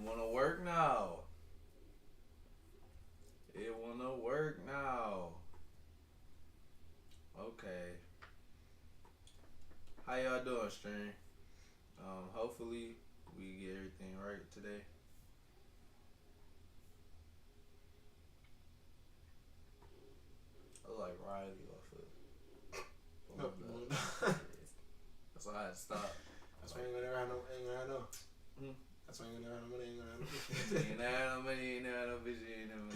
wanna work now. It wanna work now. Okay. How y'all doing, Stream? Hopefully we get everything right today. I look like Riley off of That's why I had to stop. That's why you ain't gonna have no. That's why you ain't gonna have no money. Ain't gonna have no money. Ain't never had no money. Ain't never had no bitch. Ain't never.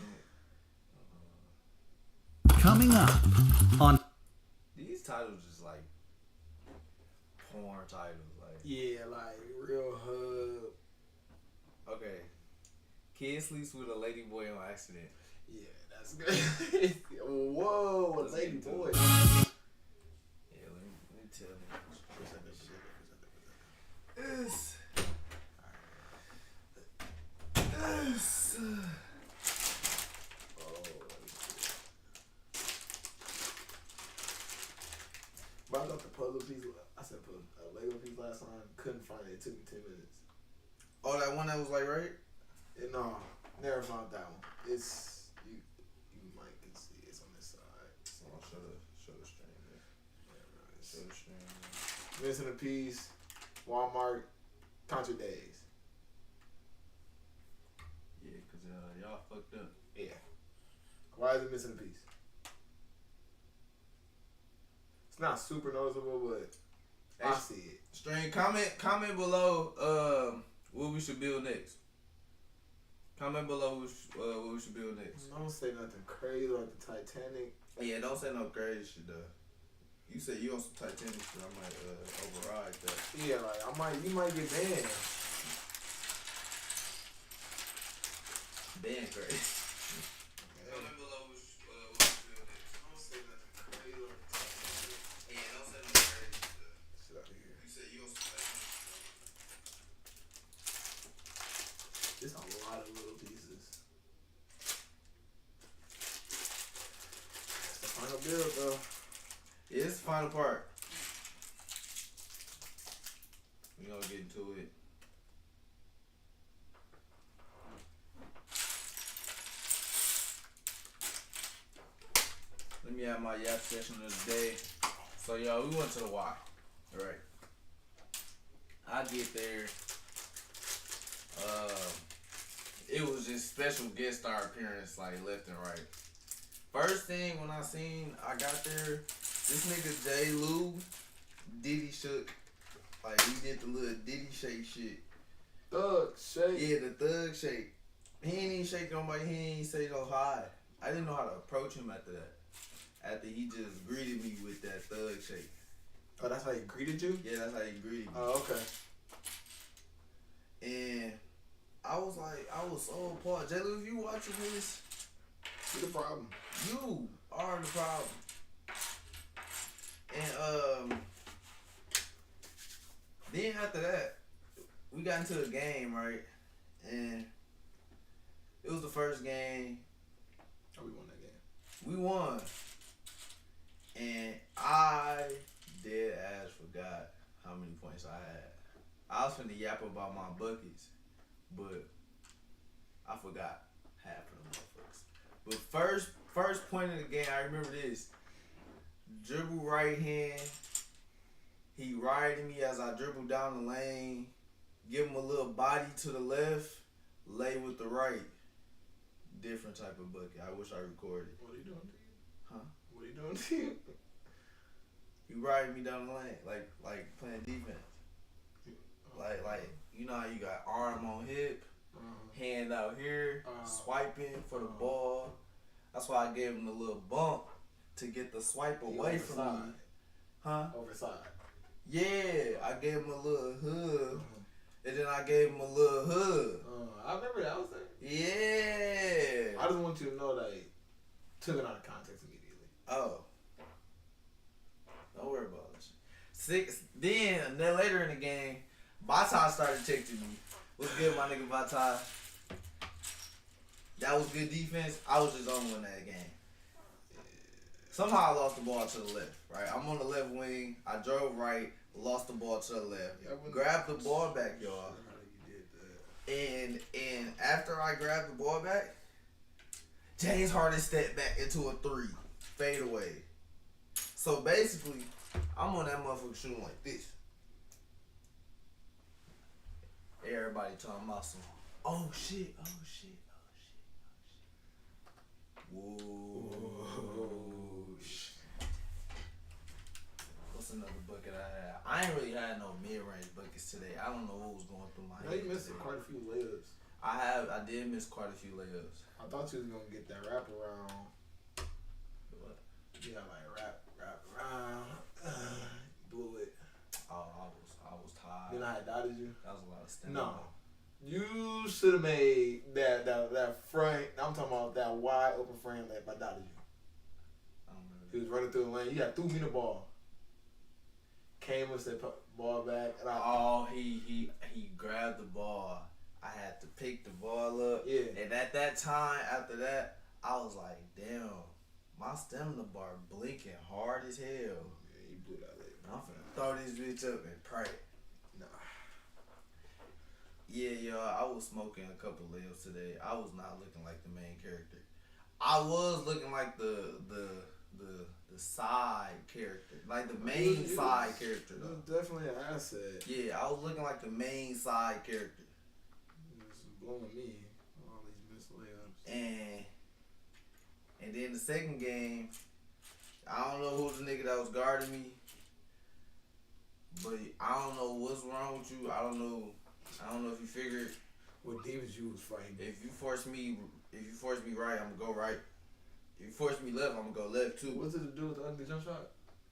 Coming up on These titles just like porn titles, like Yeah, like real hub. okay. Kid sleeps with a lady boy on accident. Yeah, that's good. Whoa, a Let's lady get to boy. it. Yeah, let me tell you. This. Bro, I got the puzzle piece. I said puzzle, Lego piece last time. Couldn't find it. It took me 10 minutes. Oh, that one that was like right? No, never found that one. It's you. You might can see it's on this side. Oh, show the stream. Yeah, Show the stream. missing a piece. Walmart. Count your days. Yeah, cause y'all fucked up. Yeah. Why is it missing a piece? It's not super noticeable, but I see it. Stream, comment below what we should build next. Comment below what we should build next. Don't say nothing crazy like the Titanic. Yeah, don't say no crazy shit though. You said you on some Titanic shit, I might override that. Yeah, like you might get banned. Band crazy. Comment below what we should build next. Don't say nothing crazy like the Titanic. Yeah, don't say no crazy shit though. Shit out here. You said you on some Titanic shit. There's a lot of little pieces. It's the final build though. Yeah, it's the final part. We gonna get into it. Let me have my yap session of the day. So y'all, we went to the Y. Alright. I get there. It was just special guest star appearance like left and right. First thing when I got there, this nigga J. Lou, Diddy shook. Like, he did the little Diddy shake shit. Thug shake. Yeah, the thug shake. He ain't even shake nobody. He ain't even say no hi. I didn't know how to approach him after that. After he just greeted me with that thug shake. Oh, that's how he greeted you? Yeah, that's how he greeted me. Oh, okay. And I was so appalled. J. Lou, if you watching this, What's the problem? you are the problem. And then after that, we got into a game, right? And it was the first game. Oh, we won that game. We won. And I dead ass forgot how many points I had. I was finna yap about my buckets, but I forgot half of them motherfuckers. But first point of the game, I remember this. Dribble right hand. He riding me as I dribble down the lane. Give him a little body to the left. Lay with the right. Different type of bucket. I wish I recorded. What are you doing to you? Huh? What are you doing to you? He riding me down the lane like playing defense. Like you know how you got arm on hip, hand out here, swiping for the ball. That's why I gave him the little bump to get the swipe away from me. Huh? Overside. Yeah, I gave him a little hug, and then I gave him a little hug. I remember that. I was there. Yeah. I just want you to know that he took it out of context immediately. Oh. Don't worry about it. Then later in the game, Bata started texting me. What's good, my nigga Bata? That was good defense. I was just on one that game. Somehow I lost the ball to the left, right? I'm on the left wing. I drove right, lost the ball to the left. Grabbed the ball back, y'all. You did that. after I grabbed the ball back, James Harden stepped back into a 3, fade away. So basically, I'm on that motherfucker shooting like this. Everybody talking about some, oh shit. Whoa. What's another bucket I had? I ain't really had no mid-range buckets today. I don't know what was going through my head. You missed quite a few layups. I did miss quite a few layups. I thought you was gonna get that wrap around. What? Yeah, like wrap around. You blew it. Oh, I was tired. Then I had dotted you. That was a lot of stamina. No. You should have made that front. I'm talking about that wide open frame that I dotted you. I don't remember. He was running through the lane. You had threw me the ball. Came with that ball back. And he grabbed the ball. I had to pick the ball up. Yeah. And at that time, after that, I was like, damn, my stamina bar blinking hard as hell. Yeah, you blew that leg. I'm finna throw this bitch up and pray. Nah. Yeah, yo, I was smoking a couple layups today. I was not looking like the main character. I was looking like the side character, like the main side character though. Definitely an asset. Yeah, I was looking like the main side character. It's blowing me all these missed layups. And then the second game, I don't know who's the nigga that was guarding me, but I don't know what's wrong with you. I don't know if you figured. What Davis you was fighting? If you force me right, I'm gonna go right. If you force me left, I'm gonna go left too. What's it to do with the ugly jump shot?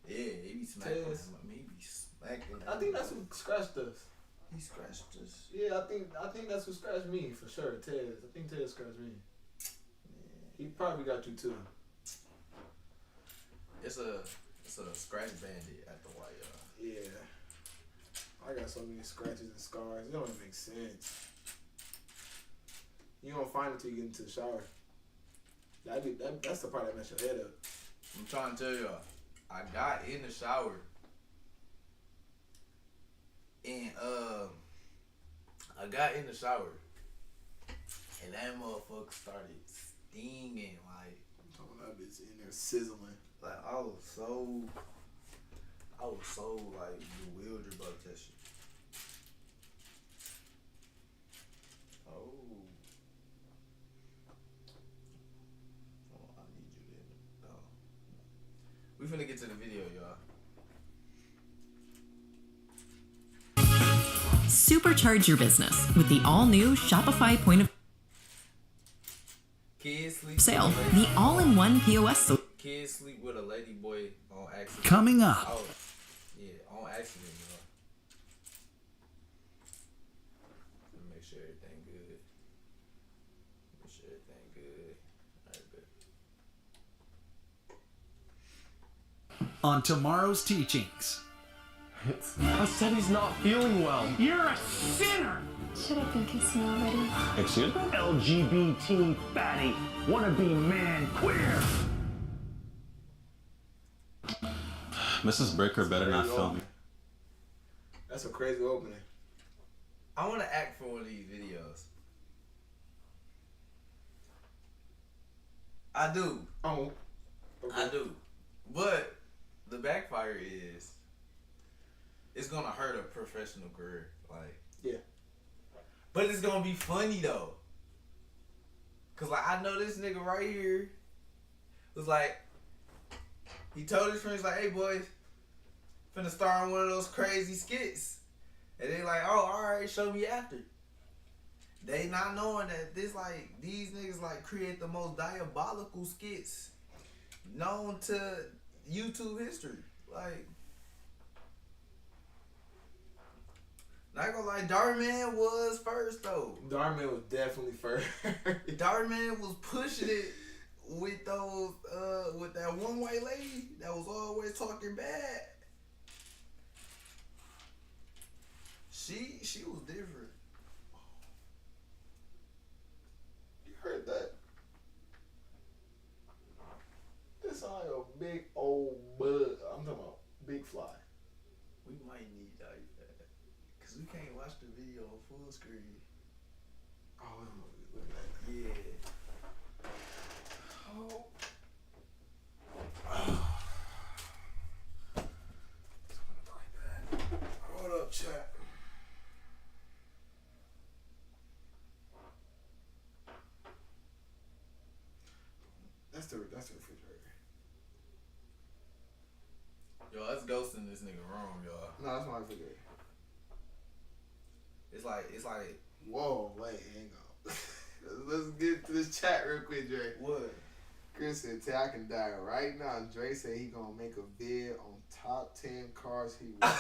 Yeah, he be smacking him. He be smacking. I think that's who scratched us. He scratched us. Yeah, I think that's who scratched me for sure. Tez. I think Tez scratched me. Yeah. He probably got you too. It's a scratch bandit at the white. Yeah. I got so many scratches and scars. It don't even make sense. You don't find it till you get into the shower. That's the part that messes your head up. I'm trying to tell y'all, I got in the shower and that motherfucker started stinging like. I'm talking about that bitch in there sizzling. Like I was so like bewildered about that shit. Oh. I need you to. No. We finna get to the video, y'all. Supercharge your business with the all-new Shopify point of Kids sleep sale, the all-in-one POS solution. Kids sleep with a lady boy on accident. Coming up. Oh, yeah, on accident, y'all. Make sure everything good. Alright, good. On tomorrow's teachings. I said he's not feeling well. You're a sinner! Should have been kissing already. Excuse me? LGBT fatty, wannabe man queer. Mrs. Bricker better not film me. That's a crazy opening. I want to act for one of these videos. I do. Oh. Okay. I do. But the backfire is it's gonna hurt a professional career. Like, yeah. But it's gonna be funny though. Cause like I know this nigga right here was like, he told his friends like, hey boys, finna star on one of those crazy skits. And they like, oh, alright, show me after. They not knowing that this like these niggas like create the most diabolical skits known to YouTube history. Like, not gonna lie, Darman was first though. Darman was definitely first. Darman was pushing it with those with that one white lady that was always talking bad. She was different. You heard that? This sound like a big old bug. I'm talking about big fly. We might need that. Cause we can't watch the video on full screen. Oh, the refrigerator. Yo, that's ghosting this nigga wrong, y'all. No, that's my refrigerator. It's like. Whoa, wait, hang on. Let's get to this chat real quick, Dre. What? Chris said, "Tay, I can die right now." Dre said he gonna make a vid on top 10 cars he wants.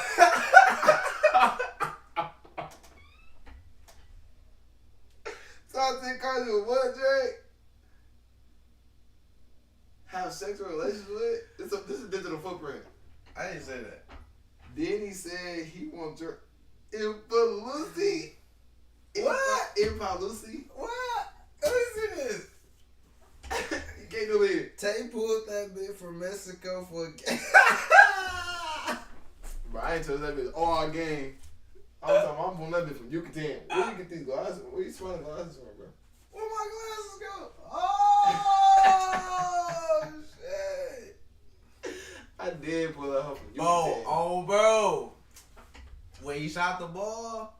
Top 10 cars with what, Dre? Have sexual relations with? This is digital footprint. I didn't say that. Then he said he wants your Lucy. What? Lucy. What? Let me see this. You can't do it. Tay pulled that bitch from Mexico for a game. Bro, I ain't told that bitch all game. I'm pulling that bitch from Yucatan. Where you get these glasses? Where you sweating glasses from, bro? Where my glasses go? Oh, shit. I did pull that up from Yucatan. Oh, bro. When he shot the ball,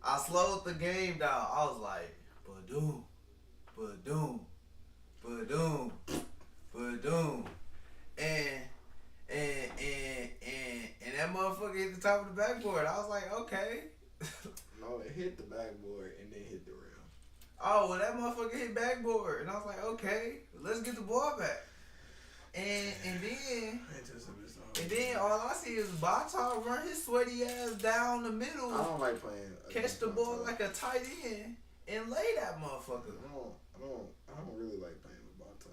I slowed the game down. I was like, ba-doom, ba-doom, ba-doom, ba-doom. And that motherfucker hit the top of the backboard. I was like, okay. No, it hit the backboard and then hit the rim. Oh, well, that motherfucker hit backboard. And I was like, okay, let's get the ball back. And then all I see is Bata run his sweaty ass down the middle. I don't like playing. Catch the ball like a tight end and lay that motherfucker. I don't really like playing with Bata.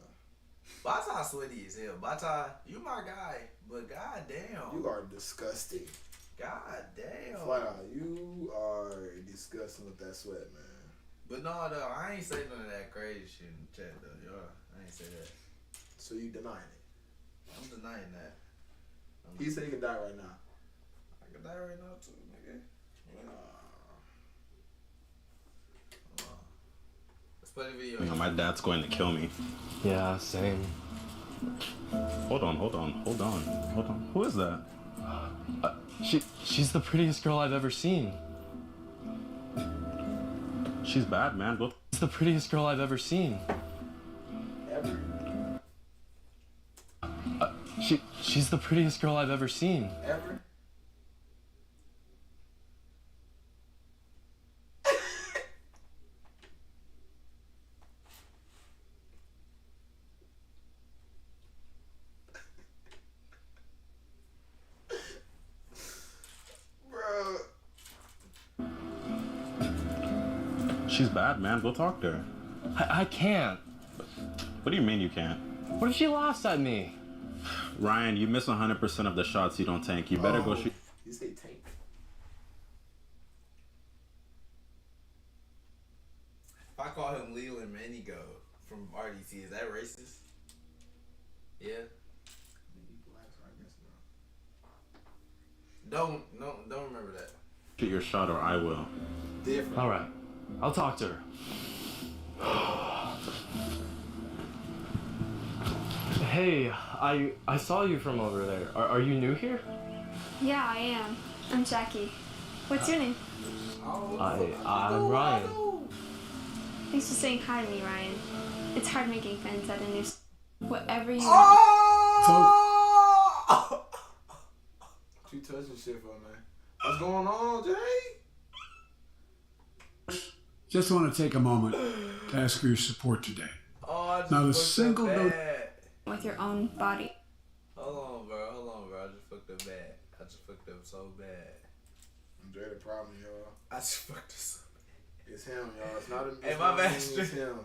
Bata sweaty as hell. Bata, you my guy, but goddamn. You are disgusting. Goddamn. Flat out, you are disgusting with that sweat, man. But no, though, I ain't say none of that crazy shit in the chat, though. Yo, I ain't say that. So you denying it? I'm denying that. He said he can die right now. I can die right now, too, nigga. Let's play the video. You know, my dad's going to kill me. Yeah, same. Hold on. Who is that? She's the prettiest girl I've ever seen. She's bad, man. Go. She's the prettiest girl I've ever seen. Ever? She's the prettiest girl I've ever seen. Ever? She's bad, man. Go talk to her. I can't. What do you mean you can't? What if she laughs at me? Ryan, you miss 100% of the shots you don't tank. You better go shoot. You say tank. If I call him Leland Manigo from RDT, is that racist? Yeah. Don't remember that. Shoot your shot or I will. Different. All right, I'll talk to her. Hey, I saw you from over there. Are you new here? Yeah, I am. I'm Jackie. What's your name? I'm Ryan. Thanks for saying hi to me, Ryan. It's hard making friends at a new whatever you Oh! You touching shit for me. What's going on, Jay? Just want to take a moment to ask for your support today. Oh, I just Not a fucked single up note. bad. with your own body. Hold on, bro. I just fucked up bad. I just fucked up so bad. I'm Jay the problem, y'all. I just fucked up so It's him, y'all. It's not a Hey, my bad. It's him.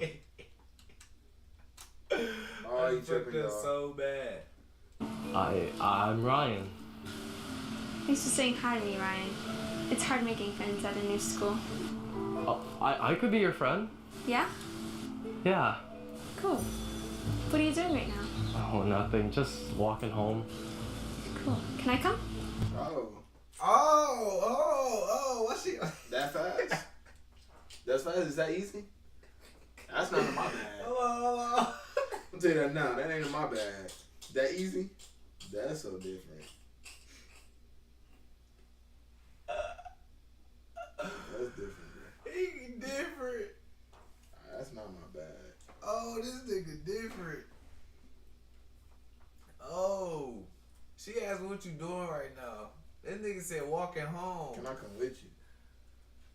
Oh, I you just fucked tripping, up y'all. so bad. I'm Ryan. Thanks for saying hi to me, Ryan. It's hard making friends at a new school. Oh, I could be your friend. Yeah? Yeah. Cool. What are you doing right now? Oh, nothing. Just walking home. Cool. Can I come? Oh, What's she? that fast? That's fast? Is that easy? That's not in my bag. Hello. I'll tell you that now. That ain't in my bag. That easy? That's so different. That's different, bro. He different. That's not my bag. Oh, this nigga different. what you doing right now. That nigga said walking home. Can I come with you?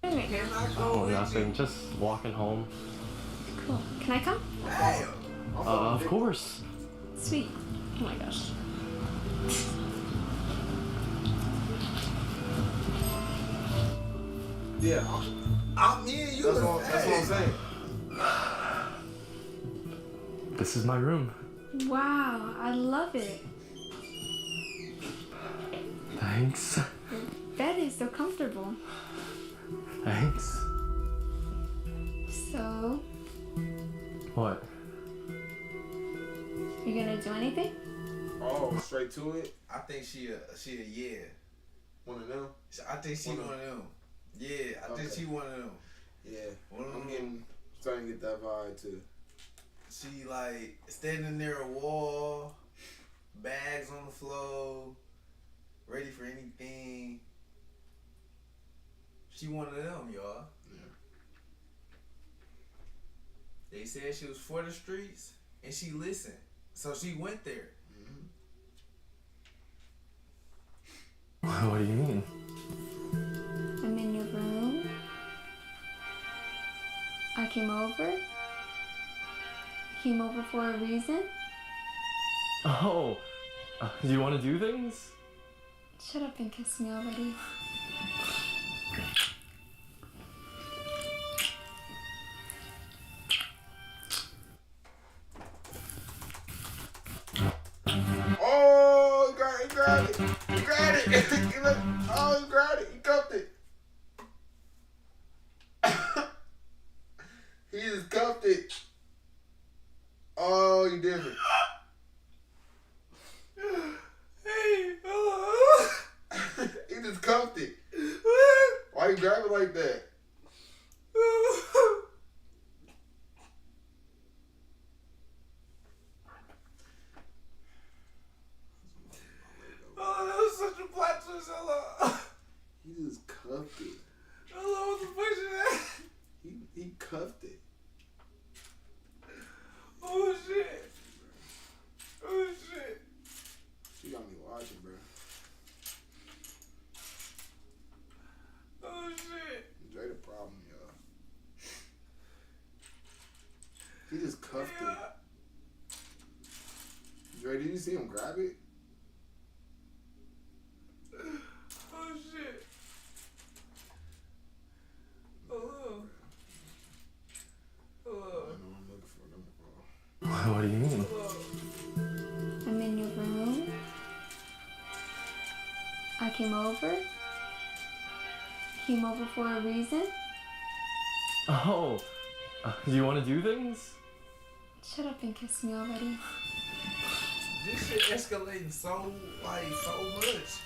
Can I go Oh, with nothing. you? Just walking home. Cool. Can I come? Damn. Of course. Sweet. Oh my gosh. Yeah, I'm me and you. that's what I'm saying. This is my room. Wow, I love it. Thanks. Your bed is so comfortable. Thanks. So, What? you gonna do anything? Oh, straight to it. I think she a yeah. One of them. I think she one of them. Yeah, I think Okay. she one of them. Yeah, One of I'm them. starting to get that vibe too. She like standing near a wall, bags on the floor, ready for anything. She one of them, y'all. Yeah. They said she was for the streets and she listened. So she went there. What do you mean? I'm in your room. I came over. Came over for a reason. Oh, do you want to do things? Shut up and kiss me already. Oh, you got it, you got it. You got it. You look, oh, you got it. You cuffed it. He just cuffed it. Oh, you did it. Hey, hello. He just cuffed it. Why you grab it like that? Oh, that was such a plot twist. Hello. He just cuffed it. Hello, what the fuck is that? He cuffed it. Oh shit. Oh shit. She got me watching, bro. Oh shit. Dre the problem, y'all. He just cuffed Yeah. it. Dre, did you see him grab it? Oh shit. Hello. I Hello. know I'm looking for them, bro. What do you mean? Hello. I'm in your room. I came over. Came over for a reason. Oh, do you want to do things? Shut up and kiss me already. This shit escalating so much.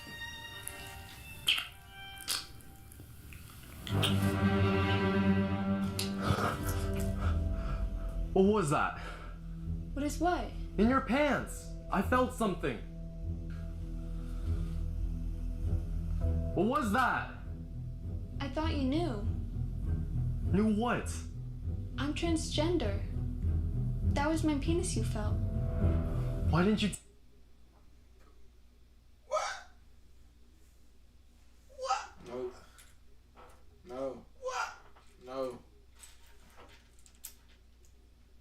What was that? What is what? In your pants. I felt something. What was that? I thought you knew. Knew what? I'm transgender. That was my penis you felt. Why didn't you? What? What? Nope. No. What? No.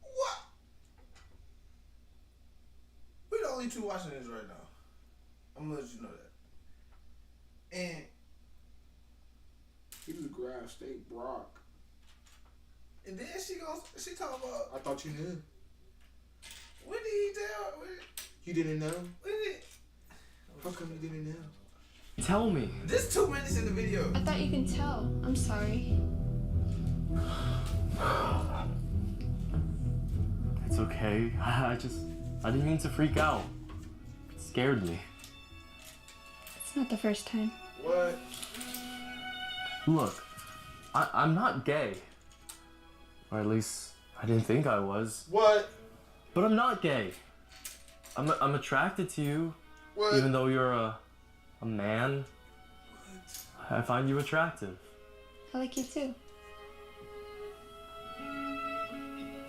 What? We the only two watching this right now. I'm gonna let you know that. And He just grabbed steak Brock. and then she talking about I thought you knew. when did he tell? You didn't know? When did? How come you didn't know? Tell me. This 2 minutes in the video. I thought you can tell. I'm sorry. It's okay. I didn't mean to freak out. It scared me. It's not the first time. What? Look, I'm not gay. Or at least I didn't think I was. What? But I'm not gay. I'm attracted to you, What? even though you're a man. I find you attractive. I like you too.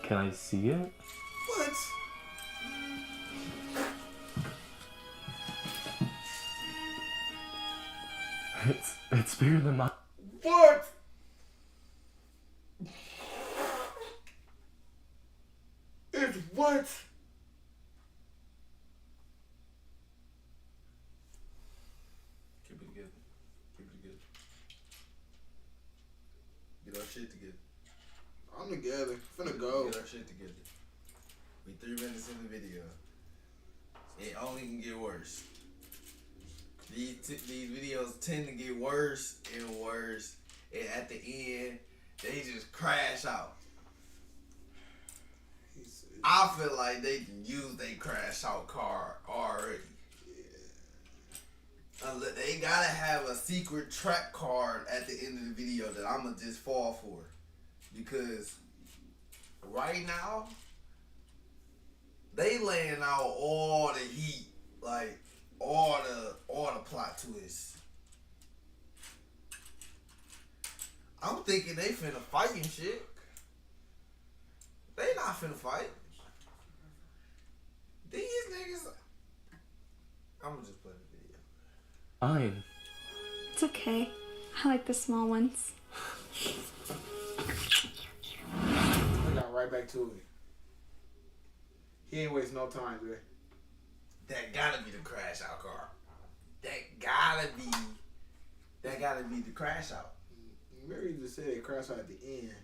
Can I see it? What? It's bigger than my. What? It's what? Keep it together. Keep it together. Get our shit together. I'm together. Finna go. Get our shit together. We 3 minutes in the video. It only can get worse. These videos tend to get worse and worse, and at the end, they just crash out. I feel like they can use their crash out card already. Unless they gotta have a secret track card at the end of the video that I'ma just fall for, because right now they laying out all the heat, like all the plot twists. I'm thinking they finna fight and shit. They not finna fight. These niggas. I'ma just play the video. Fine. It's okay. I like the small ones. I got right back to it. He ain't waste no time, man. That gotta be the crash out car. That gotta be the crash out. Mary just said it crashed out at the end.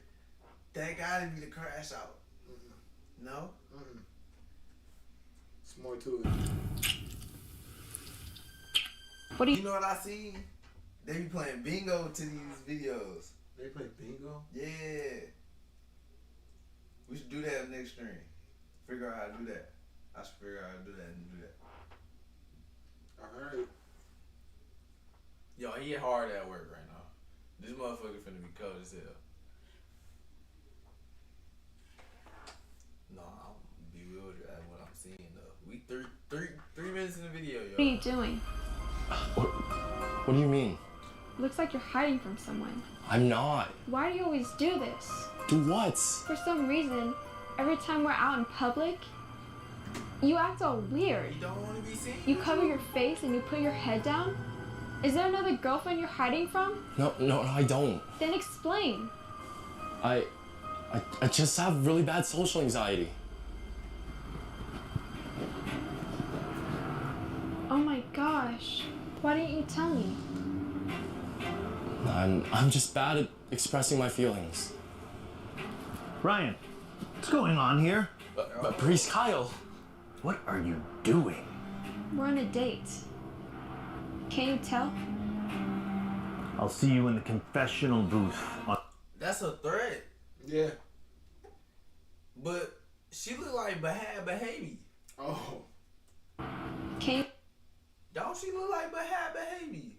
That gotta be the crash out. No? It's more to it. What do You know what I seen? They be playing bingo to these videos. They play bingo? Yeah. We should do that next stream. Figure out how to do that. I should figure out how to do that and do that. Alright. Yo, he hard at work right now. This motherfucker finna be cold as hell. No, I'm bewildered at what I'm seeing though. We three minutes in the video, yo. What are you doing? What do you mean? Looks like you're hiding from someone. I'm not. Why do you always do this? Do what? For some reason, every time we're out in public, you act all weird. You don't want to be seen? You cover your face and you put your head down? Is there another girlfriend you're hiding from? No, I don't. Then explain. I just have really bad social anxiety. Oh my gosh. Why didn't you tell me? I'm just bad at expressing my feelings. Ryan, what's going on here? But Priest Kyle. What are you doing? We're on a date. Can't you tell? I'll see you in the confessional booth. That's a threat. Yeah. But she look like bad behavior. Oh. Can you? Don't she look like bad behavior?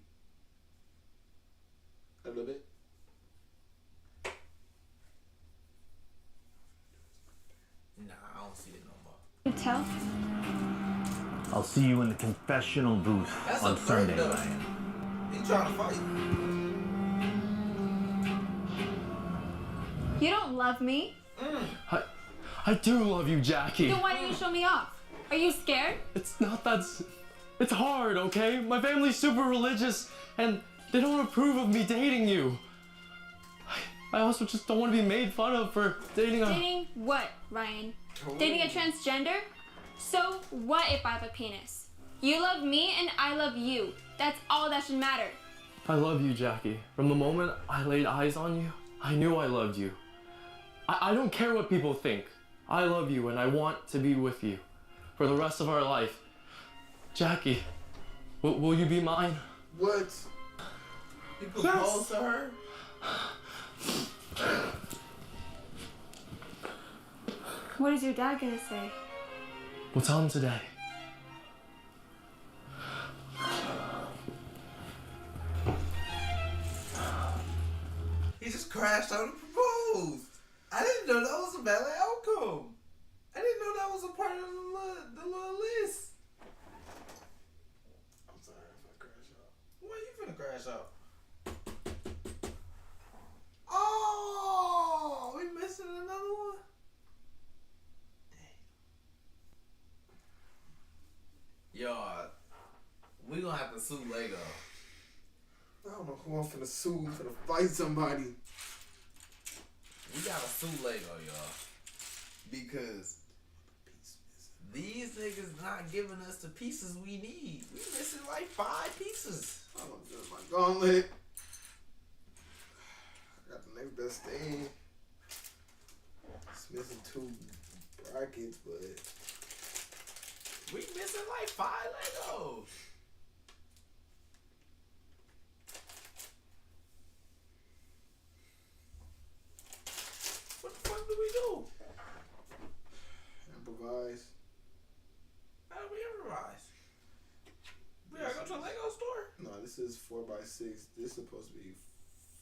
A little bit. Nah, I don't see it no more. Can you tell? I'll see you in the confessional booth That's on a threat Sunday. though. He trying to fight. You don't love me? I do love you, Jackie. Then why don't you show me off? Are you scared? It's not that. It's hard, okay? My family's super religious, and they don't approve of me dating you. I also just don't want to be made fun of for dating a. Dating what, Ryan? Dating a transgender? So what if I have a penis? You love me and I love you. That's all that should matter. I love you, Jackie. From the moment I laid eyes on you, I knew I loved you. I don't care what people think. I love you and I want to be with you for the rest of our life. Jackie, will you be mine? What? You propose to her? What is your dad gonna say? We'll tell him today. He just crashed out and proposed. I didn't know that was a valid outcome. I didn't know that was a part of the little list. I'm sorry if I crash out. Why you finna crash out? Oh, we missing another one? Damn. Yo, we gonna have to sue Lego. No. don't know who I'm finna sue. I'm finna fight somebody. We gotta sue Lego, y'all. Because these niggas not giving us the pieces we need. We missing like 5 pieces. I'm gonna do my gauntlet. I got the next best thing. It's missing 2 brackets, but We missing like 5 Legos. What the fuck do we do? improvise. How do we improvise? We gotta go to a Lego store? No, this is 4x6. This is supposed to be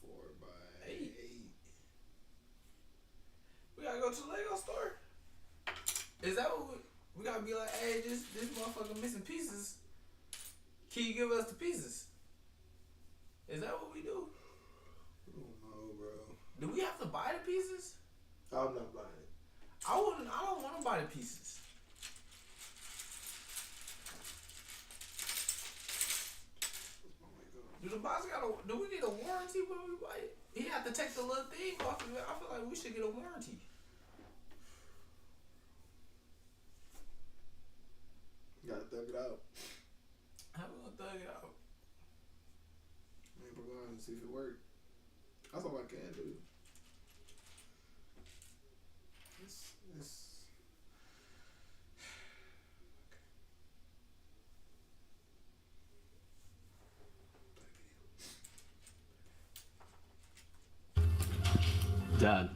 4x8. We gotta go to the Lego store? Is that what we gotta be like, hey, this motherfucker missing pieces. Can you give us the pieces? Is that what we do? I don't know, bro. Do we have to buy the pieces? I'm not buying it. I don't wanna buy the pieces. Do the box do we need a warranty when we buy it? He have to take the little thing off of it. I feel like we should get a warranty. You gotta thug it out. How we gonna thug it out? Improvise and see if it works. That's all I can do. It's Dad,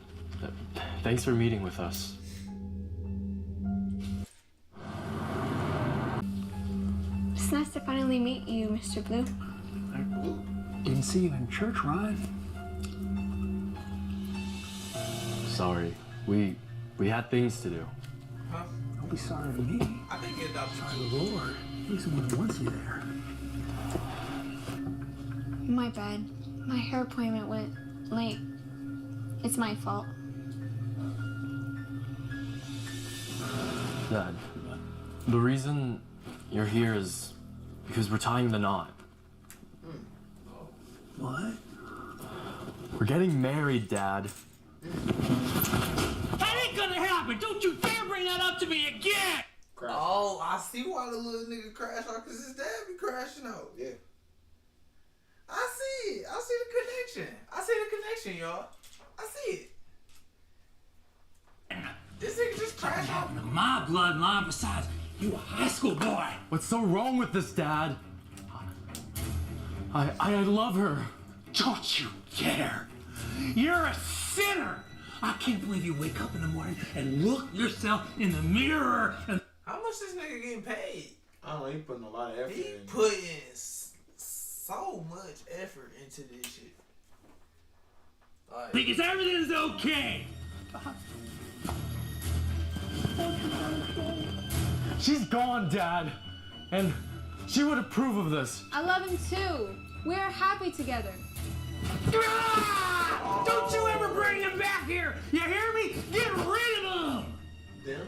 thanks for meeting with us. It's nice to finally meet you, Mr. Blue. Didn't see you in church, Ryan. Sorry, we had things to do. Huh? Don't be sorry to me. I think it adopted Sorry you. to the Lord. He's the one who wants you there. My bad. My hair appointment went late. It's my fault. Dad, the reason you're here is because we're tying the knot. What? We're getting married, Dad. That ain't gonna happen! Don't you dare bring that up to me again! Oh, I see why the little nigga crashed out, because his dad be crashing out. yeah. I see it. I see the connection. I see the connection, y'all. I see it. This nigga just crashed out. My bloodline, besides, you a high school boy! What's so wrong with this, Dad? I love her. Don't you dare! You're a sinner! I can't believe you wake up in the morning and look yourself in the mirror and... How much this nigga getting paid? I don't know, he putting a lot of effort He in. putting so much effort into this shit. Like, because everything's okay! She's gone, Dad. And she would approve of this. I love him too. We're happy together. Ah! Don't you ever bring him back here! You hear me? Get rid of him! Them?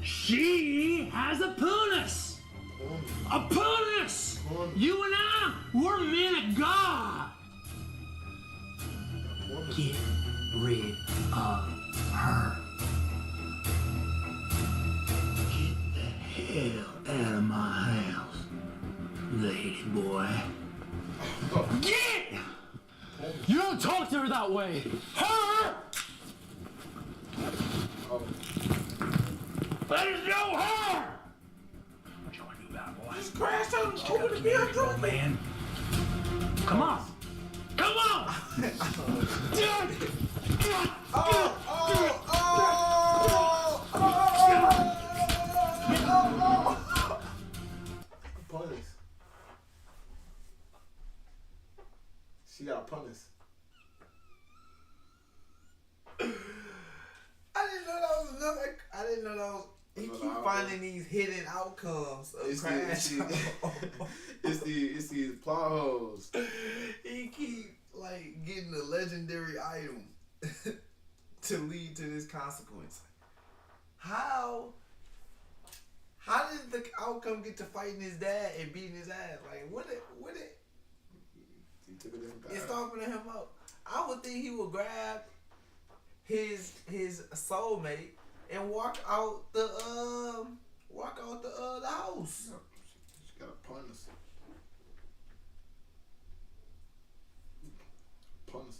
She has a punis! A punis! You and I, we're men of God! Get rid of her. Get the hell out of my house, lady boy. Get You don't talk to her that way. her! Let us know her! What you want to do about it, boy? just crashed out over the vehicle, man. Come on! Come on! Dude! Punish. She got a punish. I didn't know that was another. I didn't know that was. He Another keep outcome. finding these hidden outcomes of It's crash. it's these plot holes. He keep like getting a legendary item to lead to this consequence. How did the outcome get to fighting his dad and beating his ass? Like what it? He took a different path. It's stomping him up. I would think he would grab his soulmate and walk out the house. Yep. She got a punis. Punis.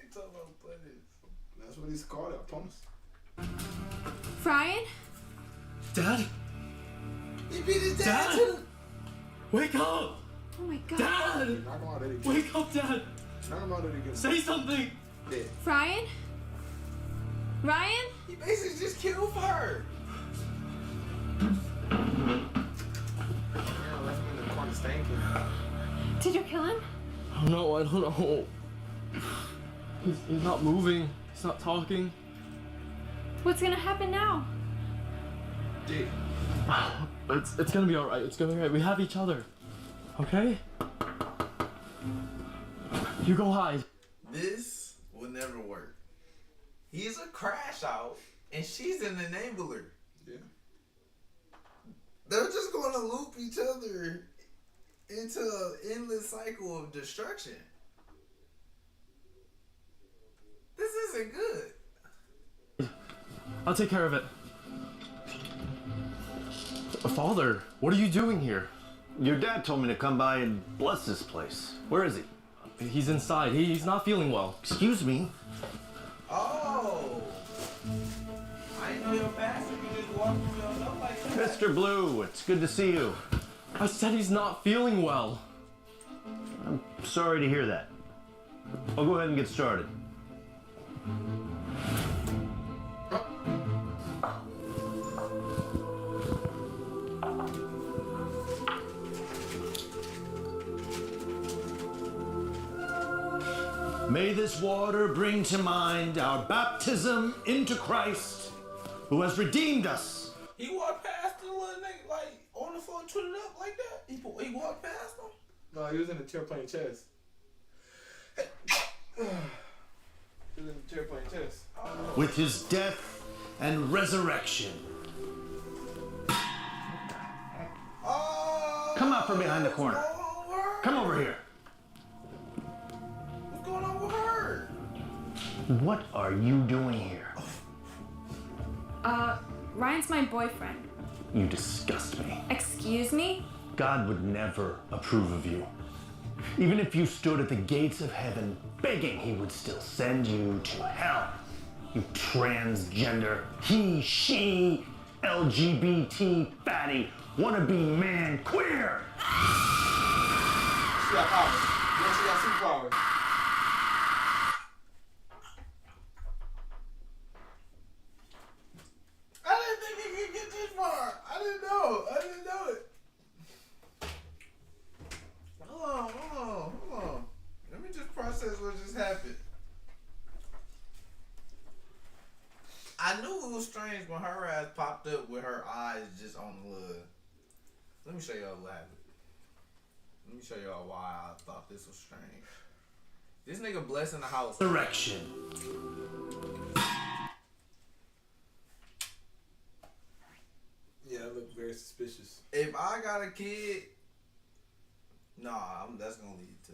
He talking about punis. That's what he's called, a punis. Ryan? Dad? He beat his dad Dad? too. Wake up! Oh my god. Dad! Knock him out that again. Wake up, Dad! Knock him out that again. Say something! Dead. Ryan? Ryan? He basically just killed her. Yeah, left him in the corner stinking. Did you kill him? Oh no, I don't know. He's not moving. He's not talking. What's gonna happen now? Dead. It's gonna be alright. It's gonna be alright. We have each other. Okay? You go hide. This will never work. He's a crash out, and she's an enabler. Yeah. They're just going to loop each other into an endless cycle of destruction. This isn't good. I'll take care of it. Father, what are you doing here? Your dad told me to come by and bless this place. Where is he? He's inside. He's not feeling well. Excuse me? Oh. I didn't know your pastor could just walk himself up like that. Mr. Blue, it's good to see you. I said he's not feeling well. I'm sorry to hear that. I'll go ahead and get started. May this water bring to mind our baptism into Christ, who has redeemed us. He walked past the little nigga, like, on the floor, twisted up like that. He walked past him. No, he was in the chair playing chess. He was in the chair playing chess. With his death and resurrection. Oh. Come out from behind the corner. What's going on with her? Come over here. What's going on with her? What are you doing here? Ryan's my boyfriend. You disgust me. Excuse me? God would never approve of you. Even if you stood at the gates of heaven begging, he would still send you to hell. You transgender, he, she, LGBT, fatty, wannabe man, queer. She got powers. Yeah, she got superpowers. I didn't think he could get this far. I didn't know it. Hold on. Let me just process what just happened. I knew it was strange when her ass popped up with her eyes just on the little. Let me show y'all what happened. Let me show y'all why I thought this was strange. This nigga blessing the house. Resurrection. Yeah, that looked very suspicious. If I got a kid, that's gonna lead to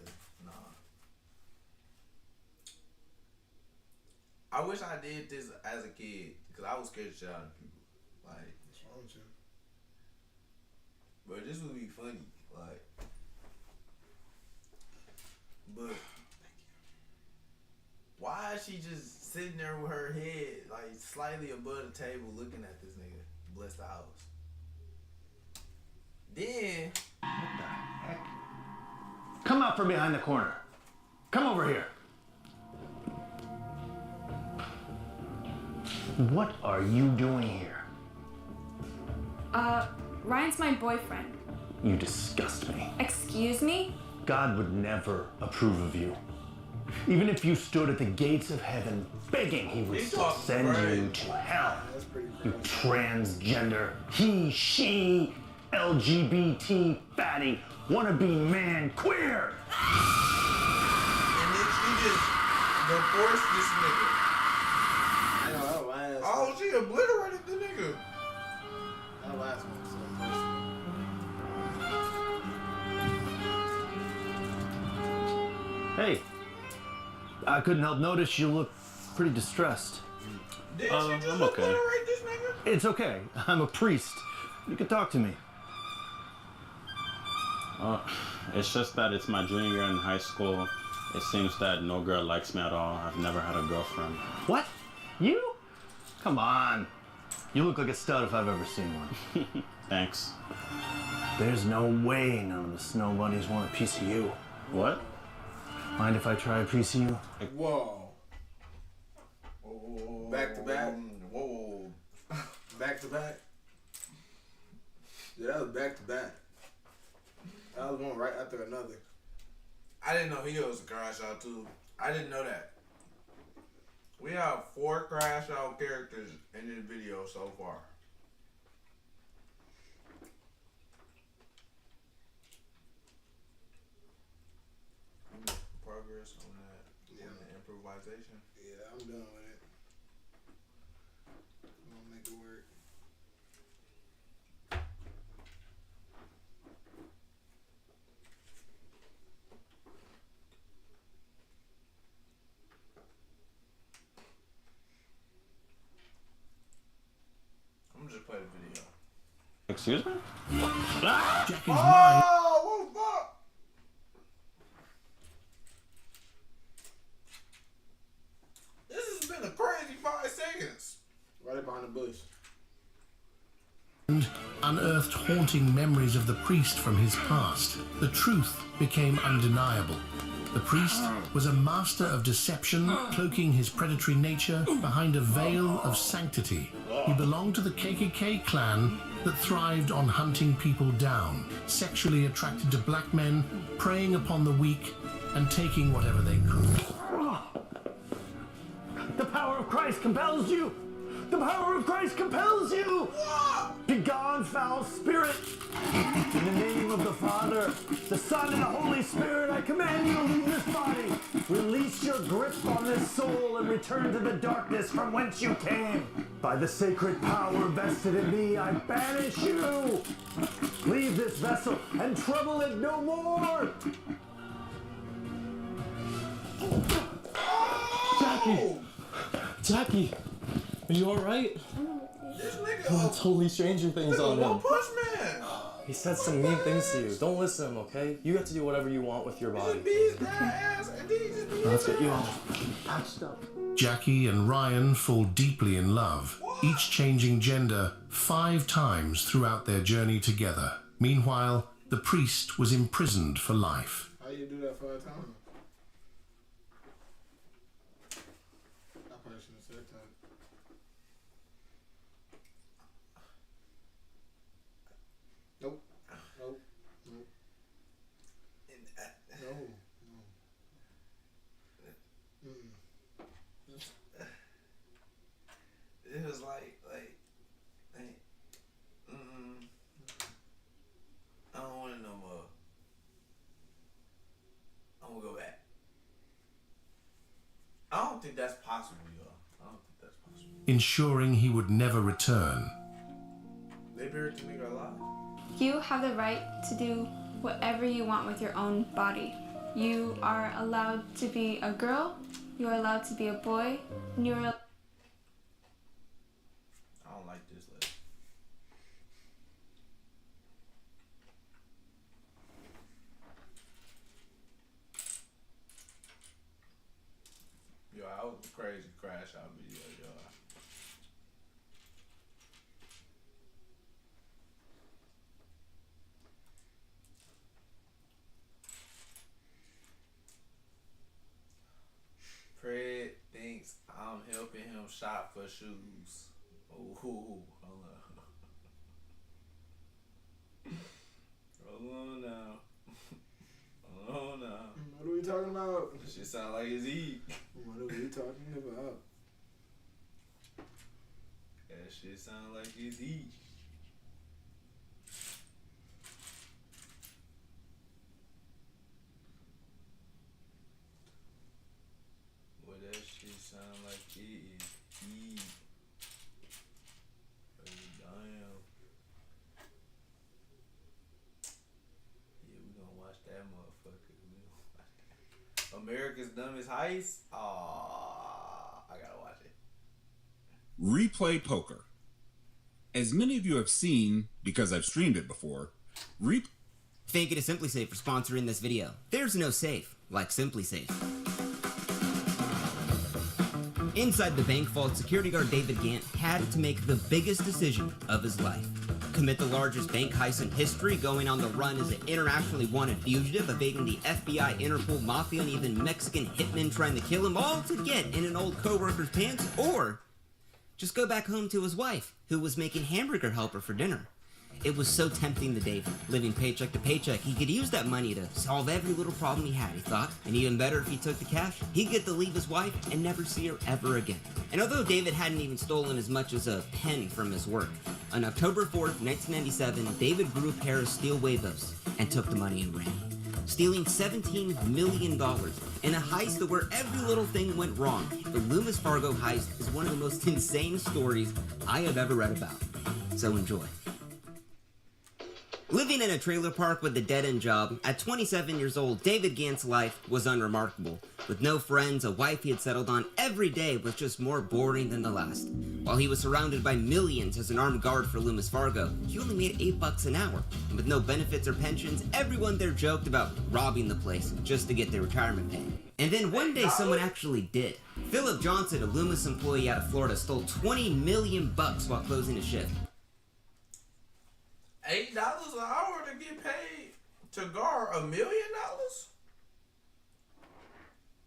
I wish I did this as a kid because I was scared to shit out of people. Like, What's wrong with you? bro, this would be funny. Like, but why is she just sitting there with her head like slightly above the table looking at this nigga bless the house? Then Come out from behind the corner. Come over here. What are you doing here? Ryan's my boyfriend. You disgust me. Excuse me? God would never approve of you. Even if you stood at the gates of heaven begging, he would You still talking send crazy. you to hell. That's pretty You crazy. transgender, he, she, LGBT, fatty, wannabe man, queer. and then she just divorced this nigga. I know that last. Oh, she obliterated the nigga. That last one was so Hey, I couldn't help notice you look pretty distressed. Did you just I'm okay. obliterate this nigga? It's okay. I'm a priest. You can talk to me. It's just that it's my junior year in high school. It seems that no girl likes me at all. I've never had a girlfriend. What? You? Come on. You look like a stud if I've ever seen one. Thanks. There's no way none of the snow bunnies want a piece of you. What? Mind if I try a piece of you? Whoa. Whoa. Back to back? Whoa. Back to back? Yeah, that was back to back. That was one right after another. I didn't know he was a crash out too. I didn't know that. We have 4 crash out characters in this video so far. Progress on that. On the improvisation. Yeah, I'm done with it. I'm gonna make it work. I'm gonna just play the video. Excuse me? Jackie's mind. Oh, what the fuck? This has been a crazy 5 seconds. Right behind the bush. Unearthed haunting memories of the priest from his past. The truth became undeniable. The priest was a master of deception, cloaking his predatory nature behind a veil of sanctity. He belonged to the KKK clan that thrived on hunting people down, sexually attracted to black men, preying upon the weak, and taking whatever they could. The power of Christ compels you! The power of Christ compels you! Begone, foul spirit! In the name of the Father, the Son, and the Holy Spirit, I command you to leave this body! Release your grip on this soul and return to the darkness from whence you came! By the sacred power vested in me, I banish you! Leave this vessel and trouble it no more! Jackie! Jackie! Are you alright? This nigga Oh, totally Stranger Things on One him. Punch Man. He said some mean things to you. Don't listen to him, okay? You have to do whatever you want with your body. Just beat his ass and then he just beat Let's his get you ass. off. Patched up. Jackie and Ryan fall deeply in love, each changing gender 5 times throughout their journey together. Meanwhile, the priest was imprisoned for life. How you do that 5 times? I probably shouldn't have said that. Nope. Nope. Nope. No. It was like, I don't want it no more. I'm gonna go back. I don't think that's possible, y'all. I don't think that's possible. Ensuring he would never return. They buried the nigga alive. You have the right to do whatever you want with your own body. You are allowed to be a girl, you are allowed to be a boy, and you are I don't like this lady. Yo, I was a crazy crash out video, y'all. Fred thinks I'm helping him shop for shoes. Ooh, hold on. Hold on now. Hold on now. What are we talking about? This shit sound like his eat. What are we talking about? That shit sound like his eat. Well, that shit sound like it is eat. Damn. Yeah, we gonna watch that motherfucker. We gonna watch that. America's Dumbest Heist. I gotta watch it. Replay Poker. As many of you have seen, because I've streamed it before, Thank you to SimpliSafe for sponsoring this video. There's no safe like SimpliSafe. Inside the bank vault, security guard David Gant had to make the biggest decision of his life. Commit the largest bank heist in history, going on the run as an internationally wanted fugitive, evading the FBI, Interpol, Mafia, and even Mexican hitmen trying to kill him, all to get in an old co-worker's pants, or just go back home to his wife, who was making hamburger helper for dinner. It was so tempting to David. Living paycheck to paycheck, he could use that money to solve every little problem he had, he thought. And even better if he took the cash, he'd get to leave his wife and never see her ever again. And although David hadn't even stolen as much as a pen from his work, on October 4th, 1997, David grew a pair of steel huevos and took the money and ran. Stealing $17 million in a heist where every little thing went wrong. The Loomis Fargo heist is one of the most insane stories I have ever read about. So enjoy. Living in a trailer park with a dead-end job, at 27 years old, David Gant's life was unremarkable. With no friends, a wife he had settled on, every day was just more boring than the last. While he was surrounded by millions as an armed guard for Loomis Fargo, he only made $8 an hour. And with no benefits or pensions, everyone there joked about robbing the place just to get their retirement pay. And then one day someone actually did. Philip Johnson, a Loomis employee out of Florida, stole $20 million while closing a shift. $8 an hour to get paid to guard $1 million?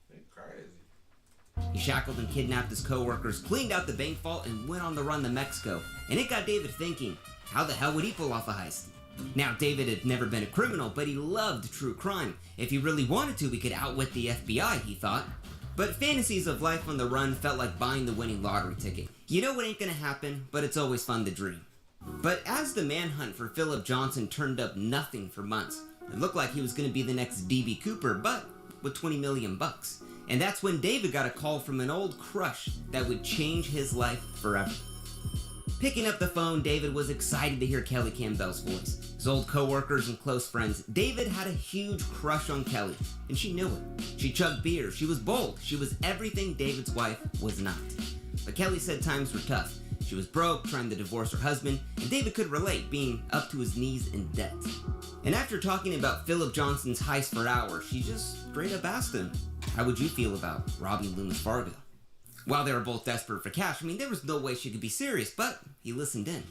That's crazy. He shackled and kidnapped his co-workers, cleaned out the bank vault, and went on the run to Mexico. And it got David thinking, how the hell would he pull off a heist? Now, David had never been a criminal, but he loved true crime. If he really wanted to, he could outwit the FBI, he thought. But fantasies of life on the run felt like buying the winning lottery ticket. You know it ain't gonna happen, but it's always fun to dream. But as the manhunt for Philip Johnson turned up nothing for months, it looked like he was going to be the next D.B. Cooper, but with $20 million. And that's when David got a call from an old crush that would change his life forever. Picking up the phone, David was excited to hear Kelly Campbell's voice. His old co-workers and close friends, David had a huge crush on Kelly, and she knew it. She chugged beer, she was bold, she was everything David's wife was not. But Kelly said times were tough. She was broke, trying to divorce her husband, and David could relate, being up to his knees in debt. And after talking about Philip Johnson's heist for hours, she just straight up asked him, how would you feel about robbing Loomis Fargo? While they were both desperate for cash, there was no way she could be serious, but he listened in.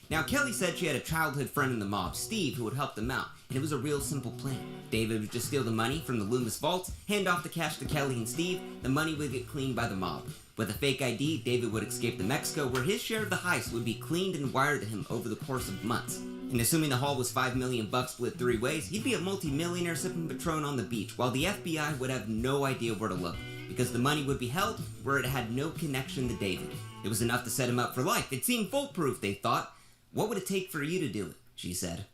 Now, Kelly said she had a childhood friend in the mob, Steve, who would help them out, and it was a real simple plan. David would just steal the money from the Loomis vault, hand off the cash to Kelly and Steve, the money would get cleaned by the mob. With a fake ID, David would escape to Mexico, where his share of the heist would be cleaned and wired to him over the course of months. And assuming the haul was $5 million split 3 ways, he'd be a multi-millionaire sipping Patron on the beach, while the FBI would have no idea where to look, because the money would be held where it had no connection to David. It was enough to set him up for life. It seemed foolproof, they thought. What would it take for you to do it? She said.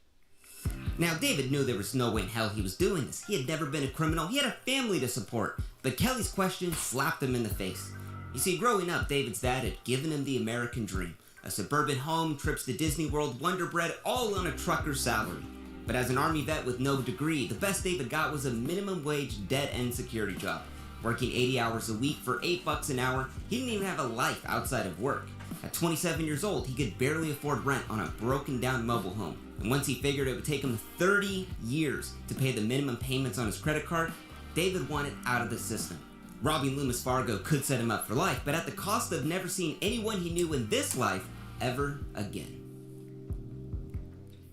Now, David knew there was no way in hell he was doing this. He had never been a criminal. He had a family to support. But Kelly's question slapped him in the face. You see, growing up, David's dad had given him the American dream. A suburban home, trips to Disney World, Wonder Bread, all on a trucker's salary. But as an Army vet with no degree, the best David got was a minimum wage, dead-end security job. Working 80 hours a week for $8 an hour, he didn't even have a life outside of work. At 27 years old, he could barely afford rent on a broken-down mobile home. And once he figured it would take him 30 years to pay the minimum payments on his credit card, David wanted out of the system. Robbing Loomis Fargo could set him up for life, but at the cost of never seeing anyone he knew in this life ever again.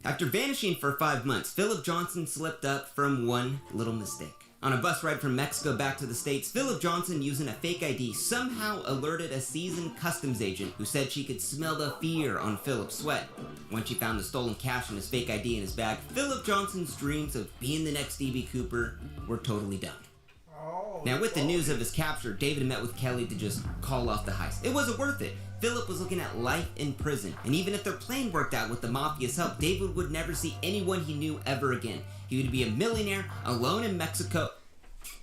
After vanishing for 5 months, Philip Johnson slipped up from one little mistake. On a bus ride from Mexico back to the States, Philip Johnson, using a fake ID, somehow alerted a seasoned customs agent who said she could smell the fear on Philip's sweat. When she found the stolen cash and his fake ID in his bag, Philip Johnson's dreams of being the next D.B. Cooper were totally done. Now, with the news of his capture, David met with Kelly to just call off the heist. It wasn't worth it. Philip was looking at life in prison, and even if their plan worked out with the Mafia's help, David would never see anyone he knew ever again. He would be a millionaire, alone in Mexico.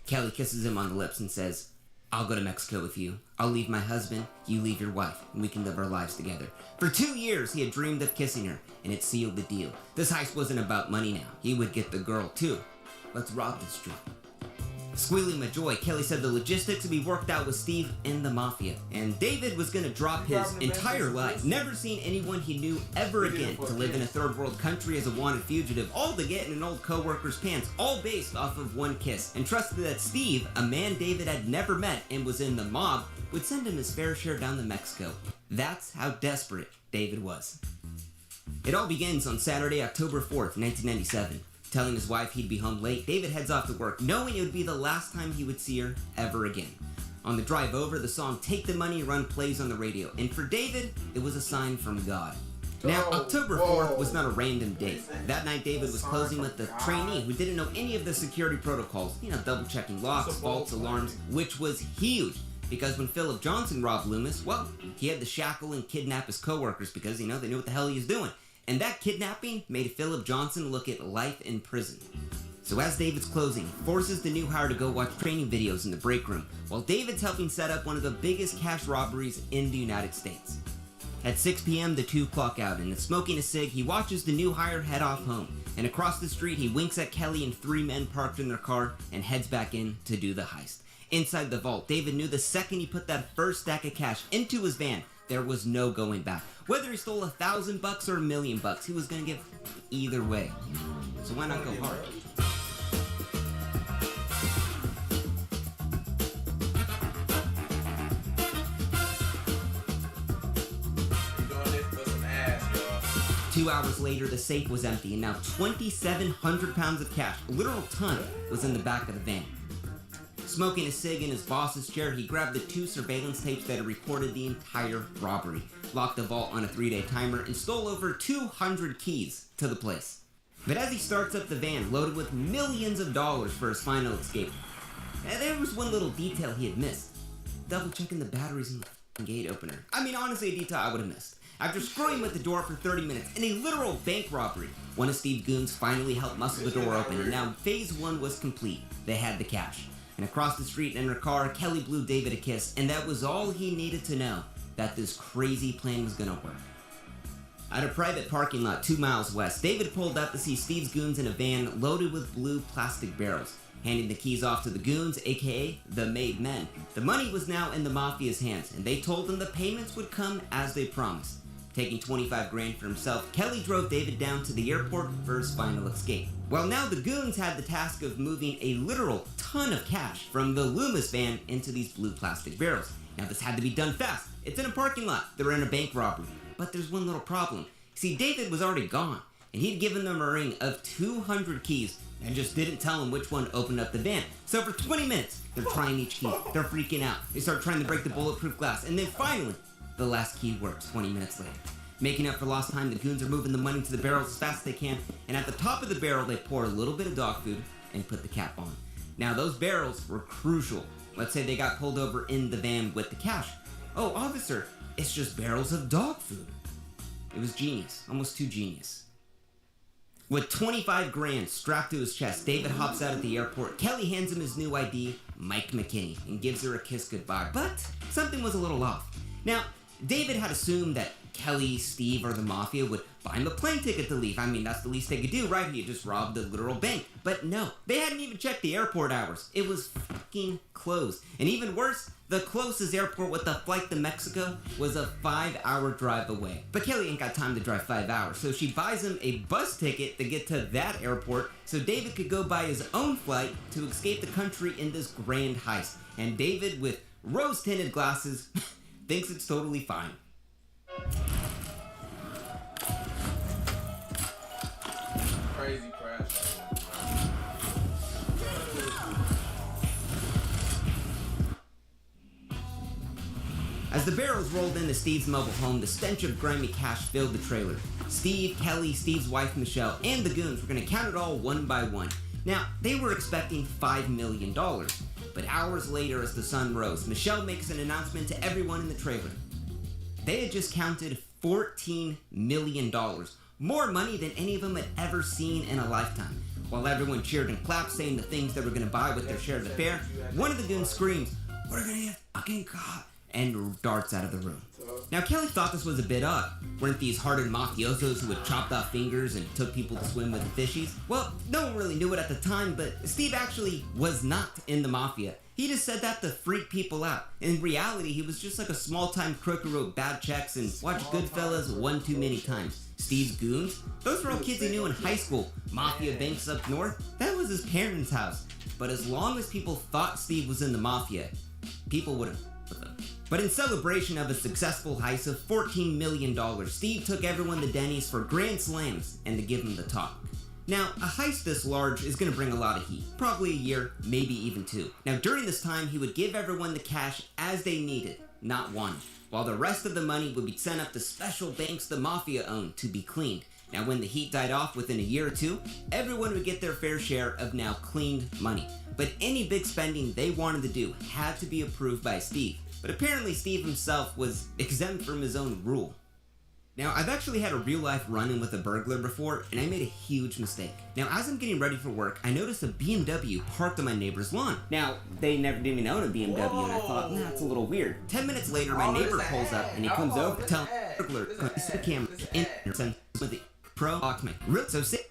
Kelly kisses him on the lips and says, I'll go to Mexico with you. I'll leave my husband, you leave your wife, and we can live our lives together. For 2 years, he had dreamed of kissing her, and it sealed the deal. This heist wasn't about money now. He would get the girl, too. Let's rob this joint. Squealing with joy, Kelly said the logistics would be worked out with Steve and the Mafia, and David was going to drop his entire life, never seeing anyone he knew ever again, to live in a third world country as a wanted fugitive, all to get in an old co-worker's pants, all based off of one kiss, and trusted that Steve, a man David had never met and was in the mob, would send him his fair share down to Mexico. That's how desperate David was. It all begins on Saturday, October 4th, 1997. Telling his wife he'd be home late, David heads off to work, knowing it would be the last time he would see her ever again. On the drive over, the song Take the Money Run plays on the radio, and for David, it was a sign from God. Now, October 4th was not a random date. That night, David was closing with the trainee who didn't know any of the security protocols, double-checking locks, vaults, alarms, which was huge. Because when Philip Johnson robbed Loomis, well, he had to shackle and kidnap his co-workers because, they knew what the hell he was doing. And that kidnapping made Philip Johnson look at life in prison. So as David's closing, he forces the new hire to go watch training videos in the break room, while David's helping set up one of the biggest cash robberies in the United States. At 6 p.m., the two clock out, and smoking a cig, he watches the new hire head off home. And across the street, he winks at Kelly and three men parked in their car and heads back in to do the heist. Inside the vault, David knew the second he put that first stack of cash into his van, there was no going back. Whether he stole $1,000 or $1 million, he was gonna give either way. So why not go hard? You're doing this for some ass, y'all. 2 hours later, the safe was empty, and now 2,700 pounds of cash, a literal ton, was in the back of the van. Smoking a cig in his boss's chair, he grabbed the 2 surveillance tapes that had recorded the entire robbery, locked the vault on a 3-day timer, and stole over 200 keys to the place. But as he starts up the van, loaded with millions of dollars for his final escape, there was one little detail he had missed. Double checking the batteries in the gate opener. Honestly, a detail I would have missed. After screwing with the door for 30 minutes in a literal bank robbery, one of Steve's goons finally helped muscle the door open, and now phase 1 was complete. They had the cash. And across the street in her car, Kelly blew David a kiss, and that was all he needed to know, that this crazy plan was gonna work. At a private parking lot 2 miles west, David pulled up to see Steve's goons in a van loaded with blue plastic barrels, handing the keys off to the goons, aka the made men. The money was now in the Mafia's hands, and they told him the payments would come as they promised. Taking $25,000 for himself, Kelly drove David down to the airport for his final escape. Well, now the goons had the task of moving a literal ton of cash from the Loomis van into these blue plastic barrels. Now this had to be done fast. It's in a parking lot. They're in a bank robbery. But there's one little problem. See, David was already gone, and he'd given them a ring of 200 keys and just didn't tell them which one opened up the van. So for 20 minutes, they're trying each key. They're freaking out. They start trying to break the bulletproof glass, and then finally, the last key works 20 minutes later. Making up for lost time, the goons are moving the money to the barrels as fast as they can, and at the top of the barrel, they pour a little bit of dog food and put the cap on. Now, those barrels were crucial. Let's say they got pulled over in the van with the cash. Oh, officer, it's just barrels of dog food. It was genius, almost too genius. With $25,000 strapped to his chest, David hops out at the airport. Kelly hands him his new ID, Mike McKinney, and gives her a kiss goodbye. But something was a little off. Now, David had assumed that Kelly, Steve, or the Mafia would buy him a plane ticket to leave. That's the least they could do, right? He had just robbed a literal bank. But no, they hadn't even checked the airport hours. It was fucking closed. And even worse, the closest airport with a flight to Mexico was a 5-hour drive away. But Kelly ain't got time to drive 5 hours, so she buys him a bus ticket to get to that airport so David could go buy his own flight to escape the country in this grand heist. And David, with rose-tinted glasses, thinks it's totally fine. Crazy crash. As the barrels rolled into Steve's mobile home, the stench of grimy cash filled the trailer. Steve, Kelly, Steve's wife Michelle, and the goons were going to count it all one by one. Now, they were expecting $5 million, but hours later as the sun rose, Michelle makes an announcement to everyone in the trailer. They had just counted $14 million, more money than any of them had ever seen in a lifetime. While everyone cheered and clapped, saying the things they were going to buy with their share of the fare, one of the goons screams, "We're going to get fucking caught." and darts out of the room. Now, Kelly thought this was a bit odd. Weren't these hardened mafiosos who had chopped off fingers and took people to swim with the fishies? Well, no one really knew it at the time, but Steve actually was not in the mafia. He just said that to freak people out. In reality, he was just like a small-time crook who wrote bad checks and watched Goodfellas one too many times. Steve's goons? Those were all kids he knew in high school. Mafia banks up north? That was his parents' house. But as long as people thought Steve was in the mafia, people wouldn't. But in celebration of a successful heist of $14 million, Steve took everyone to Denny's for grand slams and to give them the talk. Now, a heist this large is going to bring a lot of heat. Probably a year, maybe even 2. Now, during this time, he would give everyone the cash as they needed, not one, while the rest of the money would be sent up to special banks the mafia owned to be cleaned. Now, when the heat died off within a year or 2, everyone would get their fair share of now cleaned money. But any big spending they wanted to do had to be approved by Steve. But apparently Steve himself was exempt from his own rule. Now, I've actually had a real-life run-in with a burglar before, and I made a huge mistake. Now, as I'm getting ready for work, I noticed a BMW parked on my neighbor's lawn. Now, they never didn't even own a BMW, and I thought, nah, it's a little weird. 10 minutes later, my neighbor pulls up, and he comes over to tell the burglar the cameras in with the pro document. Real so sick.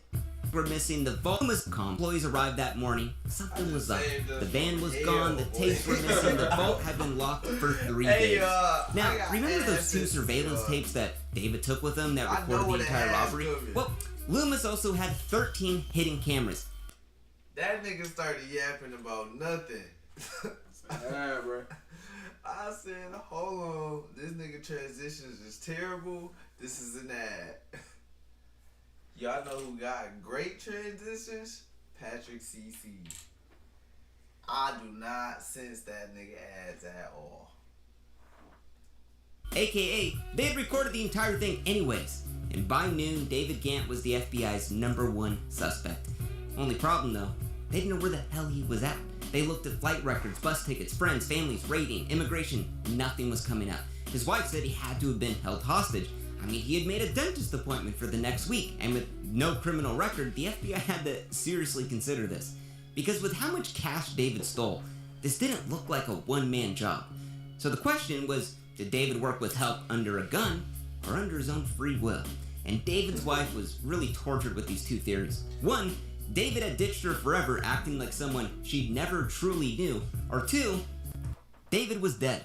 Were missing the vault. Employees arrived that morning. Something was up. The van was gone. The tapes were missing. The vault had been locked for 3 days. Now, remember those 2 surveillance tapes that David took with him that recorded the entire robbery? Well, Loomis also had 13 hidden cameras. That nigga started yapping about nothing. Yeah, bro. I said, hold on. This nigga transitions is terrible. This is an ad. Y'all know who got great transitions? Patrick CC. I do not sense that nigga ads at all. AKA, they had recorded the entire thing anyways. And by noon, David Gant was the FBI's #1 suspect. Only problem though, they didn't know where the hell he was at. They looked at flight records, bus tickets, friends, families, rating, immigration. Nothing was coming up. His wife said he had to have been held hostage. I mean, he had made a dentist appointment for the next week, and with no criminal record, the FBI had to seriously consider this. Because with how much cash David stole, this didn't look like a one-man job. So the question was, did David work with help under a gun, or under his own free will? And David's wife was really tortured with these 2 theories. 1, David had ditched her forever, acting like someone she'd never truly knew. Or 2, David was dead.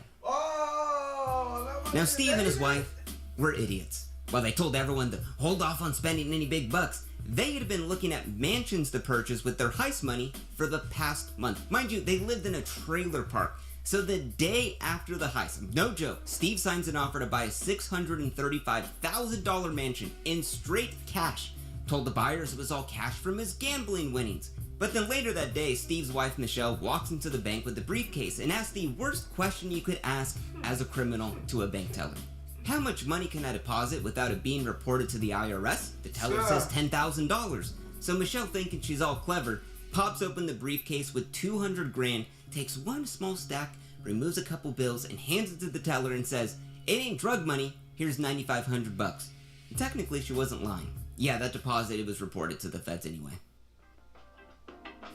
Now Steve and his wife were idiots. While they told everyone to hold off on spending any big bucks, they had been looking at mansions to purchase with their heist money for the past month. Mind you, they lived in a trailer park. So the day after the heist, no joke, Steve signs an offer to buy a $635,000 mansion in straight cash. Told the buyers it was all cash from his gambling winnings. But then later that day, Steve's wife Michelle walks into the bank with the briefcase and asks the worst question you could ask as a criminal to a bank teller. How much money can I deposit without it being reported to the IRS? The teller says $10,000. So Michelle, thinking she's all clever, pops open the briefcase with 200 grand, takes one small stack, removes a couple bills, and hands it to the teller and says, "It ain't drug money, here's $9,500. And technically, she wasn't lying. Yeah, that deposit was reported to the feds anyway.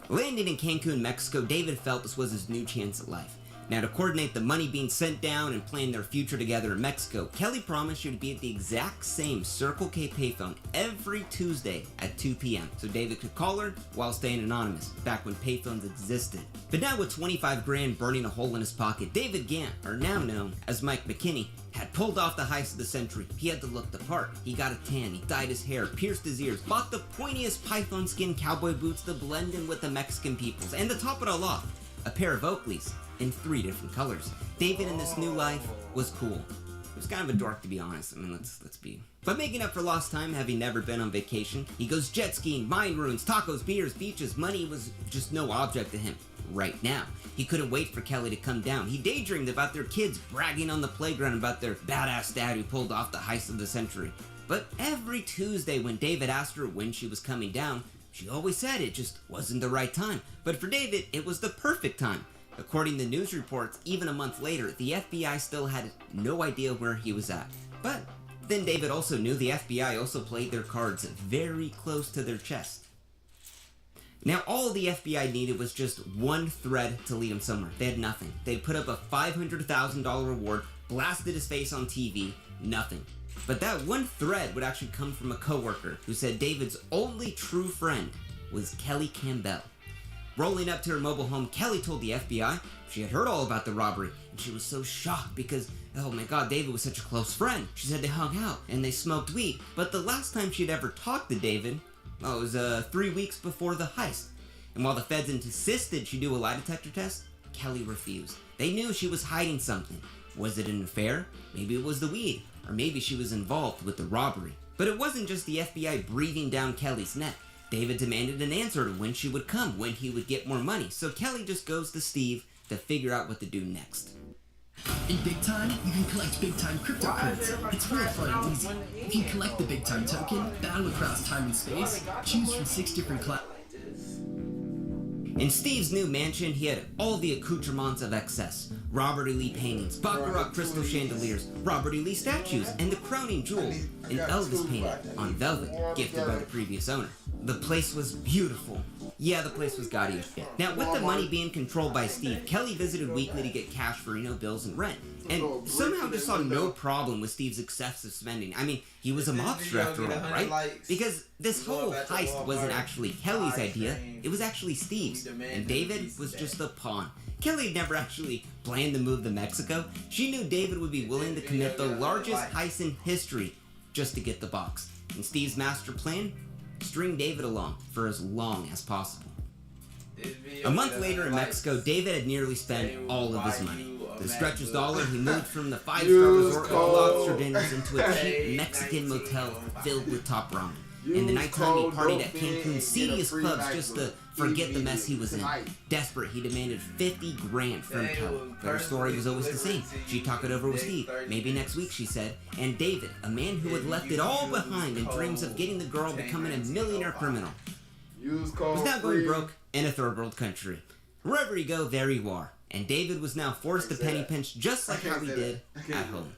Landing in Cancun, Mexico, David felt this was his new chance at life. Now, to coordinate the money being sent down and plan their future together in Mexico, Kelly promised she would be at the exact same Circle K payphone every Tuesday at 2 p.m. so David could call her while staying anonymous, back when payphones existed. But now with 25 grand burning a hole in his pocket, David Gant, or now known as Mike McKinney, had pulled off the heist of the century. He had to look the part. He got a tan, he dyed his hair, pierced his ears, bought the pointiest python skin cowboy boots to blend in with the Mexican peoples, and to top it all off, a pair of Oakleys in 3 different colors. David in this new life was cool. He was kind of a dork, to be honest. I mean, let's be. But making up for lost time, having never been on vacation, he goes jet skiing, mine ruins, tacos, beers, beaches. Money was just no object to him right now. He couldn't wait for Kelly to come down. He daydreamed about their kids bragging on the playground about their badass dad who pulled off the heist of the century. But every Tuesday when David asked her when she was coming down, she always said it just wasn't the right time. But for David, it was the perfect time. According to news reports, even a month later, the FBI still had no idea where he was at. But then David also knew the FBI also played their cards very close to their chest. Now, all the FBI needed was just one thread to lead him somewhere. They had nothing. They'd put up a $500,000 reward, blasted his face on TV, nothing. But that one thread would actually come from a coworker who said David's only true friend was Kelly Campbell. Rolling up to her mobile home, Kelly told the FBI she had heard all about the robbery, and she was so shocked because, oh my god, David was such a close friend. She said they hung out and they smoked weed, but the last time she'd ever talked to David, well, it was 3 weeks before the heist. And while the feds insisted she do a lie detector test, Kelly refused. They knew she was hiding something. Was it an affair? Maybe it was the weed. Or maybe she was involved with the robbery. But it wasn't just the FBI breathing down Kelly's neck. David demanded an answer to when she would come, when he would get more money. So Kelly just goes to Steve to figure out what to do next. In Big Time, you can collect Big Time cryptocurrency. It's real fun and easy. If you collect the Big Time token, battle across time and space, choose from 6 different classes. In Steve's new mansion, he had all the accoutrements of excess. Robert E. Lee paintings, Baccarat crystal chandeliers, Robert E. Lee statues, and the crowning jewel, an Elvis painting on velvet, gifted by the previous owner. The place was beautiful. Yeah, the place was gaudy as shit. Now, with the money being controlled by Steve, Kelly visited weekly to get cash for, bills and rent. And somehow just saw no problem with Steve's excessive spending. I mean, he was a mobster after all, right? Because this whole heist wasn't actually Kelly's idea, it was actually Steve's. And David was just a pawn. Kelly had never actually planned to move to Mexico. She knew David would be willing to commit the largest heist in history just to get the box. And Steve's master plan? String David along for as long as possible. A month later in Mexico, David had nearly spent all of his money. To stretch his dollar, he moved from the 5-star resort with lobster dinners into a cheap Mexican motel filled with top ramen. In the nighttime, he partied at Cancun's seediest clubs just to forget the mess he was in. Desperate, he demanded $50,000 from Kelly. But her story was always the same. She'd talk it over with Steve. Maybe next week, she said. And David, a man who had left it all behind in dreams of getting the girl becoming a millionaire criminal, was now going broke in a third world country. Wherever you go, there you are. And David was now forced to penny pinch just like how he did at home.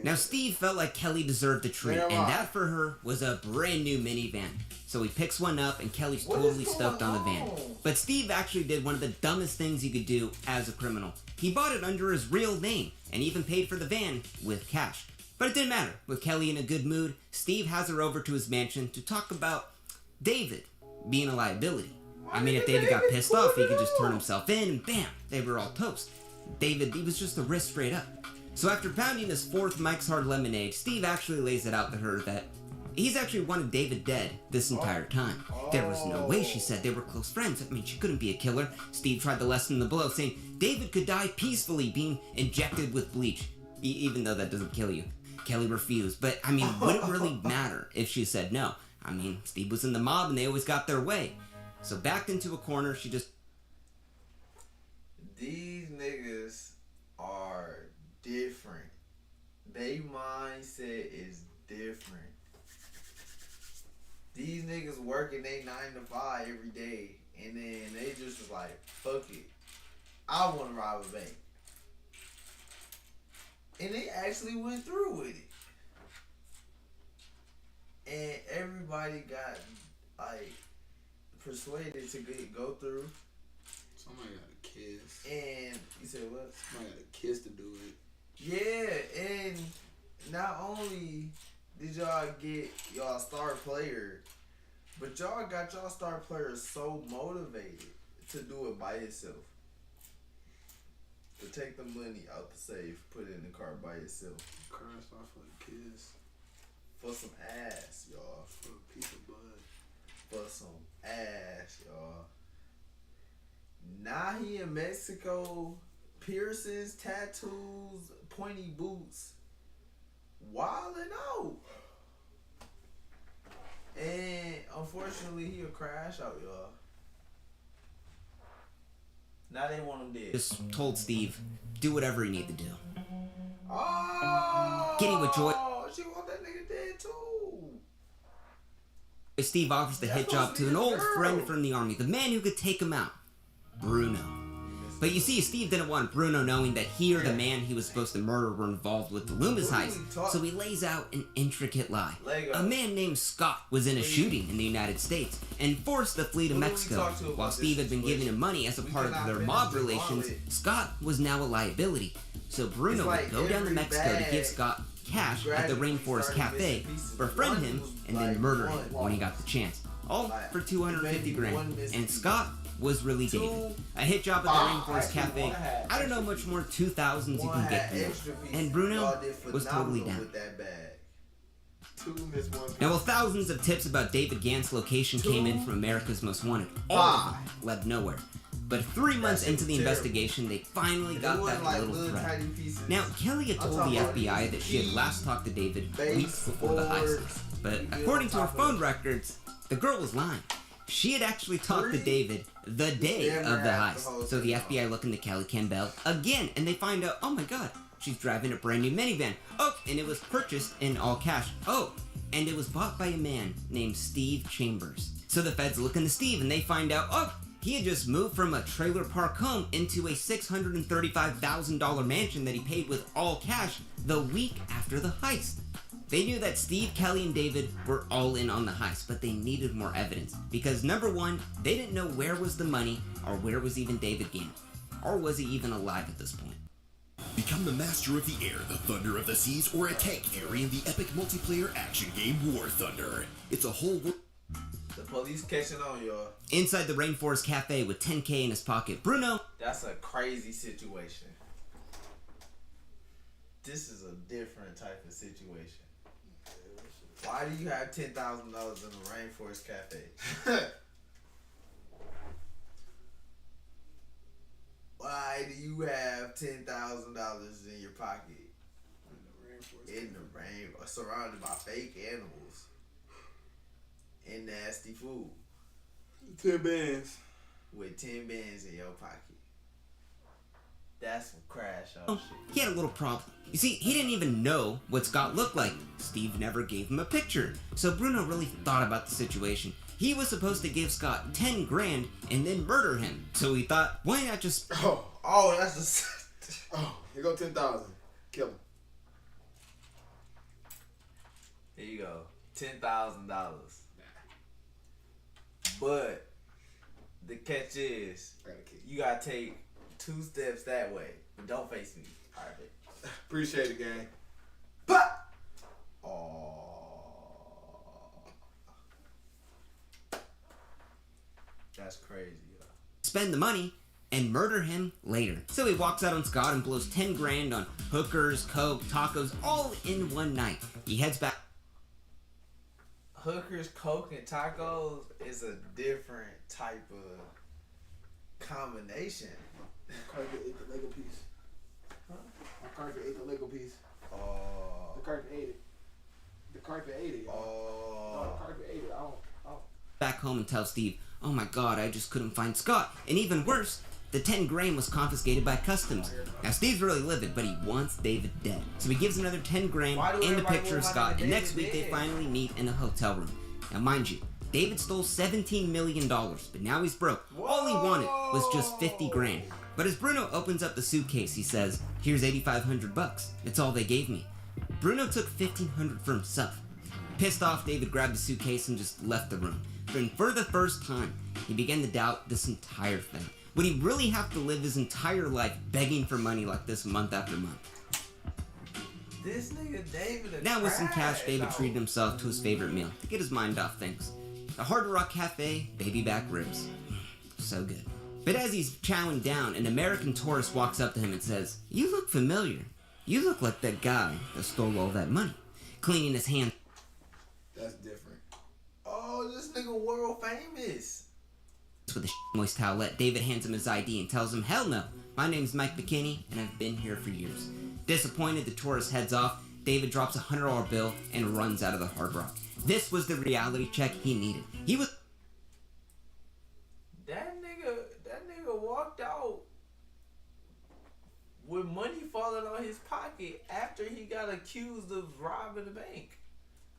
Now Steve felt like Kelly deserved a treat, and that for her was a brand new minivan. So he picks one up and Kelly's totally stoked on the van. But Steve actually did one of the dumbest things you could do as a criminal. He bought it under his real name, and even paid for the van with cash. But it didn't matter. With Kelly in a good mood, Steve has her over to his mansion to talk about David being a liability. I mean, if David got pissed off, he could just turn himself in and bam, they were all toast. David, he was just a risk straight up. So after pounding his 4th Mike's Hard Lemonade, Steve actually lays it out to her that he's actually wanted David dead this entire time. There was no way, she said, they were close friends. I mean, she couldn't be a killer. Steve tried to lessen the blow, saying David could die peacefully being injected with bleach, even though that doesn't kill you. Kelly refused, but I mean, would it really matter if she said no? I mean, Steve was in the mob and they always got their way. So backed into a corner, she just... These niggas are different. They mindset is different. These niggas working they 9 to 5 every day, and then they just was like, fuck it, I want to rob a bank. And they actually went through with it. And everybody got, like, persuaded to go through. Somebody got a kiss. And you said what? Somebody got a kiss to do it. Yeah, and not only did y'all get y'all star player, but y'all got y'all star player so motivated to do it by itself. To take the money out the safe, put it in the car by itself. Crash off for the kiss. For some ass, y'all. For a piece of blood. For some ass, y'all. Now he in Mexico, piercings, tattoos, pointy boots, wildin' out. And unfortunately, he a crash out, y'all. Now they want him dead. just told Steve, do whatever you need to do. Oh, Getting with joy, she want that nigga dead too. Steve offers the hit job to an old friend from the army, the man who could take him out, Bruno. But you see, Steve didn't want Bruno knowing that he or the man he was supposed to murder were involved with the Loomis heist, so he lays out an intricate lie. A man named Scott was in a shooting in the United States and forced to flee to Mexico. While Steve had been giving him money as a part of their mob relations, Scott was now a liability. So Bruno would go down to Mexico to give Scott cash at the Rainforest Cafe, befriend him, and then murder him when he got the chance. All for 250 grand. And Scott was really David. A hit job at the Rainforest Cafe. I don't know much more 2000s you can get from it. And Bruno was totally down. Now, while thousands of tips about David Gant's location came in from America's Most Wanted, all of them led nowhere. But 3 months into the investigation, they finally got that little thread. Now, Kelly had told the FBI that she had last talked to David weeks before the heist. But according to her phone records, the girl was lying. She had actually talked to David the day of the heist. So the FBI look into Kelly Campbell again, and they find out, oh my god, she's driving a brand new minivan. Oh, and it was purchased in all cash. Oh, and it was bought by a man named Steve Chambers. So the feds look into Steve, and they find out, oh, he had just moved from a trailer park home into a $635,000 mansion that he paid with all cash the week after the heist. They knew that Steve, Kelly, and David were all in on the heist, but they needed more evidence. Because number one, they didn't know where was the money, or where was even David Gant. Or was he even alive at this point? Become the master of the air, the thunder of the seas, or a tank fury in the epic multiplayer action game War Thunder. It's a whole world. The police catching on, y'all. Inside the Rainforest Cafe with $10K in his pocket, Bruno... That's a crazy situation. This is a different type of situation. Why do you have $10,000 in the Rainforest Cafe? Why do you have $10,000 in your pocket? In the rain, surrounded by fake animals and nasty food. 10 bands. With 10 bands in your pocket. That's some crash out shit. He had a little problem. You see, he didn't even know what Scott looked like. Steve never gave him a picture. So Bruno really thought about the situation. He was supposed to give Scott 10 grand and then murder him. So he thought, why not just... Oh, that's just... Oh, here go 10,000. Kill him. Here you go. $10,000. But the catch is, you gotta take 2 steps that way, but don't face me. All right. Appreciate it, gang. But oh, that's crazy. Yo. Spend the money and murder him later. So he walks out on Scott and blows 10 grand on hookers, coke, tacos, all in one night. He heads back. Hookers, coke, and tacos is a different type of combination. Carter ate the Lego piece. Huh? My Carter ate the Lego piece. Oh. The Carter ate it. The Carter ate it. Oh. No, the Carter ate it. I don't. Back home and tell Steve, oh my god, I just couldn't find Scott. And even worse, the 10 grand was confiscated by customs. Now Steve's really livid, but he wants David dead. So he gives another 10 grand and a picture of Scott, and next week they finally meet in a hotel room. Now mind you, David stole $17 million, but now he's broke. All he wanted was just 50 grand. But as Bruno opens up the suitcase, he says, here's 8,500 bucks. It's all they gave me. Bruno took 1,500 for himself. Pissed off, David grabbed the suitcase and just left the room. But for the first time, he began to doubt this entire thing. Would he really have to live his entire life begging for money like this month after month? This nigga David. Now with some cash, David treated himself to his favorite meal to get his mind off things. The Hard Rock Cafe, baby back ribs. So good. But as he's chowing down, an American tourist walks up to him and says, "You look familiar. You look like that guy that stole all that money." Cleaning his hand. That's different. Oh, this nigga world famous. With a moist towelette, David hands him his ID and tells him, "Hell no, my name's Mike McKinney and I've been here for years." Disappointed, the tourist heads off. David drops a $100 bill and runs out of the Hard Rock. This was the reality check he needed. He was... That nigga walked out with money falling on his pocket after he got accused of robbing a bank.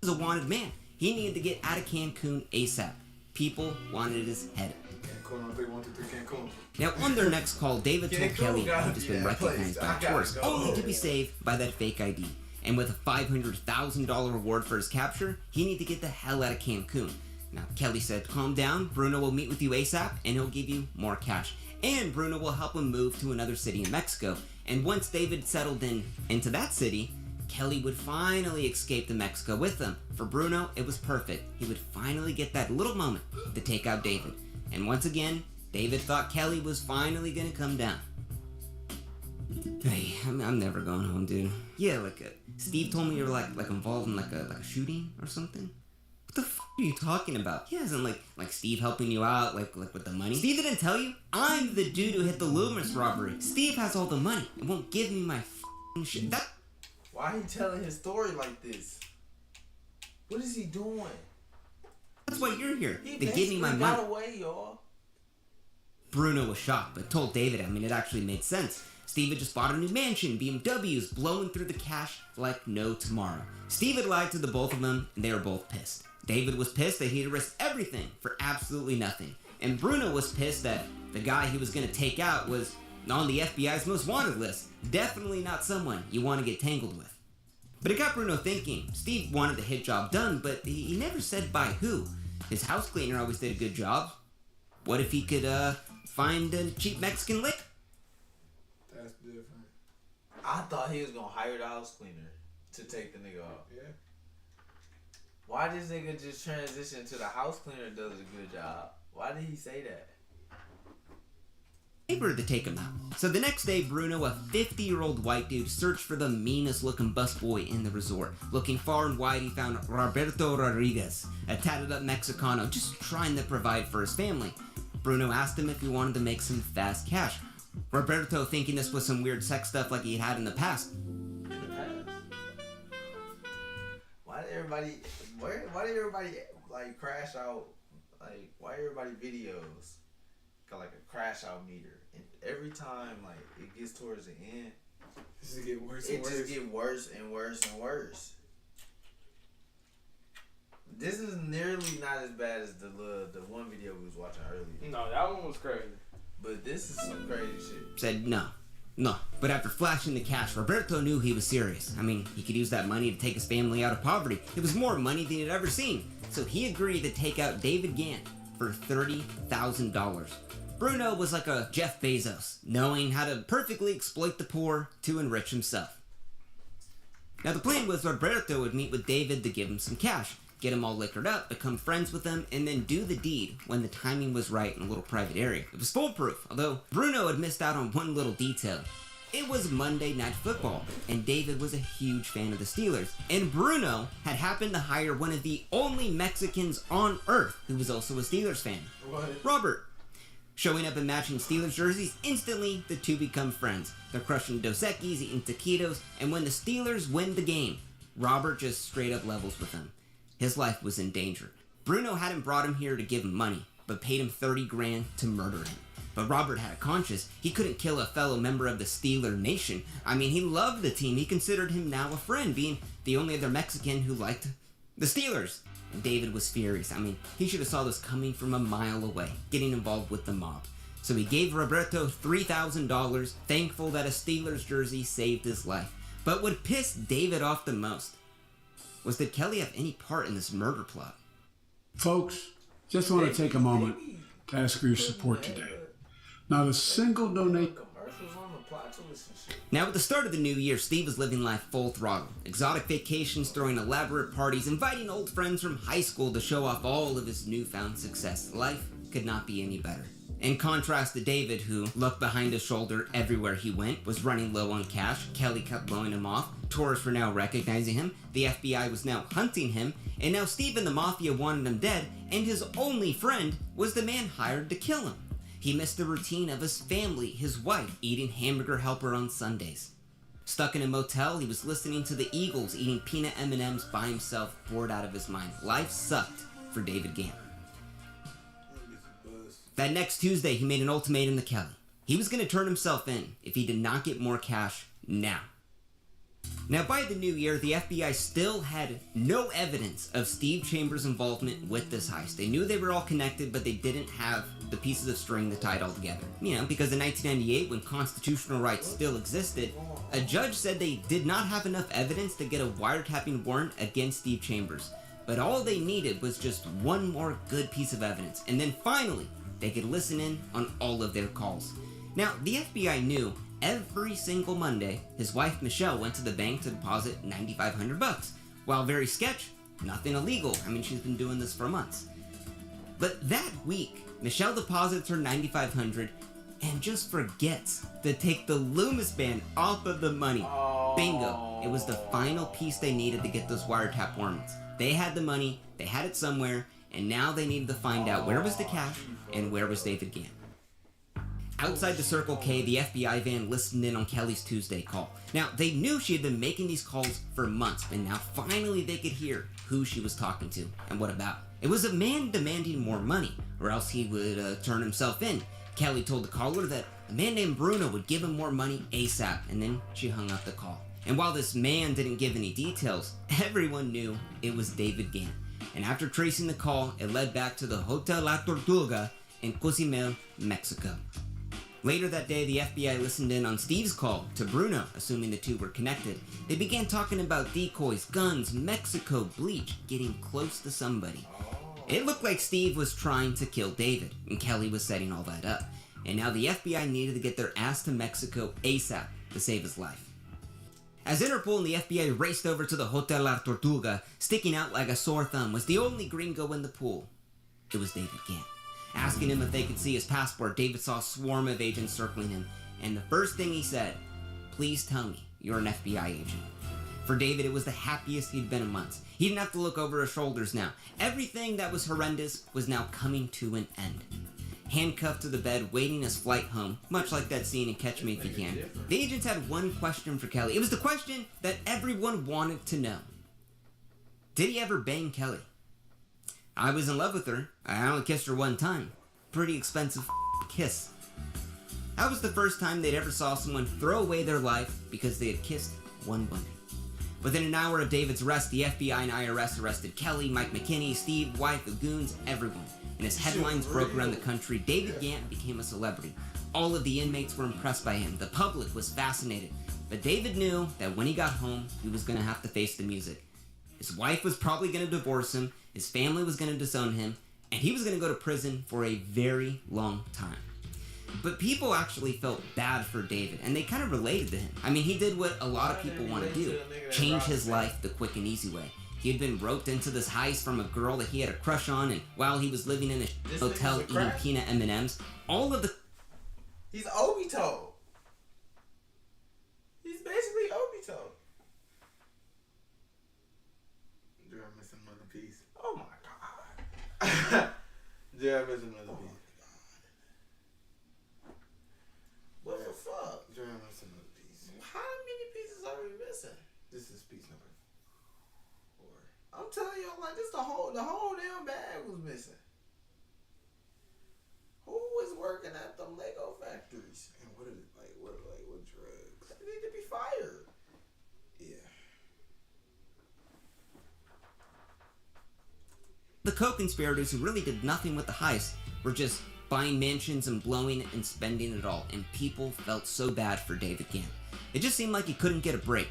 He was a wanted man. He needed to get out of Cancun ASAP. People wanted his head. Cancun on 3, 1, 2, 3, Cancun. Now, on their next call, David told Cancun Kelly gotta he'd just be been that recognized place. by I gotta tourists, go. only to be saved by that fake ID. And with a $500,000 reward for his capture, he needed to get the hell out of Cancun. Now, Kelly said, calm down, Bruno will meet with you ASAP, and he'll give you more cash. And Bruno will help him move to another city in Mexico. And once David settled into that city, Kelly would finally escape to Mexico with them. For Bruno, it was perfect. He would finally get that little moment to take out David. And once again, David thought Kelly was finally gonna come down. Hey, I'm never going home, dude. Yeah, Steve told me you were like involved in like a shooting or something. What the f*** are you talking about? He hasn't like Steve helping you out like with the money. Steve didn't tell you? I'm the dude who hit the Loomis robbery. Steve has all the money and won't give me my f***ing shit. Why he telling his story like this? What is he doing? That's why you're here. He To give me my basically money. got away, y'all. Bruno was shocked, but told David, it actually made sense. Steve had just bought a new mansion, BMWs, blowing through the cash like no tomorrow. Steve had lied to the both of them, and they were both pissed. David was pissed that he had risked everything for absolutely nothing. And Bruno was pissed that the guy he was going to take out was on the FBI's most wanted list. Definitely not someone you want to get tangled with. But it got Bruno thinking. Steve wanted the hit job done, but he never said by who. His house cleaner always did a good job. What if he could find a cheap Mexican lick? That's different. I thought he was gonna hire the house cleaner to take the nigga off. Yeah. Why this nigga just transition to the house cleaner does a good job? Why did he say that? Paper to take him out. So the next day, Bruno, a 50-year-old white dude, searched for the meanest looking busboy in the resort. Looking far and wide, he found Roberto Rodriguez, a tatted up Mexicano, just trying to provide for his family. Bruno asked him if he wanted to make some fast cash. Roberto, thinking this was some weird sex stuff like he had in the past. Why did everybody like crash out? Like, why everybody videos got like a crash out meter? And every time like it gets towards the end, it just get worse and worse and worse. This is nearly not as bad as the one video we was watching earlier. No, that one was crazy. But this is some crazy shit. Said no. But after flashing the cash, Roberto knew he was serious. He could use that money to take his family out of poverty. It was more money than he'd ever seen. So he agreed to take out David Gant for $30,000. Bruno was like a Jeff Bezos, knowing how to perfectly exploit the poor to enrich himself. Now the plan was Roberto would meet with David to give him some cash, get him all liquored up, become friends with him, and then do the deed when the timing was right in a little private area. It was foolproof, although Bruno had missed out on one little detail. It was Monday Night Football, and David was a huge fan of the Steelers. And Bruno had happened to hire one of the only Mexicans on earth who was also a Steelers fan. What? Robert. Showing up in matching Steelers jerseys, instantly the two become friends. They're crushing Dos Equis, eating taquitos, and when the Steelers win the game, Robert just straight up levels with them. His life was in danger. Bruno hadn't brought him here to give him money, but paid him $30,000 to murder him. But Robert had a conscience. He couldn't kill a fellow member of the Steeler Nation. He loved the team. He considered him now a friend, being the only other Mexican who liked the Steelers. And David was furious. He should have saw this coming from a mile away, getting involved with the mob. So he gave Roberto $3,000, thankful that a Steelers jersey saved his life. But what pissed David off the most was did Kelly have any part in this murder plot? Folks, just want to take a moment to ask for your support today. Not a single donation. Now, at the start of the new year, Steve was living life full throttle. Exotic vacations, throwing elaborate parties, inviting old friends from high school to show off all of his newfound success. Life could not be any better. In contrast to David, who looked behind his shoulder everywhere he went, was running low on cash, Kelly kept blowing him off, tourists were now recognizing him, the FBI was now hunting him, and now Steve and the Mafia wanted him dead, and his only friend was the man hired to kill him. He missed the routine of his family, his wife, eating Hamburger Helper on Sundays. Stuck in a motel, he was listening to the Eagles, eating peanut M&Ms by himself, bored out of his mind. Life sucked for David Gant. That next Tuesday, he made an ultimatum to Kelly. He was going to turn himself in if he did not get more cash now. Now, by the new year, the FBI still had no evidence of Steve Chambers' involvement with this heist. They knew they were all connected, but they didn't have the pieces of string that tied all together. Because in 1998, when constitutional rights still existed, a judge said they did not have enough evidence to get a wiretapping warrant against Steve Chambers. But all they needed was just one more good piece of evidence, and then finally, they could listen in on all of their calls. Now, the FBI knew every single Monday, his wife Michelle went to the bank to deposit $9,500. While very sketch, nothing illegal. She's been doing this for months. But that week, Michelle deposits her $9,500 and just forgets to take the Loomis band off of the money. Bingo! It was the final piece they needed to get those wiretap warrants. They had the money, they had it somewhere, and now they needed to find out where was the cash and where was David Gant. Outside the Circle K, the FBI van listened in on Kelly's Tuesday call. Now, they knew she had been making these calls for months, and now finally they could hear who she was talking to and what about. It was a man demanding more money, or else he would turn himself in. Kelly told the caller that a man named Bruno would give him more money ASAP, and then she hung up the call. And while this man didn't give any details, everyone knew it was David Gant. And after tracing the call, it led back to the Hotel La Tortuga in Cozumel, Mexico. Later that day, the FBI listened in on Steve's call to Bruno, assuming the two were connected. They began talking about decoys, guns, Mexico, bleach, getting close to somebody. It looked like Steve was trying to kill David, and Kelly was setting all that up. And now the FBI needed to get their ass to Mexico ASAP to save his life. As Interpol and the FBI raced over to the Hotel La Tortuga, sticking out like a sore thumb was the only gringo in the pool. It was David Gant. Asking him if they could see his passport, David saw a swarm of agents circling him, and the first thing he said, "Please tell me you're an FBI agent." For David, it was the happiest he'd been in months. He didn't have to look over his shoulders now. Everything that was horrendous was now coming to an end. Handcuffed to the bed, waiting his flight home, much like that scene in Catch Me If You Can, the agents had one question for Kelly. It was the question that everyone wanted to know. Did he ever bang Kelly? I was in love with her. I only kissed her one time. Pretty expensive kiss. That was the first time they'd ever saw someone throw away their life because they had kissed one woman. Within an hour of David's arrest, the FBI and IRS arrested Kelly, Mike McKinney, Steve, wife, the goons, everyone. And as headlines broke around the country, David Gant became a celebrity. All of the inmates were impressed by him. The public was fascinated. But David knew that when he got home, he was going to have to face the music. His wife was probably going to divorce him, his family was going to disown him, and he was going to go to prison for a very long time. But people actually felt bad for David, and they kind of related to him. He did what a lot of people want to do, change his life the quick and easy way. He had been roped into this heist from a girl that he had a crush on, and while he was living in a hotel eating peanut M&Ms, all of the... He's Obito. He's basically Obito. You're missing another piece. Oh my god. Yeah, missing another piece. What the fuck? You're missing another piece. How many pieces are we missing? This is piece number 4. I'm telling you, this the whole damn bag was missing. Who was working at them Lego factories? And what is it like? What drugs? They need to be fired. Yeah. The co-conspirators who really did nothing with the heist were just buying mansions and blowing it and spending it all, and people felt so bad for David Gant. It just seemed like he couldn't get a break.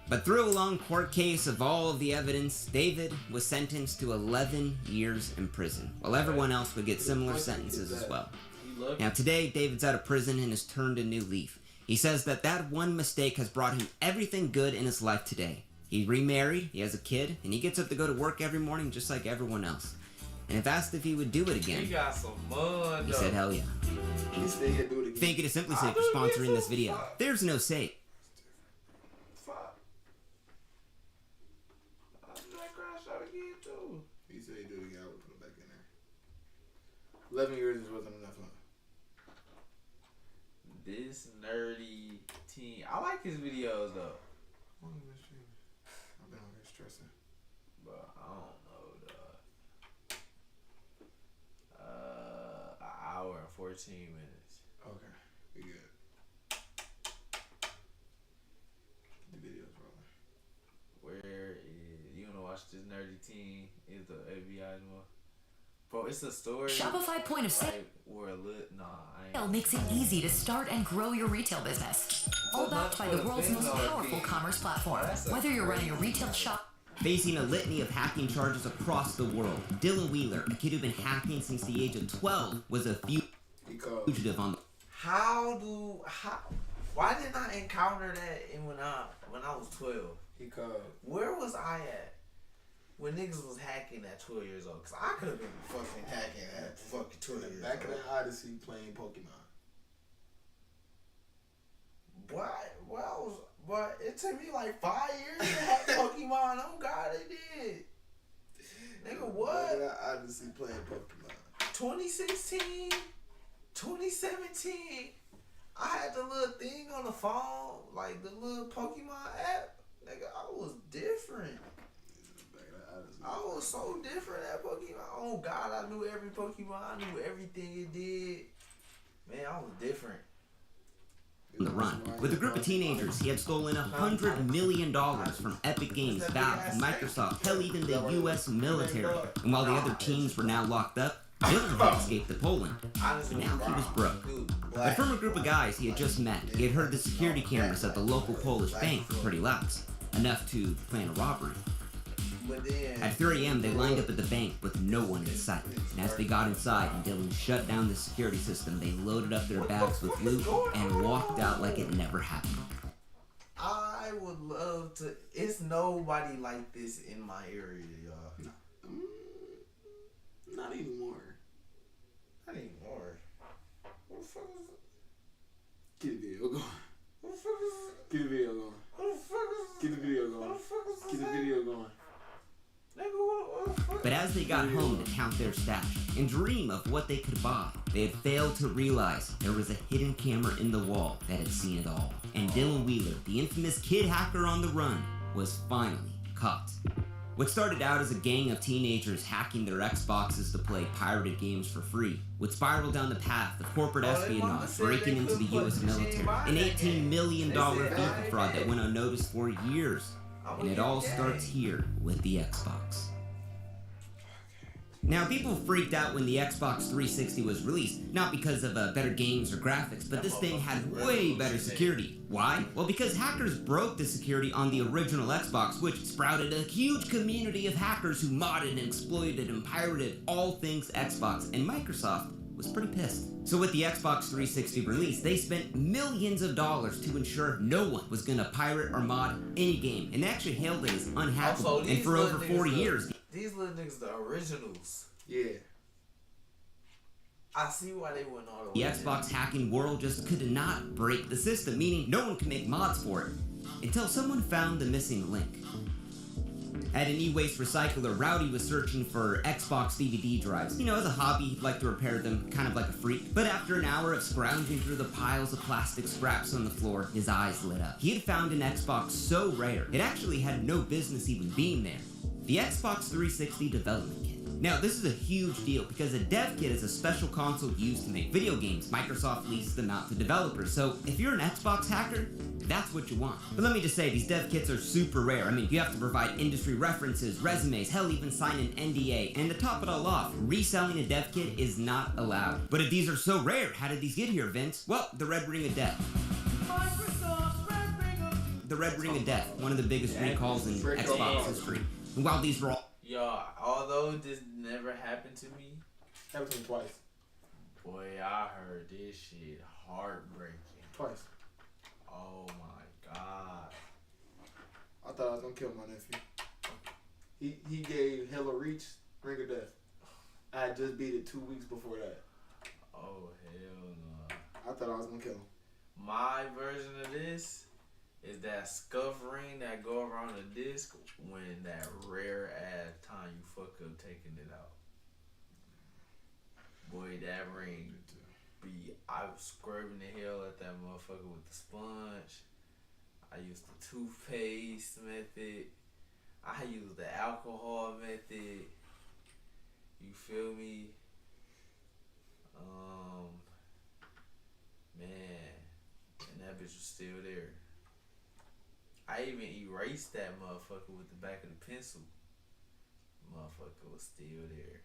But through a long court case of all of the evidence, David was sentenced to 11 years in prison, while everyone else would get similar sentences as well. Now today, David's out of prison and has turned a new leaf. He says that one mistake has brought him everything good in his life today. He remarried, he has a kid, and he gets up to go to work every morning just like everyone else. And if asked if he would do it again, He got some money. he said hell yeah. He said he'd do it again. Thank you to Simply Safe for sponsoring this video. There's no safe. Fuck. I do that crash out again too. He said he'd do it again. I would put him back in there. 11 years just wasn't enough, huh? This nerdy teen. I like his videos though. I've been on here stressing. But I don't know, dog. An hour and 14 minutes. Okay, we good. The video's rolling. watch this nerdy teen is the ABI one. Bro, it's a story. Shopify Point of Sale makes it easy to start and grow your retail business. All backed by the world's most powerful commerce platform. Whether you're running a retail shop. Facing a litany of hacking charges across the world, Dylan Wheeler, a kid who'd been hacking since the age of 12, was a fugitive on the... Why didn't I encounter that when I was 12? Where was I at when niggas was hacking at 12 years old? Cause I could have been fucking hacking at fucking 12 years old. Back in the Odyssey playing Pokemon. But it took me like 5 years to hack Pokemon. Oh God, it did. Nigga, what? Back in the Odyssey playing Pokemon. 2016, 2017. I had the little thing on the phone, like the little Pokemon app. Nigga, I was different. I was so different at Pokemon. Oh God, I knew every Pokemon. I knew everything it did. Man, I was different. On the run. With a group of teenagers, he had stolen $100 million from Epic Games, Valve, Microsoft, hell, even the U.S. military. And while the other teens were now locked up, Dylan had escaped to Poland. But now he was broke. But from a group of guys he had just met, he had heard the security cameras at the local Polish bank were pretty lax, enough to plan a robbery. At 3 a.m., they lined up at the bank with no one in sight. And as they got inside and Dylan shut down the security system, they loaded up their bags with loot and walked out like it never happened. I would love to. It's nobody like this in my area, y'all. Not anymore. Not anymore. What the fuck is it? Get the video going. What the fuck is it? Get the video going. What the fuck is it? Get the video going. What the fuck is Get the video going. But as they got home to count their stash and dream of what they could buy, they had failed to realize there was a hidden camera in the wall that had seen it all. And Dylan Wheeler, the infamous kid hacker on the run, was finally caught. What started out as a gang of teenagers hacking their Xboxes to play pirated games for free would spiral down the path of corporate espionage, breaking into the U.S. military, an $18 million FIFA fraud that went unnoticed for years. And it all starts here with the Xbox. Now, people freaked out when the Xbox 360 was released, not because of better games or graphics, but this thing had way better security. Why? Well, because hackers broke the security on the original Xbox, which sprouted a huge community of hackers who modded and exploited and pirated all things Xbox, and Microsoft was pretty pissed. So with the Xbox 360 release, they spent millions of dollars to ensure no one was gonna pirate or mod any game, and they actually hailed it as unhackable. And for over 4 years, these little niggas, the originals. Yeah. I see why they went all the the way. Xbox hacking world just could not break the system, meaning no one could make mods for it, until someone found the missing link. At an e-waste recycler, Rowdy was searching for Xbox DVD drives. You know, as a hobby, he'd like to repair them, kind of like a freak. But after an hour of scrounging through the piles of plastic scraps on the floor, his eyes lit up. He had found an Xbox so rare, it actually had no business even being there. The Xbox 360 development kit. Now, this is a huge deal because a dev kit is a special console used to make video games. Microsoft leases them out to developers, so if you're an Xbox hacker, that's what you want. But let me just say, these dev kits are super rare. I mean, you have to provide industry references, resumes, hell, even sign an NDA. And to top it all off, reselling a dev kit is not allowed. But if these are so rare, how did these get here, Vince? Well, the Red Ring of Death. The Red Ring of Death, one of the biggest recalls in Xbox history. And while these were all... Yo, although this never happened to me. Happened to me twice. Boy, I heard this shit heartbreaking. Twice. Oh my god. I thought I was gonna kill my nephew. He gave Hella Reach Ring of Death. I had just beat it 2 weeks before that. Oh hell no. I thought I was gonna kill him. My version of this is that scuff ring that go around the disc when that rare ass time you fuck up taking it out. Boy, that ring I was scrubbing the hell at that motherfucker with the sponge. I used the toothpaste method. I used the alcohol method. You feel me? Man, and that bitch was still there. I even erased that motherfucker with the back of the pencil. motherfucker was still there.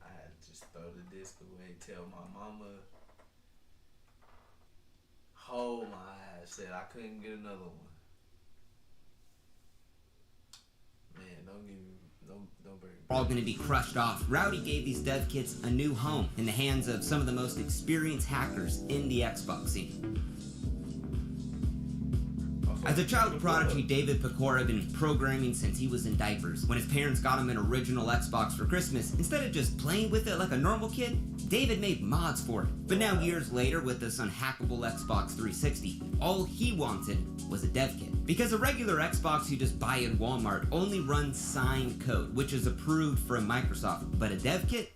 I had to just throw the disc away, tell my mama, hold my ass, said I couldn't get another one. Man, don't bring me. All going to be crushed off. Rowdy gave these dev kits a new home in the hands of some of the most experienced hackers in the Xbox scene. As a child prodigy, David Pecora had been programming since he was in diapers. When his parents got him an original Xbox for Christmas, instead of just playing with it like a normal kid, David made mods for it. But now years later, with this unhackable Xbox 360, all he wanted was a dev kit. Because a regular Xbox you just buy at Walmart only runs signed code, which is approved from Microsoft. But a dev kit?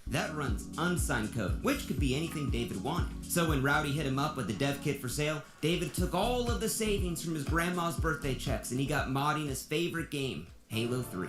That runs unsigned code, which could be anything David wanted. So when Rowdy hit him up with the dev kit for sale, David took all of the savings from his grandma's birthday checks and he got modding his favorite game, Halo 3.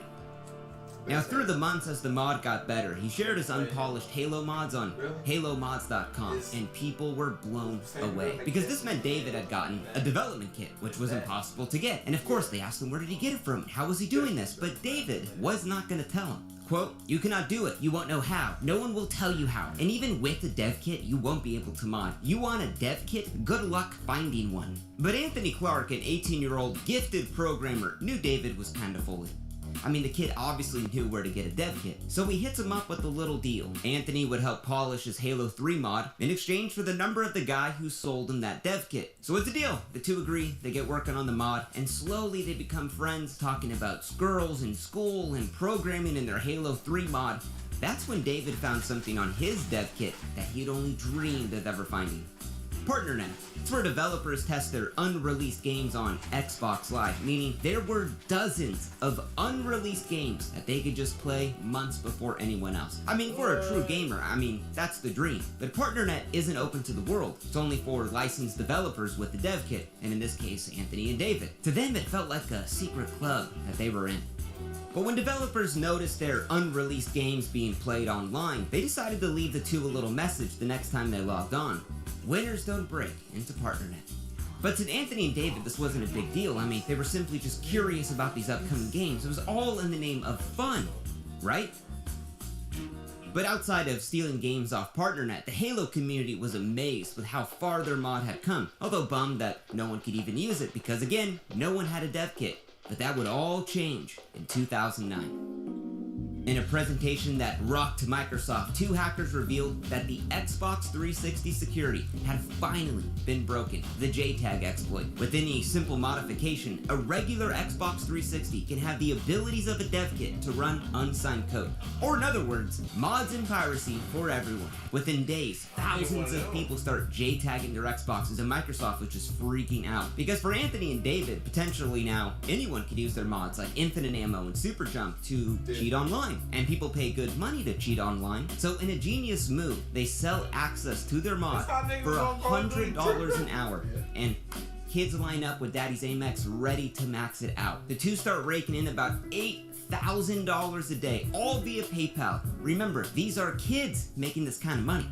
Now through the months as the mod got better, he shared his unpolished Halo mods on HaloMods.com and people were blown away. Because this meant David had gotten a development kit, which was impossible to get. And of course they asked him where did he get it from and how was he doing this? But David was not going to tell him. Quote, "You cannot do it. You won't know how. No one will tell you how. And even with a dev kit, you won't be able to mod. You want a dev kit? Good luck finding one." But Anthony Clark, an 18-year-old gifted programmer, knew David was kind of full of it. I mean, the kid obviously knew where to get a dev kit, so he hits him up with a little deal. Anthony would help polish his Halo 3 mod in exchange for the number of the guy who sold him that dev kit. So it's a deal. The two agree, they get working on the mod, and slowly they become friends, talking about girls in school and programming in their Halo 3 mod. That's when David found something on his dev kit that he'd only dreamed of ever finding. PartnerNet. It's where developers test their unreleased games on Xbox Live, meaning there were dozens of unreleased games that they could just play months before anyone else. I mean, for a true gamer, that's the dream. But PartnerNet isn't open to the world. It's only for licensed developers with the dev kit, and in this case, Anthony and David. To them, it felt like a secret club that they were in. But when developers noticed their unreleased games being played online, they decided to leave the two a little message the next time they logged on. Winners don't break into PartnerNet. But to Anthony and David, this wasn't a big deal. They were simply just curious about these upcoming games. It was all in the name of fun, right? But outside of stealing games off PartnerNet, the Halo community was amazed with how far their mod had come, although bummed that no one could even use it because, again, no one had a dev kit. But that would all change in 2009. In a presentation that rocked Microsoft, two hackers revealed that the Xbox 360 security had finally been broken, the JTAG exploit. With any simple modification, a regular Xbox 360 can have the abilities of a dev kit to run unsigned code. Or in other words, mods and piracy for everyone. Within days, thousands of people start JTAGing their Xboxes and Microsoft was just freaking out. Because for Anthony and David, potentially now, anyone could use their mods like Infinite Ammo and Super Jump to cheat online. And people pay good money to cheat online. So in a genius move, they sell access to their mod for $100 an hour. And kids line up with Daddy's Amex ready to max it out. The two start raking in about $8,000 a day, all via PayPal. Remember, these are kids making this kind of money.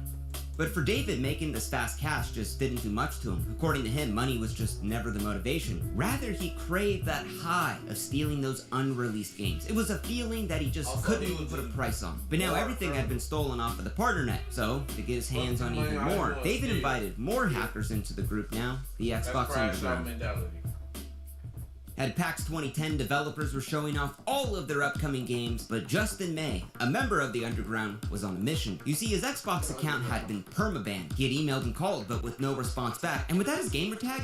But for David, making this fast cash just didn't do much to him. According to him, money was just never the motivation. Rather, he craved that high of stealing those unreleased games. It was a feeling that he just couldn't even put a price on. But now everything had been stolen off of the PartnerNet, so to get his hands on even more, David invited more hackers into the group now, the Xbox Underground. At PAX 2010, developers were showing off all of their upcoming games, but just in May, a member of the Underground was on a mission. You see, his Xbox account had been permabanned. He had emailed and called, but with no response back. And without his gamer tag,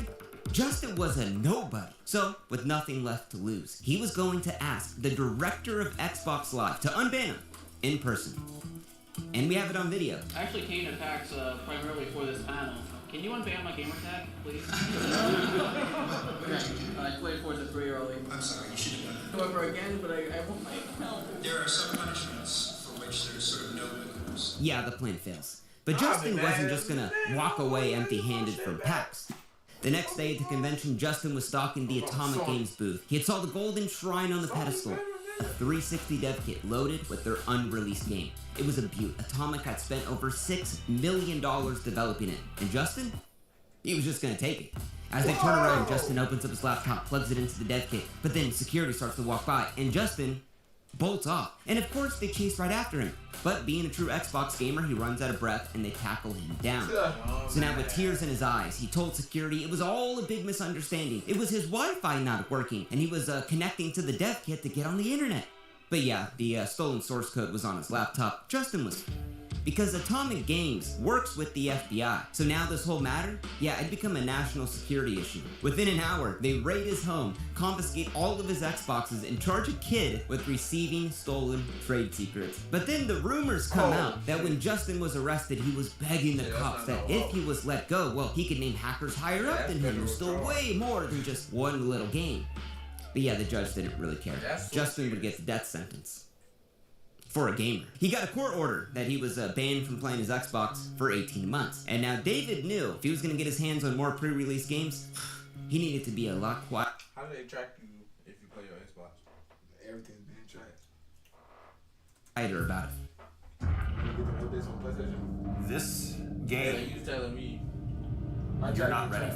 Justin was a nobody. So, with nothing left to lose, he was going to ask the director of Xbox Live to unban him in person. And we have it on video. I actually came to PAX primarily for this panel. Can you unban my gamer tag, please? I played Forza 3 early. I'm sorry, you should have done it. However, again, but I won't make help. There are some punishments for which there's sort of no recourse. Yeah, the plan fails. But Justin wasn't just gonna walk away empty-handed from PAX. The next day at the convention, Justin was stalking the Atomic Games booth. He had saw the golden shrine on the pedestal. A 360 dev kit loaded with their unreleased game. It was a beaut. Atomic had spent over $6 million developing it. And Justin? He was just gonna take it. As they turn around, Justin opens up his laptop, plugs it into the dev kit. But then security starts to walk by, and Justin bolts off. And of course, they chase right after him. But being a true Xbox gamer, he runs out of breath and they tackle him down. So now with tears in his eyes, he told security it was all a big misunderstanding. It was his Wi-Fi not working and he was connecting to the dev kit to get on the internet. But yeah, the stolen source code was on his laptop. Justin was... Because Atomic Games works with the FBI. So now this whole matter, yeah, it'd become a national security issue. Within an hour, they raid his home, confiscate all of his Xboxes, and charge a kid with receiving stolen trade secrets. But then the rumors come out that when Justin was arrested, he was begging the cops that if he was let go, well, he could name hackers higher up than him who stole way more than just one little game. But yeah, the judge didn't really care. Justin would get the death sentence. For a gamer. He got a court order that he was banned from playing his Xbox for 18 months. And now David knew if he was going to get his hands on more pre-release games, he needed to be a lot quiet. How do they track you if you play your Xbox? Everything's being tracked. Quieter about it. This Yeah, game, you telling me. you're not ready.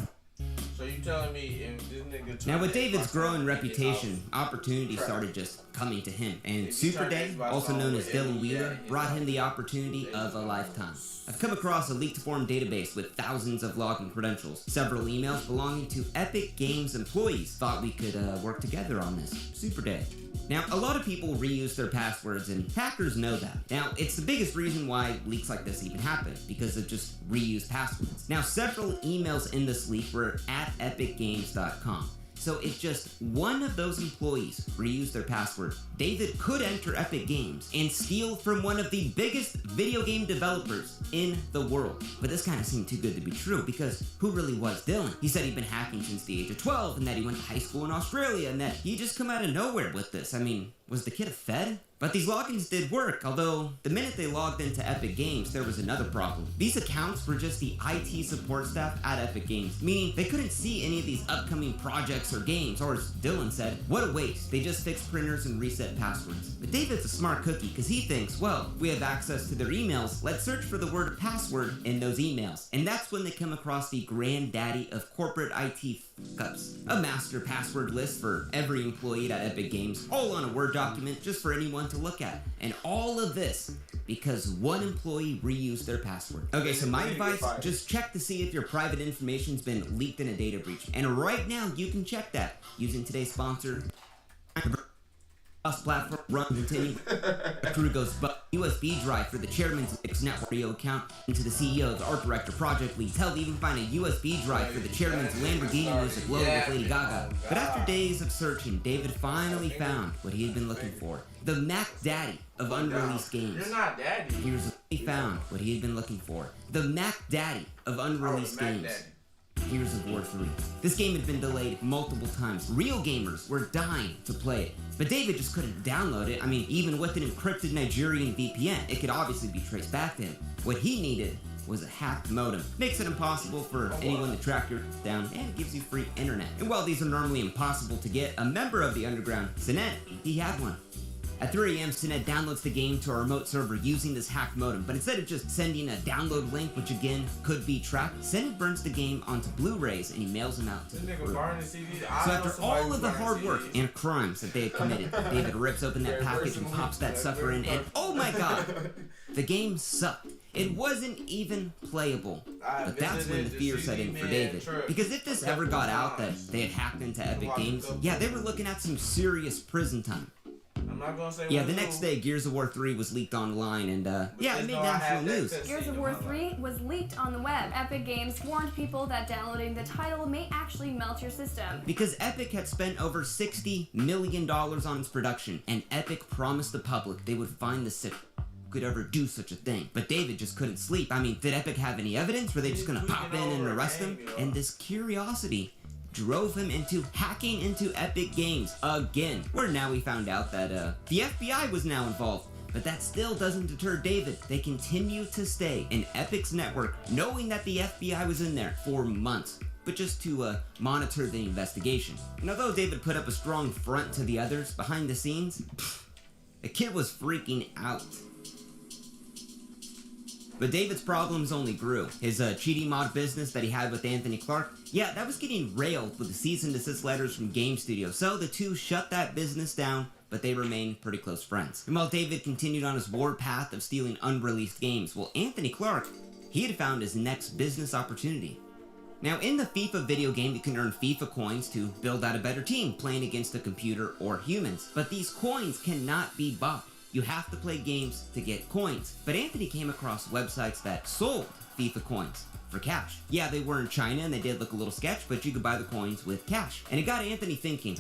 So you telling me if this nigga... Now with David's growing reputation, opportunities started just coming to him. And Super Day, also known as Dylan Wheeler, brought him the opportunity of a lifetime. I've come across a leaked form database with thousands of login credentials. Several emails belonging to Epic Games employees thought we could work together on this. Super Day. Now, a lot of people reuse their passwords, and hackers know that. Now, it's the biggest reason why leaks like this even happen, because of just reused passwords. Now, several emails in this leak were at epicgames.com. So if just one of those employees reused their password, David could enter Epic Games and steal from one of the biggest video game developers in the world. But this kind of seemed too good to be true, because who really was Dylan? He said he'd been hacking since the age of 12 and that he went to high school in Australia and that he just come out of nowhere with this. I mean, was the kid a Fed? But these logins did work, although the minute they logged into Epic Games, there was another problem. These accounts were just the IT support staff at Epic Games, meaning they couldn't see any of these upcoming projects or games, or as Dylan said, what a waste. They just fixed printers and reset passwords. But David's a smart cookie, because he thinks, well, we have access to their emails, let's search for the word password in those emails. And that's when they come across the granddaddy of corporate IT fuck-ups. A master password list for every employee at Epic Games, all on a Word document just for anyone to look at. And all of this because one employee reused their password. Okay, so my advice, just check to see if your private information's been leaked in a data breach. And right now, you can check that using today's sponsor, platform run continue. The crew goes but USB drive for the chairman's network account into the CEO's art director project leads. Hell, they even find a USB drive for the chairman's Lamborghini music logo with Lady Gaga. But after days of searching, David finally found what he had been looking for. The Mac Daddy of unreleased games. You're not daddy. Here's what he found what he had been looking for. The Mac Daddy of unreleased games. Gears of War 3. This game had been delayed multiple times. Real gamers were dying to play it. But David just couldn't download it. I mean, even with an encrypted Nigerian VPN, it could obviously be traced back to him. What he needed was a hacked modem. Makes it impossible for anyone to track your down, and it gives you free internet. And while these are normally impossible to get, a member of the underground, Sinet, he had one. At 3 a.m., Sinet downloads the game to a remote server using this hacked modem, but instead of just sending a download link, which again could be tracked, Sinet burns the game onto Blu-rays and he mails them out to the crew. So after all of the hard work and crimes that they had committed, David rips open that package and pops that sucker in, and oh my god, the game sucked. It wasn't even playable. But that's when the fear set in for David. Because if this ever got out that they had hacked into Epic Games, yeah, they were looking at some serious prison time. I'm not gonna say the next day, Gears of War 3 was leaked online, and yeah, it made national news. Gears of War 3 was leaked on the web. Epic Games warned people that downloading the title may actually melt your system. Because Epic had spent over $60 million on its production, and Epic promised the public they would find the sick could ever do such a thing. But David just couldn't sleep. I mean, did Epic have any evidence? Were they just gonna pop in and arrest him? And this curiosity drove him into hacking into Epic Games again, where now we found out that the FBI was now involved. But that still doesn't deter David. They continue to stay in Epic's network, knowing that the FBI was in there for months, but just to monitor the investigation. And although David put up a strong front to the others behind the scenes, the kid was freaking out. But David's problems only grew. His cheating mod business that he had with Anthony Clark, yeah, that was getting railed with the cease and desist letters from game studios. So the two shut that business down, but they remain pretty close friends. And while David continued on his war path of stealing unreleased games, well, Anthony Clark, he had found his next business opportunity. Now, in the FIFA video game, you can earn FIFA coins to build out a better team playing against a computer or humans. But these coins cannot be bought. You have to play games to get coins. But Anthony came across websites that sold FIFA coins for cash. Yeah, they were in China and they did look a little sketch, but you could buy the coins with cash. And it got Anthony thinking,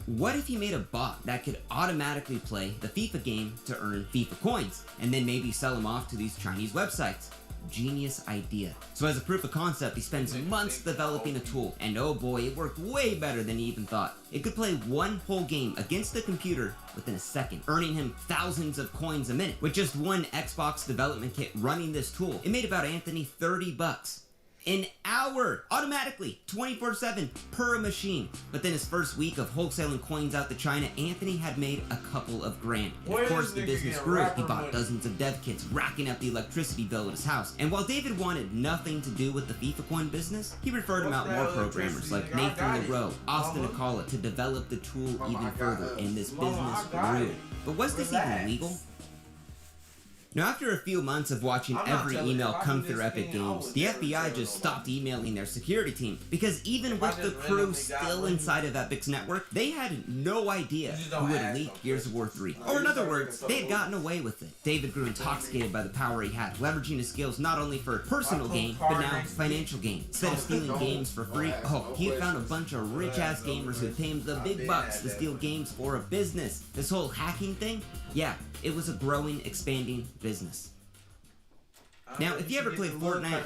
what if he made a bot that could automatically play the FIFA game to earn FIFA coins, and then maybe sell them off to these Chinese websites? Genius idea. So as a proof of concept, he spends months developing a tool, and oh boy, it worked way better than he even thought. It could play one whole game against the computer within a second, earning him thousands of coins a minute. With just one Xbox development kit running this tool, it made about Anthony $30 an hour, automatically, 24/7 per machine. But then his first week of wholesaling coins out to China, Anthony had made a couple of grand. And of course, the business grew. He bought dozens of dev kits, racking up the electricity bill at his house. And while David wanted nothing to do with the FIFA coin business, he referred him out more programmers like Nathan LaRoe, Austin Akala to develop the tool even further, and this business grew. But was this even legal? Now, after a few months of watching every email come through Epic Games, the FBI just stopped emailing their security team, because even with the crew still inside of Epic's network, they had no idea who had leaked Gears of War 3. Or in other words, they had gotten away with it. David grew intoxicated by the power he had, leveraging his skills not only for personal gain, but now financial gain. Instead of stealing games for free, he had found a bunch of rich-ass gamers who paid him the big bucks to steal games for a business. This whole hacking thing, yeah, it was a growing, expanding business. Now, if you ever played Fortnite,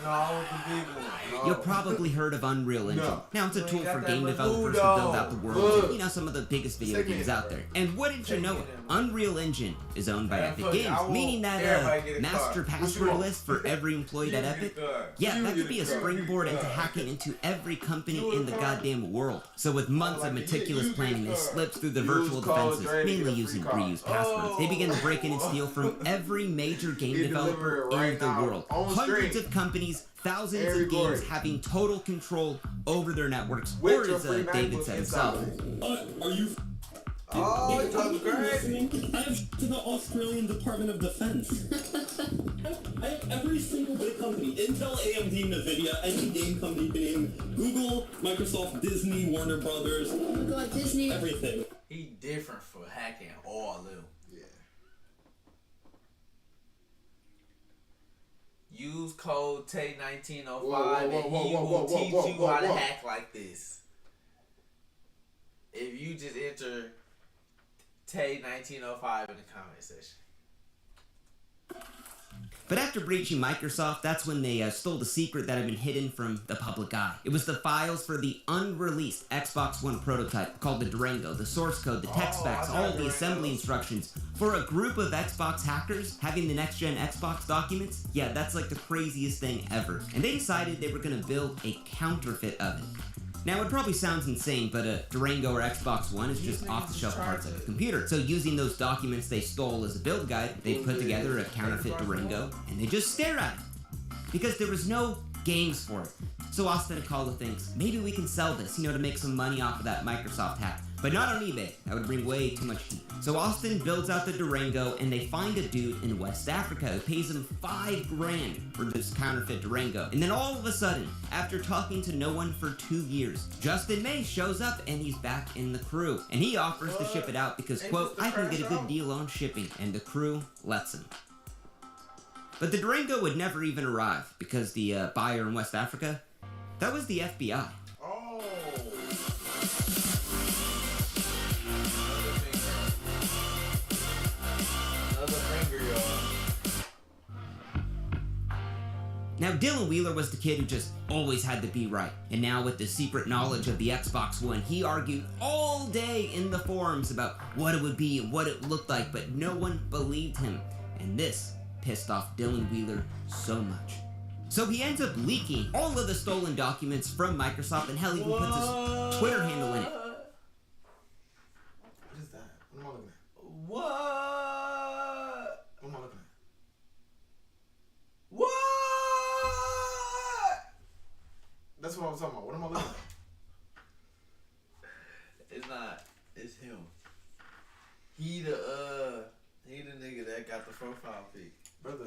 you'll probably heard of Unreal Engine. Now, it's a tool for game developers to build out the world, you know, some of the biggest video games out there. And wouldn't you know it, Unreal Engine is owned by Epic Games, meaning that master password list for every employee at Epic, yeah, that could be a springboard into hacking into every company in the goddamn world. So with months of meticulous planning, they slipped through the virtual defenses, mainly using reused passwords. They began to break in and steal from every major game developer in the world. Hundreds of companies, thousands of games having total control over their networks, or as David said himself. Are you? Oh, it's great. I have to the Australian Department of Defense. I have every single big company: Intel, AMD, Nvidia, any game company name, Google, Microsoft, Disney, Warner Brothers. Oh my God, Disney! Everything. He different for hacking all of them. Use code TAY1905 and he will teach you how to hack like this. If you just enter TAY1905 in the comment section. But after breaching Microsoft, that's when they stole the secret that had been hidden from the public eye. It was the files for the unreleased Xbox One prototype called the Durango, the source code, the tech specs, all of the assembly instructions. For a group of Xbox hackers, having the next-gen Xbox documents, yeah, that's like the craziest thing ever. And they decided they were going to build a counterfeit of it. Now, it probably sounds insane, but a Durango or Xbox One is just off-the-shelf parts of a computer. So using those documents they stole as a build guide, they put together a counterfeit Durango, and they just stare at it. Because there was no games for it. So Austin Akala thinks, maybe we can sell this, to make some money off of that Microsoft hack. But not on eBay. That would bring way too much heat. So Austin builds out the Durango, and they find a dude in West Africa who pays him $5 grand for this counterfeit Durango. And then all of a sudden, after talking to no one for 2 years, Justin May shows up and he's back in the crew. And he offers to ship it out because, quote, I can get a good deal on shipping. And the crew lets him. But the Durango would never even arrive because the buyer in West Africa, that was the FBI. Now, Dylan Wheeler was the kid who just always had to be right. And now with the secret knowledge of the Xbox One, he argued all day in the forums about what it would be and what it looked like, but no one believed him. And this pissed off Dylan Wheeler so much. So he ends up leaking all of the stolen documents from Microsoft, and hell, even puts his Twitter handle in it. What is that? What am I looking at? What? What am I looking at? What? That's what I was talking about. What am I looking at? It's not. It's him. He the nigga that got the profile pic. Brother,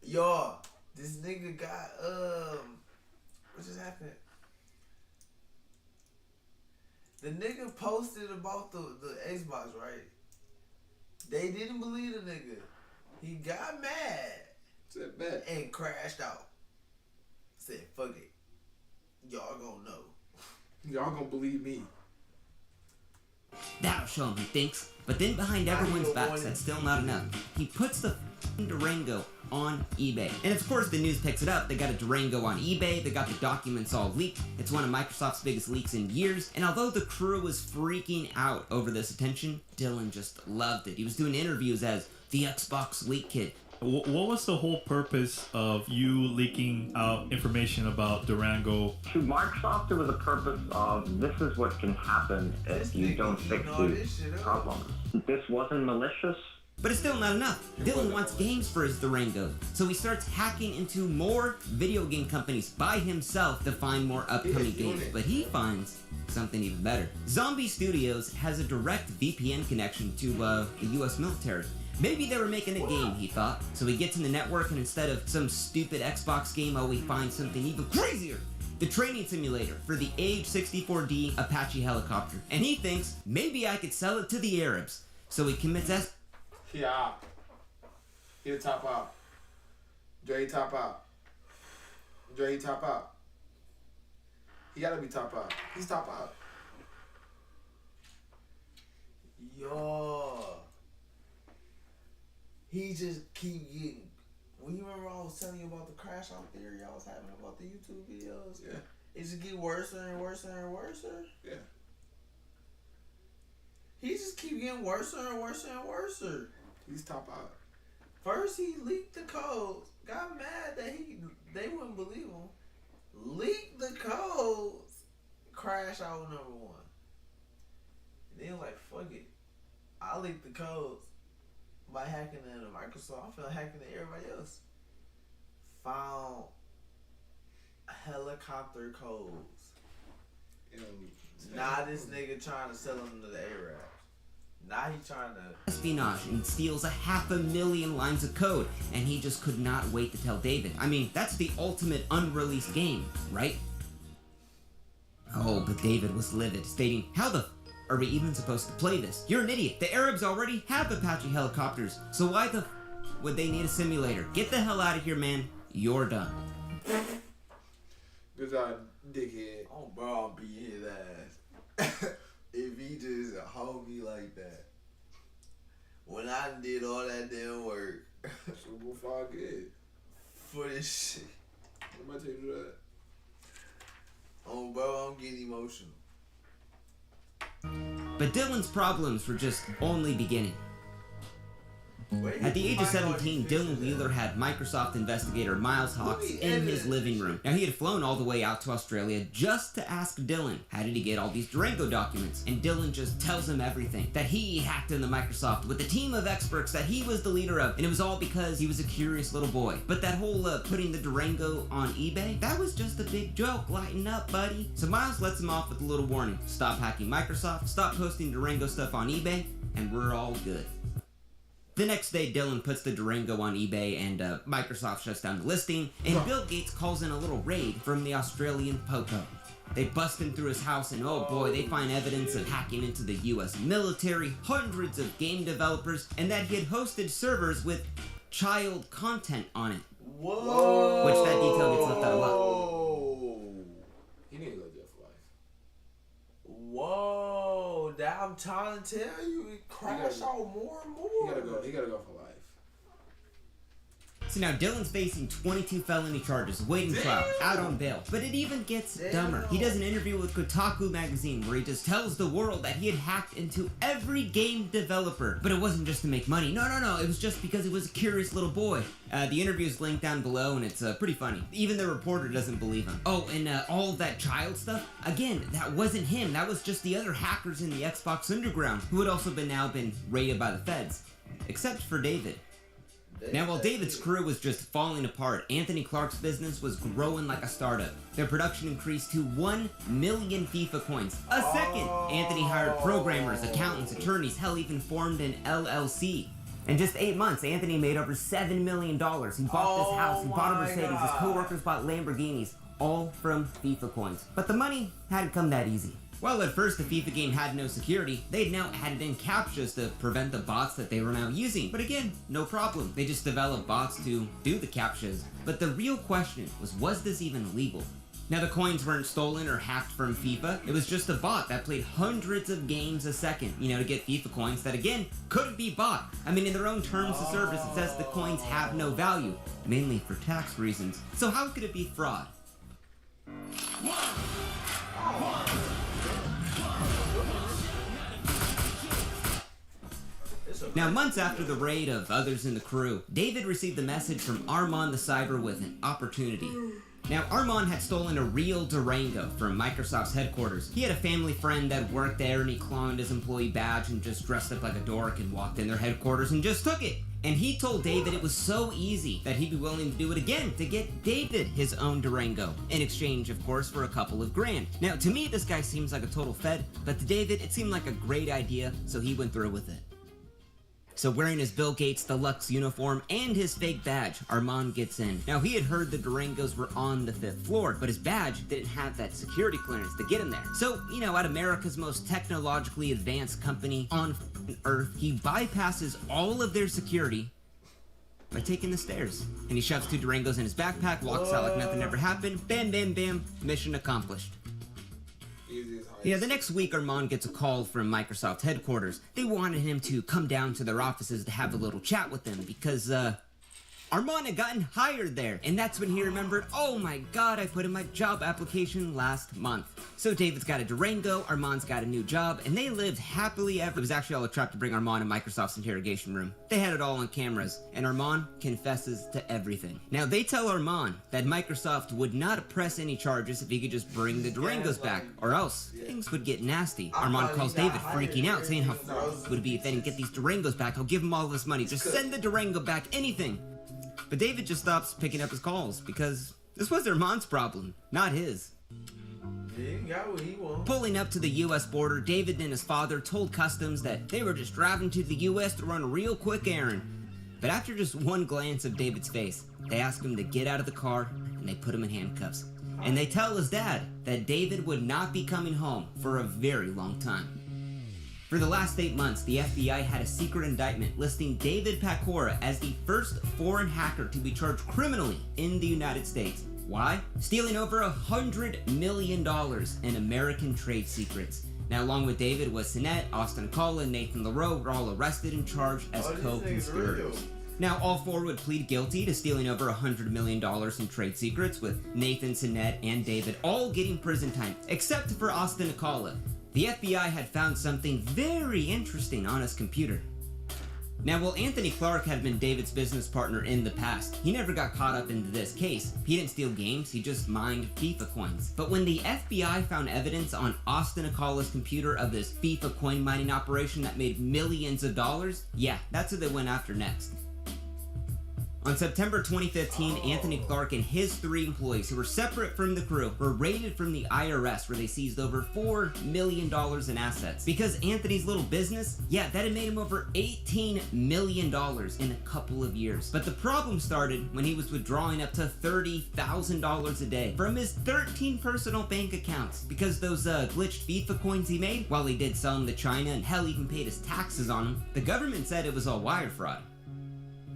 Y'all, this nigga got what just happened? The nigga posted about the Xbox, right? They didn't believe the nigga. He got mad. Said bet. And crashed out. Said, fuck it. Y'all gonna know. Y'all gonna believe me. That'll show him, he thinks. But then behind everyone's backs, that's still not enough. He puts the Durango on eBay. And of course the news picks it up. They got a Durango on eBay. They got the documents all leaked. It's one of Microsoft's biggest leaks in years. And although the crew was freaking out over this attention, Dylan just loved it. He was doing interviews as the Xbox leak kid. What was the whole purpose of you leaking out information about Durango? To Microsoft, it was a purpose of this is what can happen if you don't fix these problems. This wasn't malicious. But it's still not enough. Dylan wants games for his Durango, so he starts hacking into more video game companies by himself to find more upcoming games. But he finds something even better. Zombie Studios has a direct VPN connection to the US military. Maybe they were making a game, he thought. So he gets in the network and instead of some stupid Xbox game, he finds something even crazier. The training simulator for the AH-64D Apache helicopter. And he thinks, maybe I could sell it to the Arabs. So he commits Yeah. He the top out. Dre top out. Dre top out. He gotta be top out. He's top out. Yo. He just keep getting. When you remember I was telling you about the crash out theory I was having about the YouTube videos? Yeah. It just get worse and worse and worse. Yeah. He just keep getting worse and worse and worse. He's top out. First he leaked the codes. Got mad that they wouldn't believe him. Leaked the codes. Crash out #1. And then like, fuck it. I leaked the codes by hacking into Microsoft. I feel like hacking into everybody else. Found helicopter codes. Now this nigga trying to sell them to the Arabs. Now he trying to espionage and steals 500,000 lines of code, and he just could not wait to tell David. I mean, that's the ultimate unreleased game, right? Oh, but David was livid, stating, how the are we even supposed to play this? You're an idiot. The Arabs already have Apache helicopters, so why the would they need a simulator? Get the hell out of here, man. You're done. Good job, dickhead. Oh, bro, I'll beat his ass. If he just hold me like that. When I did all that damn work. Super far good. For this shit. What am I taking to that? Oh, bro, I'm getting emotional. But Dylan's problems were just only beginning. At the age of 17, Dylan Wheeler had Microsoft investigator Miles Hawks in his living room. Now, he had flown all the way out to Australia just to ask Dylan, how did he get all these Durango documents? And Dylan just tells him everything. That he hacked into Microsoft with a team of experts that he was the leader of. And it was all because he was a curious little boy. But that whole putting the Durango on eBay, that was just a big joke. Lighten up, buddy. So Miles lets him off with a little warning. Stop hacking Microsoft, stop posting Durango stuff on eBay, and we're all good. The next day, Dylan puts the Durango on eBay and Microsoft shuts down the listing, and Bill Gates calls in a little raid from the Australian Popo. They bust in through his house and oh boy, they find evidence of hacking into the US military, hundreds of game developers, and that he had hosted servers with child content on it. Whoa! Which that detail gets left out a lot. He need to go to jail for life. Whoa! That I'm trying to tell you, it crash out more and more. He gotta go for life. So now Dylan's facing 22 felony charges, awaiting trial, out on bail. But it even gets dumber. He does an interview with Kotaku magazine where he just tells the world that he had hacked into every game developer. But it wasn't just to make money. No. It was just because he was a curious little boy. The interview is linked down below and it's pretty funny. Even the reporter doesn't believe him. Oh, and all of that child stuff? Again, that wasn't him. That was just the other hackers in the Xbox Underground who had also now been raided by the feds. Except for David. Now, while David's crew was just falling apart, Anthony Clark's business was growing like a startup. Their production increased to 1 million FIFA coins a second. Anthony hired programmers, accountants, attorneys, hell, even formed an LLC. In just 8 months, Anthony made over $7 million. He bought this house, he bought a Mercedes, his co-workers bought Lamborghinis, all from FIFA coins. But the money hadn't come that easy. Well, at first the FIFA game had no security, they'd now added in CAPTCHAs to prevent the bots that they were now using. But again, no problem. They just developed bots to do the CAPTCHAs. But the real question was this even legal? Now, the coins weren't stolen or hacked from FIFA. It was just a bot that played hundreds of games a second, to get FIFA coins that, again, couldn't be bought. I mean, in their own terms of service, it says the coins have no value, mainly for tax reasons. So how could it be fraud? Now, months after the raid of others in the crew, David received a message from Armand the Cyber with an opportunity. Now, Armand had stolen a real Durango from Microsoft's headquarters. He had a family friend that worked there, and he cloned his employee badge and just dressed up like a dork and walked in their headquarters and just took it. And he told David it was so easy that he'd be willing to do it again to get David his own Durango, in exchange, of course, for a couple of grand. Now, to me, this guy seems like a total fed, but to David, it seemed like a great idea, so he went through with it. So wearing his Bill Gates deluxe uniform and his fake badge, Armand gets in. Now, he had heard the Durangos were on the 5th floor, but his badge didn't have that security clearance to get him there. So, at America's most technologically advanced company on Earth, he bypasses all of their security by taking the stairs. And he shoves 2 Durangos in his backpack, walks out like nothing ever happened, bam, bam, bam, mission accomplished. Yeah, the next week, Armand gets a call from Microsoft headquarters. They wanted him to come down to their offices to have a little chat with them because, Armand had gotten hired there. And that's when he remembered, oh my god, I put in my job application last month. So David's got a Durango, Armand's got a new job, and they lived happily ever. It was actually all a trap to bring Armand to Microsoft's interrogation room. They had it all on cameras, and Armand confesses to everything. Now, they tell Armand that Microsoft would not press any charges if he could just bring the Durangos back, or else things would get nasty. Armand calls David, freaking out, saying how would it be if they didn't get these Durangos back? I'll give him all this money. Just send the Durango back, anything. But David just stops picking up his calls because this was Armand's problem, not his. He got what he wanted. Pulling up to the U.S. border, David and his father told Customs that they were just driving to the U.S. to run a real quick errand. But after just one glance of David's face, they asked him to get out of the car and they put him in handcuffs. And they tell his dad that David would not be coming home for a very long time. For the last 8 months, the FBI had a secret indictment listing David Pecora as the first foreign hacker to be charged criminally in the United States. Why? Stealing over $100 million in American trade secrets. Now, along with David was Sinet, Austin Akala, and Nathan LaRoe were all arrested and charged as co-conspirators. Now, all 4 would plead guilty to stealing over $100 million in trade secrets, with Nathan, Sinet, and David all getting prison time, except for Austin Akala. The FBI had found something very interesting on his computer. Now, while Anthony Clark had been David's business partner in the past, he never got caught up into this case. He didn't steal games, he just mined FIFA coins. But when the FBI found evidence on Austin Akala's computer of this FIFA coin mining operation that made millions of dollars, yeah, that's who they went after next. On September 2015, Anthony Clark and his 3 employees, who were separate from the crew, were raided from the IRS, where they seized over $4 million in assets. Because Anthony's little business, yeah, that had made him over $18 million in a couple of years. But the problem started when he was withdrawing up to $30,000 a day from his 13 personal bank accounts. Because those glitched FIFA coins he made, while he did sell them to China and hell even paid his taxes on them, the government said it was all wire fraud.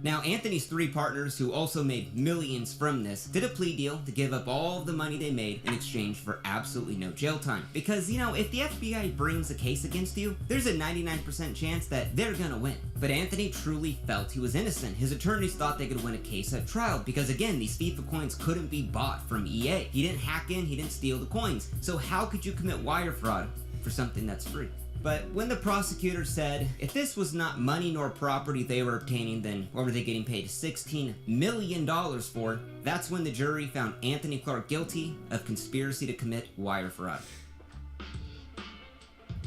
Now, Anthony's 3 partners, who also made millions from this, did a plea deal to give up all of the money they made in exchange for absolutely no jail time. Because, if the FBI brings a case against you, there's a 99% chance that they're gonna win. But Anthony truly felt he was innocent. His attorneys thought they could win a case at trial because, again, these FIFA coins couldn't be bought from EA. He didn't hack in, he didn't steal the coins. So how could you commit wire fraud for something that's free? But when the prosecutor said if this was not money nor property they were obtaining, then what were they getting paid $16 million for? That's when the jury found Anthony Clark guilty of conspiracy to commit wire fraud.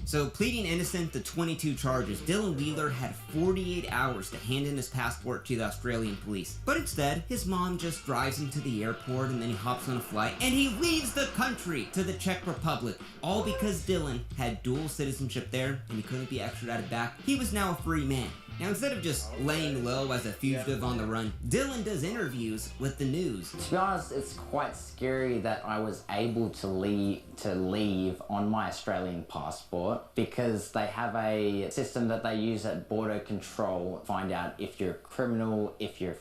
So, pleading innocent to 22 charges, Dylan Wheeler had 48 hours to hand in his passport to the Australian police. But instead, his mom just drives him to the airport and then he hops on a flight and he leaves the country to the Czech Republic. All because Dylan had dual citizenship there and he couldn't be extradited back. He was now a free man. Now, instead of just laying low as a fugitive on the run, Dylan does interviews with the news. To be honest, it's quite scary that I was able to leave on my Australian passport, because they have a system that they use at border control, find out if you're a criminal, if you're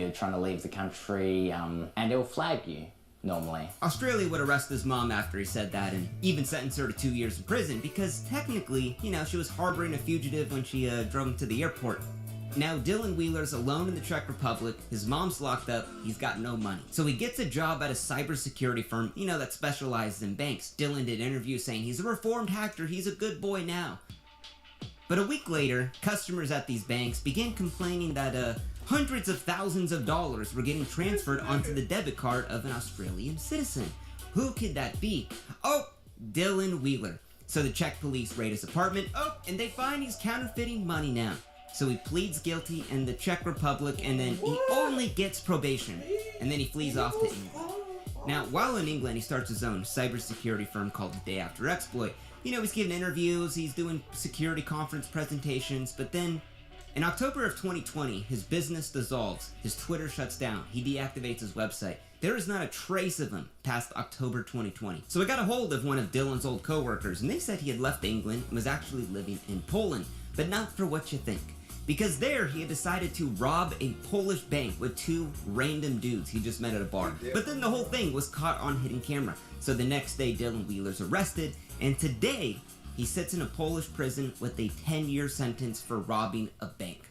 trying to leave the country, and it'll flag you. Normally. Australia would arrest his mom after he said that and even sentence her to 2 years in prison because technically, she was harboring a fugitive when she drove him to the airport. Now Dylan Wheeler's alone in the Czech Republic, his mom's locked up, he's got no money. So he gets a job at a cybersecurity firm, that specializes in banks. Dylan did interviews saying he's a reformed hacker, he's a good boy now. But a week later, customers at these banks began complaining that hundreds of thousands of dollars were getting transferred onto the debit card of an Australian citizen. Who could that be? Oh, Dylan Wheeler. So the Czech police raid his apartment, and they find he's counterfeiting money now. So he pleads guilty in the Czech Republic, and then he only gets probation, and then he flees off to England. Now, while in England, he starts his own cybersecurity firm called The Day After Exploit. He's giving interviews, he's doing security conference presentations, but then in October of 2020, his business dissolves, his Twitter shuts down, he deactivates his website. There is not a trace of him past October 2020. So I got a hold of one of Dylan's old co-workers, and they said he had left England and was actually living in Poland, but not for what you think. Because there, he had decided to rob a Polish bank with 2 random dudes he just met at a bar. But then the whole thing was caught on hidden camera. So the next day, Dylan Wheeler's arrested, and today, he sits in a Polish prison with a 10-year sentence for robbing a bank.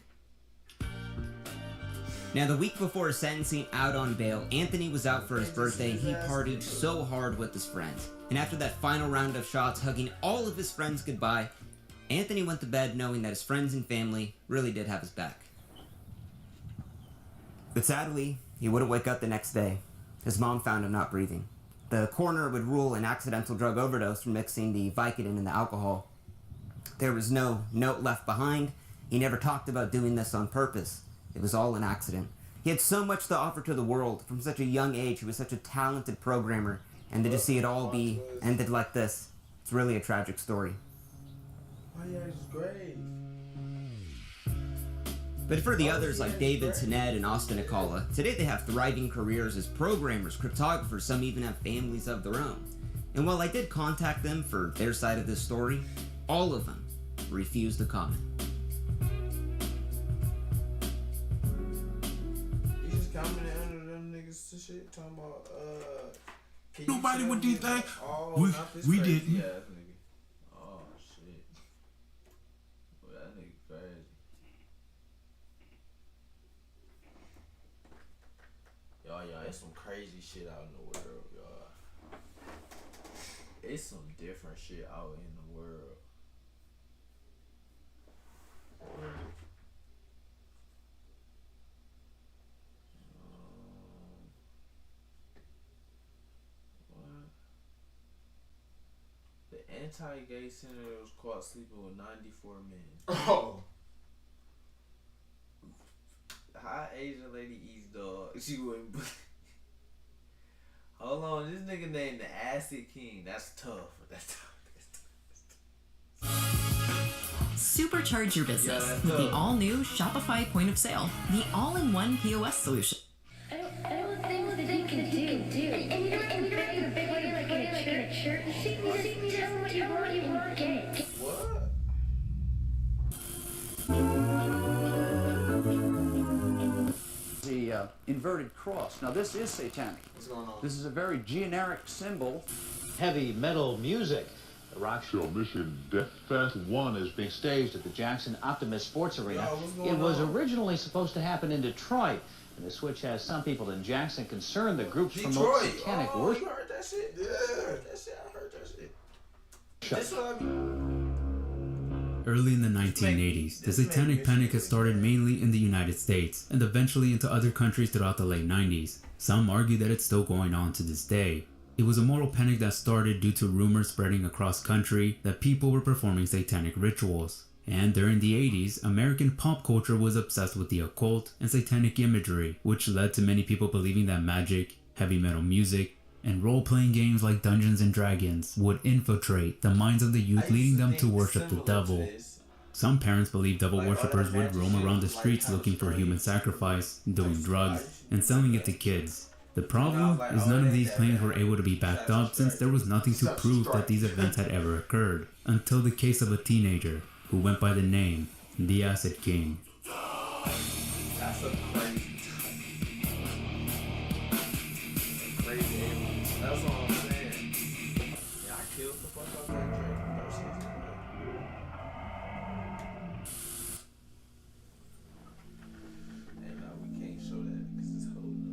Now, the week before his sentencing, out on bail, Anthony was out for his birthday and he partied so hard with his friends. And after that final round of shots, hugging all of his friends goodbye, Anthony went to bed knowing that his friends and family really did have his back. But sadly, he wouldn't wake up the next day. His mom found him not breathing. The coroner would rule an accidental drug overdose from mixing the Vicodin in the alcohol. There was no note left behind. He never talked about doing this on purpose. It was all an accident. He had so much to offer to the world from such a young age. He was such a talented programmer. And to just see it all be ended like this, it's really a tragic story. Oh yeah, it's great. But for the others like David, Taned, and Austin Akala, today they have thriving careers as programmers, cryptographers, some even have families of their own. And while I did contact them for their side of this story, all of them refused to comment. You just commented under them niggas to shit, talking about, Nobody would do that. Oh, we didn't. Oh, shit. Well, that nigga crazy. Y'all, it's some crazy shit out in the world, y'all. It's some different shit out in the world. The anti-gay senator was caught sleeping with 94 men. Oh. How Asian lady eats dog? She wouldn't. Hold on, this nigga named the Acid King. That's tough. That's tough. Supercharge your business with the all-new Shopify point of sale, the all-in-one POS solution. I don't think that you can do. And you don't even bring a big way like in a church. See me tell what you want, you won't get. What? The inverted cross. Now this is satanic. What's going on? This is a very generic symbol. Heavy metal music. The rock show Mission Death Fest 1 is being staged at the Jackson Optimus Sports Arena. It was originally supposed to happen in Detroit, and the switch has some people in Jackson concerned the groups promote satanic worship. You heard that shit? Yeah, I heard that shit. That's what I mean. Early in the 1980s, the Satanic Panic had started mainly in the United States and eventually into other countries throughout the late 90s. Some argue that it's still going on to this day. It was a moral panic that started due to rumors spreading across country that people were performing satanic rituals. And during the 80s, American pop culture was obsessed with the occult and satanic imagery, which led to many people believing that magic, heavy metal music, and role-playing games like Dungeons and Dragons would infiltrate the minds of the youth, leading them to worship the devil. Some parents believed devil worshippers would roam around the streets looking for human sacrifice, doing drugs, and selling it to kids. The problem is none of these claims were able to be backed up since there was nothing to prove that these events had ever occurred, until the case of a teenager who went by the name the Acid King. That's a crazy aliens. That's all I'm saying. Yeah, I killed the fuck out that Drake. And we can't show that because it's holding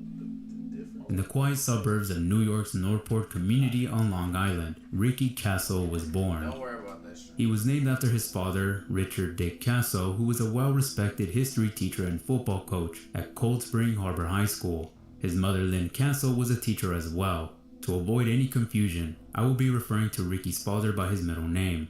the different. In the quiet suburbs of New York's Northport community on Long Island, Ricky Castle was born. Don't worry about that shit. He was named after his father, Richard Dick Castle, who was a well-respected history teacher and football coach at Cold Spring Harbor High School. His mother, Lynn Castle, was a teacher as well. To avoid any confusion, I will be referring to Ricky's father by his middle name.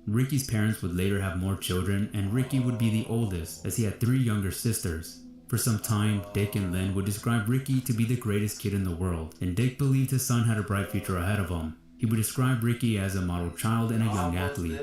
Ricky's parents would later have more children, and Ricky would be the oldest, as he had 3 younger sisters. For some time, Dick and Lynn would describe Ricky to be the greatest kid in the world, and Dick believed his son had a bright future ahead of him. He would describe Ricky as a model child and a young athlete.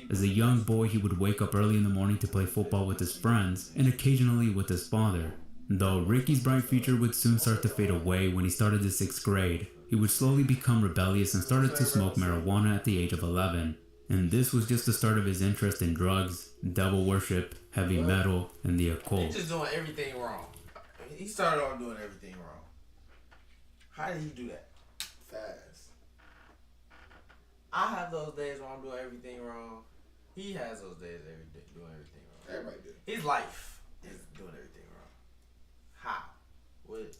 As a young boy, he would wake up early in the morning to play football with his friends, and occasionally with his father. Though Ricky's bright future would soon start to fade away when he started the 6th grade, he would slowly become rebellious and started to smoke marijuana at the age of 11. And this was just the start of his interest in drugs, devil worship, heavy metal, and the occult. He's just doing everything wrong. He started off doing everything wrong. How did he do that? Fast. I have those days where I'm doing everything wrong. He has those days doing everything wrong. Everybody do. His life is doing everything wrong. How? What?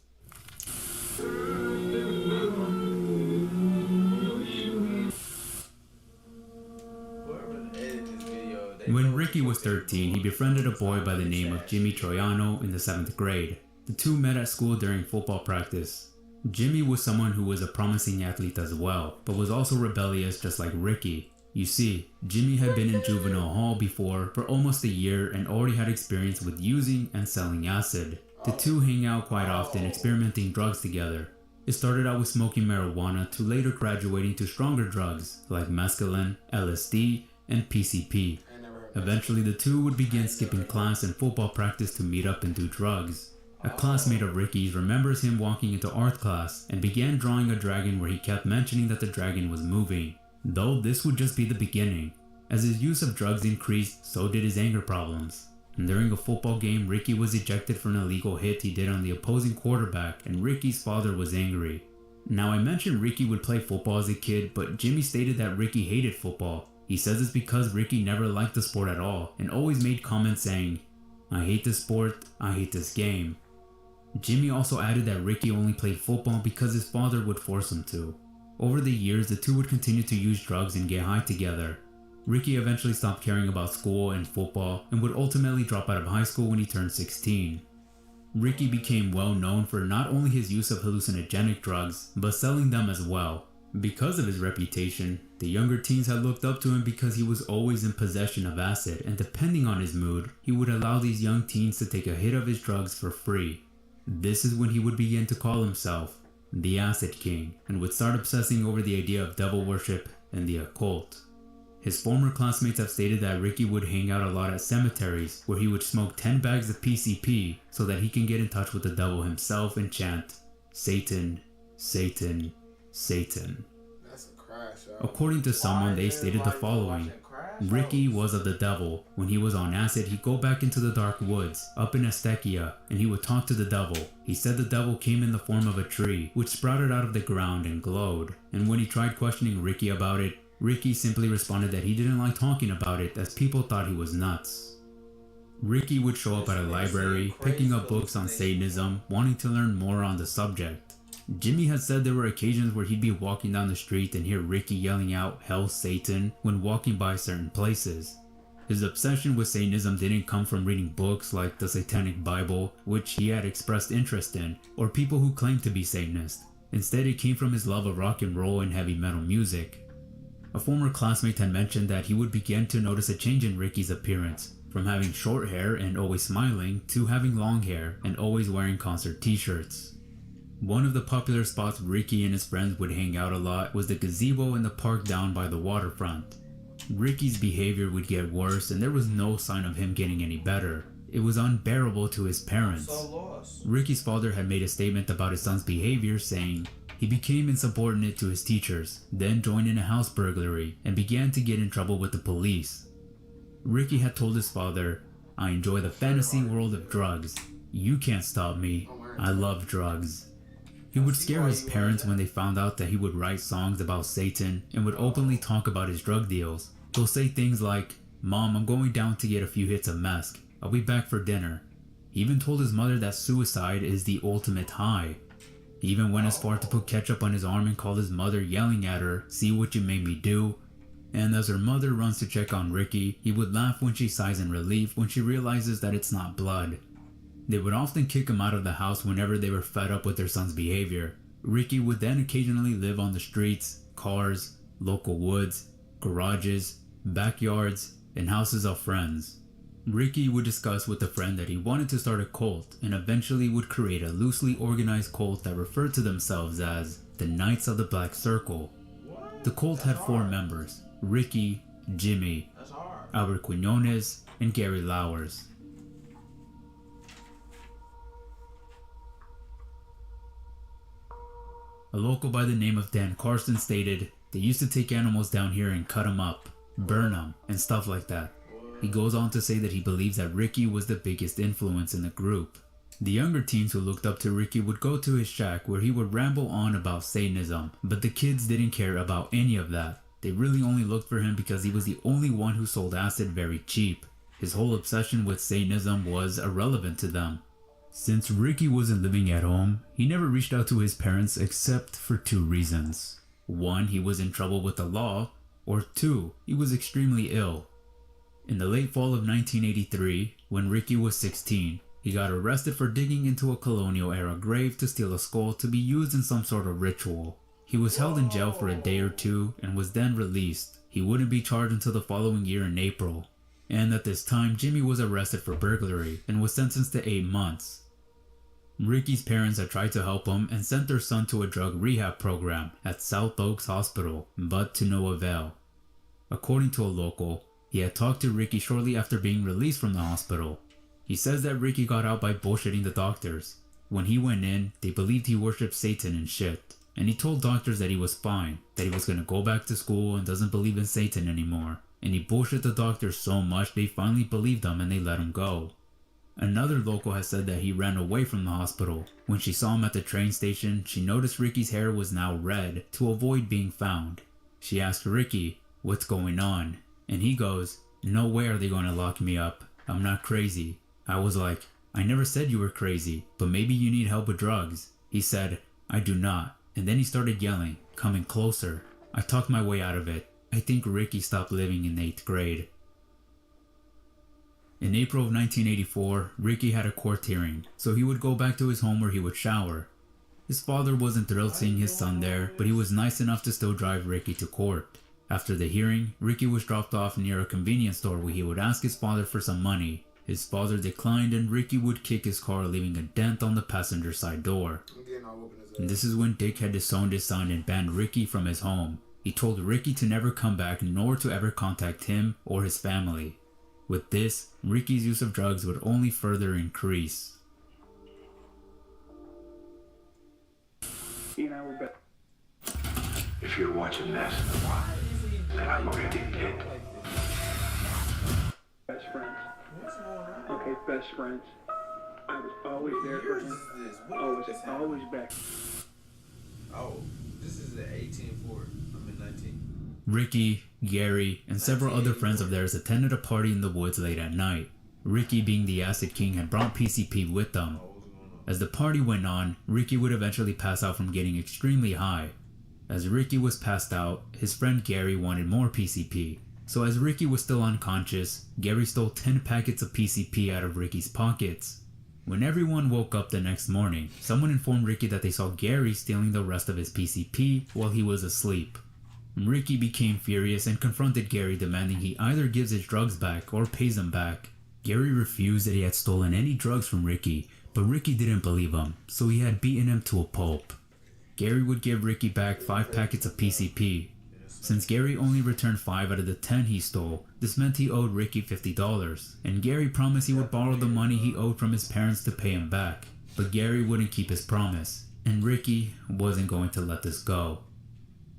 When Ricky was 13, he befriended a boy by the name of Jimmy Troiano in the 7th grade. The two met at school during football practice. Jimmy was someone who was a promising athlete as well, but was also rebellious just like Ricky. You see, Jimmy had been in juvenile hall before for almost a year and already had experience with using and selling acid. The two hang out quite often, experimenting drugs together. It started out with smoking marijuana to later graduating to stronger drugs like mescaline, LSD, and PCP. Eventually the two would begin skipping class and football practice to meet up and do drugs. A classmate of Ricky's remembers him walking into art class and began drawing a dragon where he kept mentioning that the dragon was moving. Though this would just be the beginning. As his use of drugs increased, so did his anger problems. And during a football game, Ricky was ejected for an illegal hit he did on the opposing quarterback, and Ricky's father was angry. Now I mentioned Ricky would play football as a kid, but Jimmy stated that Ricky hated football. He says it's because Ricky never liked the sport at all and always made comments saying, "I hate this sport, I hate this game." Jimmy also added that Ricky only played football because his father would force him to. Over the years, the two would continue to use drugs and get high together. Ricky eventually stopped caring about school and football and would ultimately drop out of high school when he turned 16. Ricky became well known for not only his use of hallucinogenic drugs, but selling them as well. Because of his reputation, the younger teens had looked up to him because he was always in possession of acid, and depending on his mood, he would allow these young teens to take a hit of his drugs for free. This is when he would begin to call himself the Acid King, and would start obsessing over the idea of devil worship and the occult. His former classmates have stated that Ricky would hang out a lot at cemeteries where he would smoke 10 bags of PCP so that he can get in touch with the devil himself and chant, "Satan, Satan, Satan." That's a crash, yo. According to someone, they stated the following: Ricky was of the devil. When he was on acid, he'd go back into the dark woods, up in Estequia, and he would talk to the devil. He said the devil came in the form of a tree, which sprouted out of the ground and glowed. And when he tried questioning Ricky about it, Ricky simply responded that he didn't like talking about it as people thought he was nuts. Ricky would show up at a library, picking up books on Satanism, wanting to learn more on the subject. Jimmy had said there were occasions where he'd be walking down the street and hear Ricky yelling out "Hell Satan" when walking by certain places. His obsession with Satanism didn't come from reading books like the Satanic Bible, which he had expressed interest in, or people who claimed to be Satanists. Instead, it came from his love of rock and roll and heavy metal music. A former classmate had mentioned that he would begin to notice a change in Ricky's appearance, from having short hair and always smiling to having long hair and always wearing concert t-shirts. One of the popular spots Ricky and his friends would hang out a lot was the gazebo in the park down by the waterfront. Ricky's behavior would get worse and there was no sign of him getting any better. It was unbearable to his parents. Ricky's father had made a statement about his son's behavior saying, he became insubordinate to his teachers, then joined in a house burglary and began to get in trouble with the police. Ricky had told his father, I enjoy the fantasy world of drugs. You can't stop me. I love drugs. He would scare his parents when they found out that he would write songs about Satan and would openly talk about his drug deals. He'll say things like, Mom, I'm going down to get a few hits of meth. I'll be back for dinner. He even told his mother that suicide is the ultimate high. He even went as far to put ketchup on his arm and call his mother, yelling at her, see what you made me do. And as her mother runs to check on Ricky, he would laugh when she sighs in relief when she realizes that it's not blood. They would often kick him out of the house whenever they were fed up with their son's behavior. Ricky would then occasionally live on the streets, cars, local woods, garages, backyards, and houses of friends. Ricky would discuss with a friend that he wanted to start a cult and eventually would create a loosely organized cult that referred to themselves as the Knights of the Black Circle. The cult had 4 members, Ricky, Jimmy, Albert Quinones, and Gary Lauwers. A local by the name of Dan Carson stated, they used to take animals down here and cut them up, burn them, and stuff like that. He goes on to say that he believes that Ricky was the biggest influence in the group. The younger teens who looked up to Ricky would go to his shack where he would ramble on about Satanism, but the kids didn't care about any of that. They really only looked for him because he was the only one who sold acid very cheap. His whole obsession with Satanism was irrelevant to them. Since Ricky wasn't living at home, he never reached out to his parents except for 2 reasons. 1, he was in trouble with the law, or 2, he was extremely ill. In the late fall of 1983, when Ricky was 16, he got arrested for digging into a colonial-era grave to steal a skull to be used in some sort of ritual. He was held in jail for a day or 2 and was then released. He wouldn't be charged until the following year in April. And at this time, Jimmy was arrested for burglary and was sentenced to 8 months. Ricky's parents had tried to help him and sent their son to a drug rehab program at South Oaks Hospital, but to no avail. According to a local, he had talked to Ricky shortly after being released from the hospital. He says that Ricky got out by bullshitting the doctors. When he went in, they believed he worshipped Satan and shit. And he told doctors that he was fine, that he was gonna go back to school and doesn't believe in Satan anymore. And he bullshit the doctors so much they finally believed him and they let him go. Another local has said that he ran away from the hospital. When she saw him at the train station, she noticed Ricky's hair was now red to avoid being found. She asked Ricky, "What's going on?" And he goes, "No way are they going to lock me up. I'm not crazy." I was like, "I never said you were crazy, but maybe you need help with drugs." He said, "I do not." And then he started yelling, coming closer. I talked my way out of it. I think Ricky stopped living in 8th grade. In April of 1984, Ricky had a court hearing, so he would go back to his home where he would shower. His father wasn't thrilled seeing his son there, but he was nice enough to still drive Ricky to court. After the hearing, Ricky was dropped off near a convenience store where he would ask his father for some money. His father declined and Ricky would kick his car, leaving a dent on the passenger side door. And this is when Dick had disowned his son and banned Ricky from his home. He told Ricky to never come back nor to ever contact him or his family. With this, Ricky's use of drugs would only further increase. You know, we're better. If you're watching this, then I'm already dead. Best friends. Okay, best friends. I was always there for him. Always back. Oh, this is the 18-4. I'm in 19. Ricky, Gary, and several other friends of theirs attended a party in the woods late at night. Ricky, being the Acid King, had brought PCP with them. As the party went on, Ricky would eventually pass out from getting extremely high. As Ricky was passed out, his friend Gary wanted more PCP. So as Ricky was still unconscious, Gary stole 10 packets of PCP out of Ricky's pockets. When everyone woke up the next morning, someone informed Ricky that they saw Gary stealing the rest of his PCP while he was asleep. Ricky became furious and confronted Gary, demanding he either gives his drugs back or pays them back. Gary refused that he had stolen any drugs from Ricky, but Ricky didn't believe him, so he had beaten him to a pulp. Gary would give Ricky back 5 packets of PCP. Since Gary only returned 5 out of the 10 he stole, this meant he owed Ricky $50, and Gary promised he would borrow the money he owed from his parents to pay him back. But Gary wouldn't keep his promise, and Ricky wasn't going to let this go.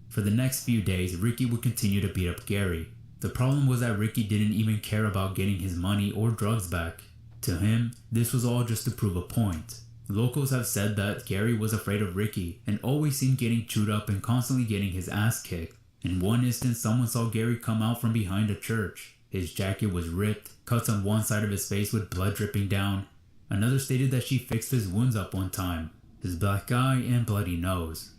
For the next few days, Ricky would continue to beat up Gary. The problem was that Ricky didn't even care about getting his money or drugs back. To him, this was all just to prove a point. Locals have said that Gary was afraid of Ricky and always seemed getting chewed up and constantly getting his ass kicked. In one instance, someone saw Gary come out from behind a church. His jacket was ripped, cuts on one side of his face with blood dripping down. Another stated that she fixed his wounds up one time, his black eye and bloody nose.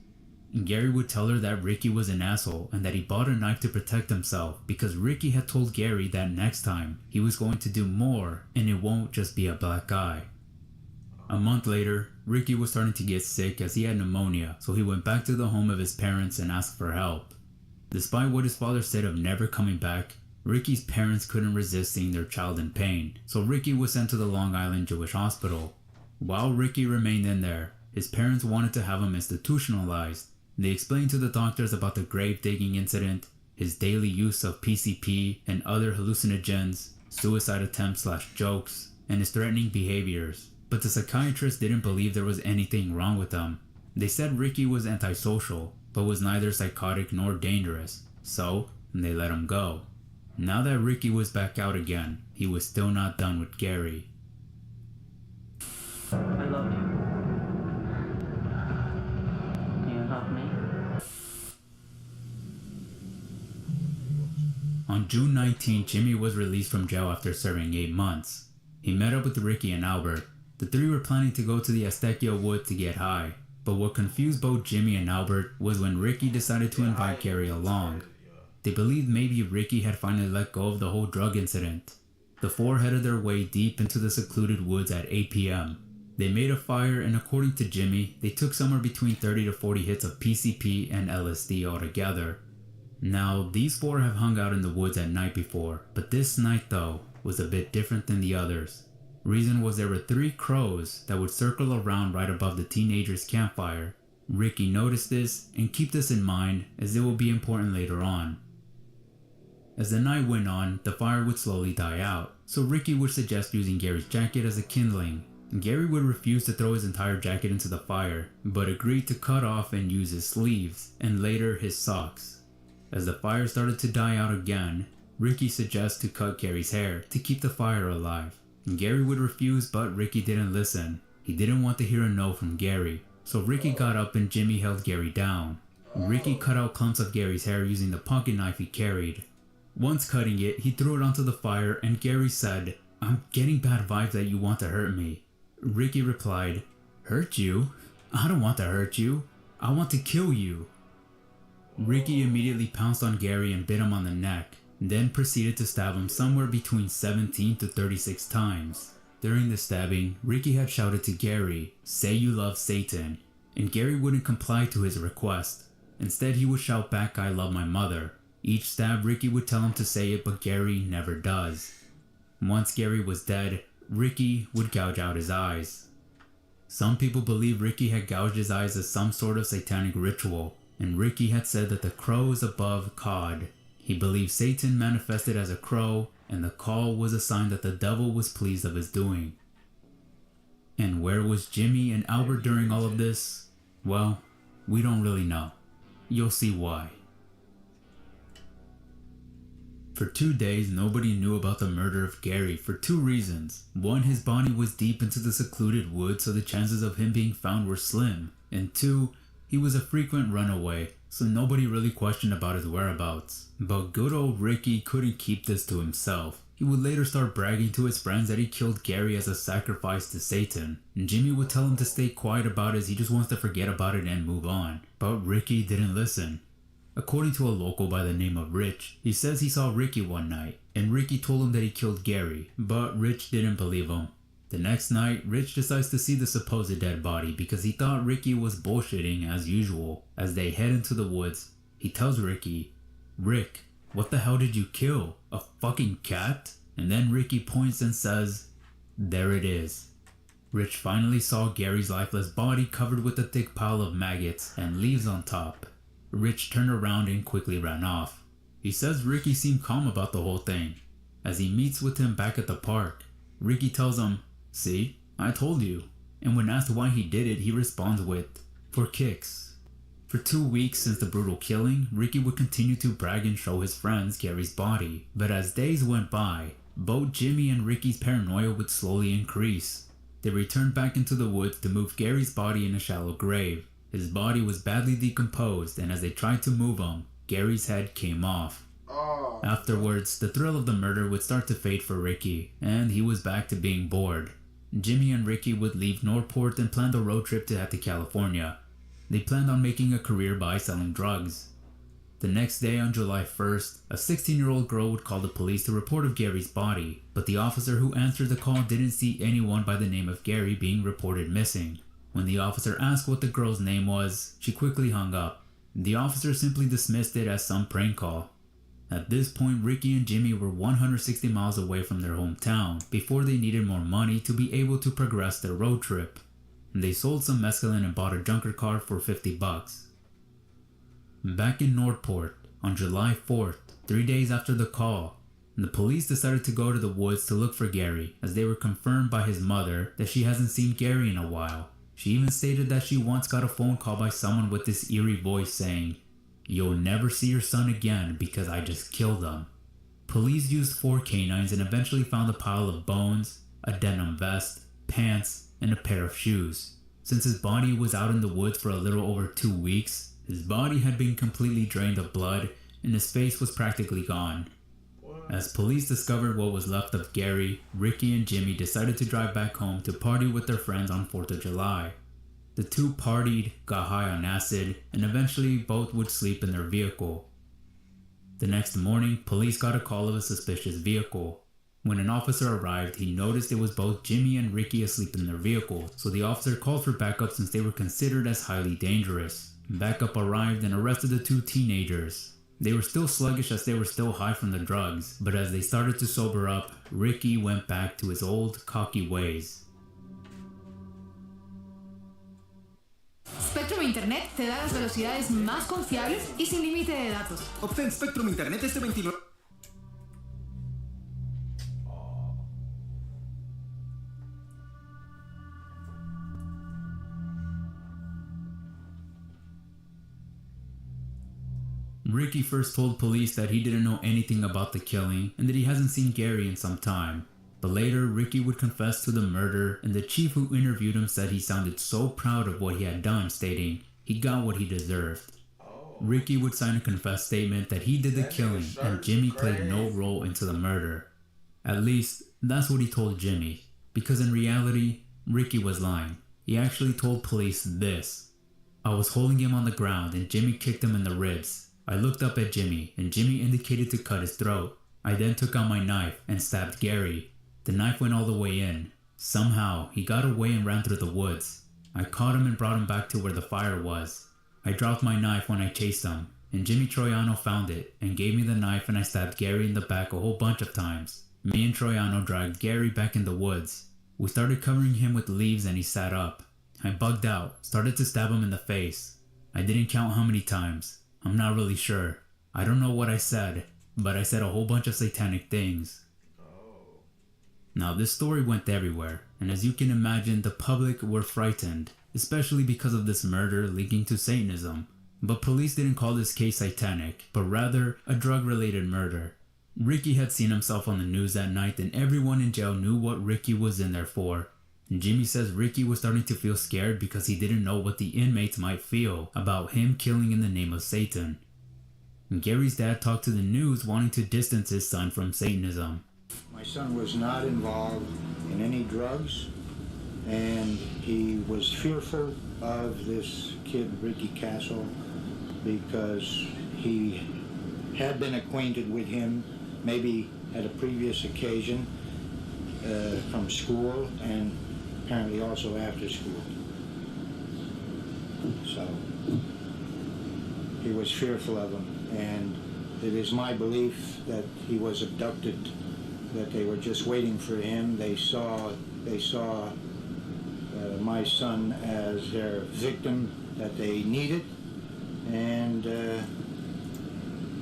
And Gary would tell her that Ricky was an asshole and that he bought a knife to protect himself because Ricky had told Gary that next time he was going to do more and it won't just be a black eye. A month later, Ricky was starting to get sick as he had pneumonia, so he went back to the home of his parents and asked for help. Despite what his father said of never coming back, Ricky's parents couldn't resist seeing their child in pain, so Ricky was sent to the Long Island Jewish Hospital. While Ricky remained in there, his parents wanted to have him institutionalized. They explained to the doctors about the grave digging incident, his daily use of PCP and other hallucinogens, suicide attempts/jokes, and his threatening behaviors. But the psychiatrist didn't believe there was anything wrong with him. They said Ricky was antisocial, but was neither psychotic nor dangerous, so they let him go. Now that Ricky was back out again, he was still not done with Gary. I love you. You love me? On June 19, Jimmy was released from jail after serving 8 months. He met up with Ricky and Albert. The three were planning to go to the Aztecia Wood to get high, but what confused both Jimmy and Albert was when Ricky decided to invite Gary along. They believed maybe Ricky had finally let go of the whole drug incident. The four headed their way deep into the secluded woods at 8 p.m. They made a fire, and according to Jimmy, they took somewhere between 30 to 40 hits of PCP and LSD altogether. Now, these four have hung out in the woods at night before, but this night though was a bit different than the others. Reason was there were 3 crows that would circle around right above the teenagers' campfire. Ricky noticed this, and keep this in mind as it will be important later on. As the night went on, the fire would slowly die out, so Ricky would suggest using Gary's jacket as a kindling. Gary would refuse to throw his entire jacket into the fire, but agreed to cut off and use his sleeves, and later his socks. As the fire started to die out again, Ricky suggests to cut Gary's hair to keep the fire alive. Gary would refuse, but Ricky didn't listen. He didn't want to hear a no from Gary, so Ricky got up and Jimmy held Gary down. Ricky cut out clumps of Gary's hair using the pocket knife he carried. Once cutting it, he threw it onto the fire and Gary said, "I'm getting bad vibes that you want to hurt me." Ricky replied, "Hurt you? I don't want to hurt you. I want to kill you." Ricky immediately pounced on Gary and bit him on the neck, then proceeded to stab him somewhere between 17 to 36 times. During the stabbing, Ricky had shouted to Gary, "Say you love Satan," and Gary wouldn't comply to his request. Instead, he would shout back, "I love my mother." Each stab, Ricky would tell him to say it, but Gary never does. Once Gary was dead, Ricky would gouge out his eyes. Some people believe Ricky had gouged his eyes as some sort of satanic ritual, and Ricky had said that the crow is above cod. He believed Satan manifested as a crow, and the call was a sign that the devil was pleased of his doing. And where was Jimmy and Albert during all of this? Well, we don't really know. You'll see why. For 2 days, nobody knew about the murder of Gary for 2 reasons. One, his body was deep into the secluded woods, so the chances of him being found were slim. And 2, he was a frequent runaway, so nobody really questioned about his whereabouts. But good old Ricky couldn't keep this to himself. He would later start bragging to his friends that he killed Gary as a sacrifice to Satan. And Jimmy would tell him to stay quiet about it as he just wants to forget about it and move on. But Ricky didn't listen. According to a local by the name of Rich, he says he saw Ricky one night, and Ricky told him that he killed Gary, but Rich didn't believe him. The next night, Rich decides to see the supposed dead body because he thought Ricky was bullshitting as usual. As they head into the woods, he tells Ricky, "Rick, what the hell did you kill? A fucking cat?" And then Ricky points and says, "There it is." Rich finally saw Gary's lifeless body covered with a thick pile of maggots and leaves on top. Rich turned around and quickly ran off. He says Ricky seemed calm about the whole thing. As he meets with him back at the park, Ricky tells him, "See, I told you." And when asked why he did it, he responds with, "For kicks." For 2 weeks since the brutal killing, Ricky would continue to brag and show his friends Gary's body. But as days went by, both Jimmy and Ricky's paranoia would slowly increase. They returned back into the woods to move Gary's body in a shallow grave. His body was badly decomposed, and as they tried to move him, Gary's head came off. Afterwards, the thrill of the murder would start to fade for Ricky, and he was back to being bored. Jimmy and Ricky would leave Northport and plan a road trip to head to California. They planned on making a career by selling drugs. The next day on July 1st, a 16-year-old girl would call the police to report of Gary's body, but the officer who answered the call didn't see anyone by the name of Gary being reported missing. When the officer asked what the girl's name was, she quickly hung up. The officer simply dismissed it as some prank call. At this point, Ricky and Jimmy were 160 miles away from their hometown before they needed more money to be able to progress their road trip. They sold some mescaline and bought a junker car for $50. Back in Northport, on July 4th, 3 days after the call, the police decided to go to the woods to look for Gary, as they were confirmed by his mother that she hasn't seen Gary in a while. She even stated that she once got a phone call by someone with this eerie voice saying, "You'll never see your son again because I just killed him." Police used 4 canines and eventually found a pile of bones, a denim vest, pants, and a pair of shoes. Since his body was out in the woods for a little over 2 weeks, his body had been completely drained of blood and his face was practically gone. As police discovered what was left of Gary, Ricky and Jimmy decided to drive back home to party with their friends on 4th of July. The two partied, got high on acid, and eventually both would sleep in their vehicle. The next morning, police got a call of a suspicious vehicle. When an officer arrived, he noticed it was both Jimmy and Ricky asleep in their vehicle, so the officer called for backup since they were considered as highly dangerous. Backup arrived and arrested the 2 teenagers. They were still sluggish as they were still high from the drugs, but as they started to sober up, Ricky went back to his old, cocky ways. Spectrum Internet te da las velocidades más confiables y sin límite de datos. Obtén Spectrum Internet este 29. Ricky first told police that he didn't know anything about the killing and that he hasn't seen Gary in some time. But later, Ricky would confess to the murder, and the chief who interviewed him said he sounded so proud of what he had done, stating he got what he deserved. Ricky would sign a confess statement that he did the killing and Jimmy played no role into the murder. At least, that's what he told Jimmy, because in reality, Ricky was lying. He actually told police this: "I was holding him on the ground and Jimmy kicked him in the ribs. I looked up at Jimmy and Jimmy indicated to cut his throat. I then took out my knife and stabbed Gary. The knife went all the way in. Somehow, he got away and ran through the woods. I caught him and brought him back to where the fire was. I dropped my knife when I chased him, and Jimmy Troiano found it and gave me the knife and I stabbed Gary in the back a whole bunch of times. Me and Troiano dragged Gary back in the woods. We started covering him with leaves and he sat up. I bugged out, started to stab him in the face. I didn't count how many times. I'm not really sure. I don't know what I said, but I said a whole bunch of satanic things." Now this story went everywhere, and as you can imagine, the public were frightened, especially because of this murder linking to Satanism. But police didn't call this case satanic, but rather a drug-related murder. Ricky had seen himself on the news that night and everyone in jail knew what Ricky was in there for. Jimmy says Ricky was starting to feel scared because he didn't know what the inmates might feel about him killing in the name of Satan. Gary's dad talked to the news wanting to distance his son from Satanism. My son was not involved in any drugs, and he was fearful of this kid, Ricky Castle, because he had been acquainted with him, maybe at a previous occasion. from school and apparently also after school. So he was fearful of him, and it is my belief that he was abducted, that they were just waiting for him. They saw my son as their victim that they needed, and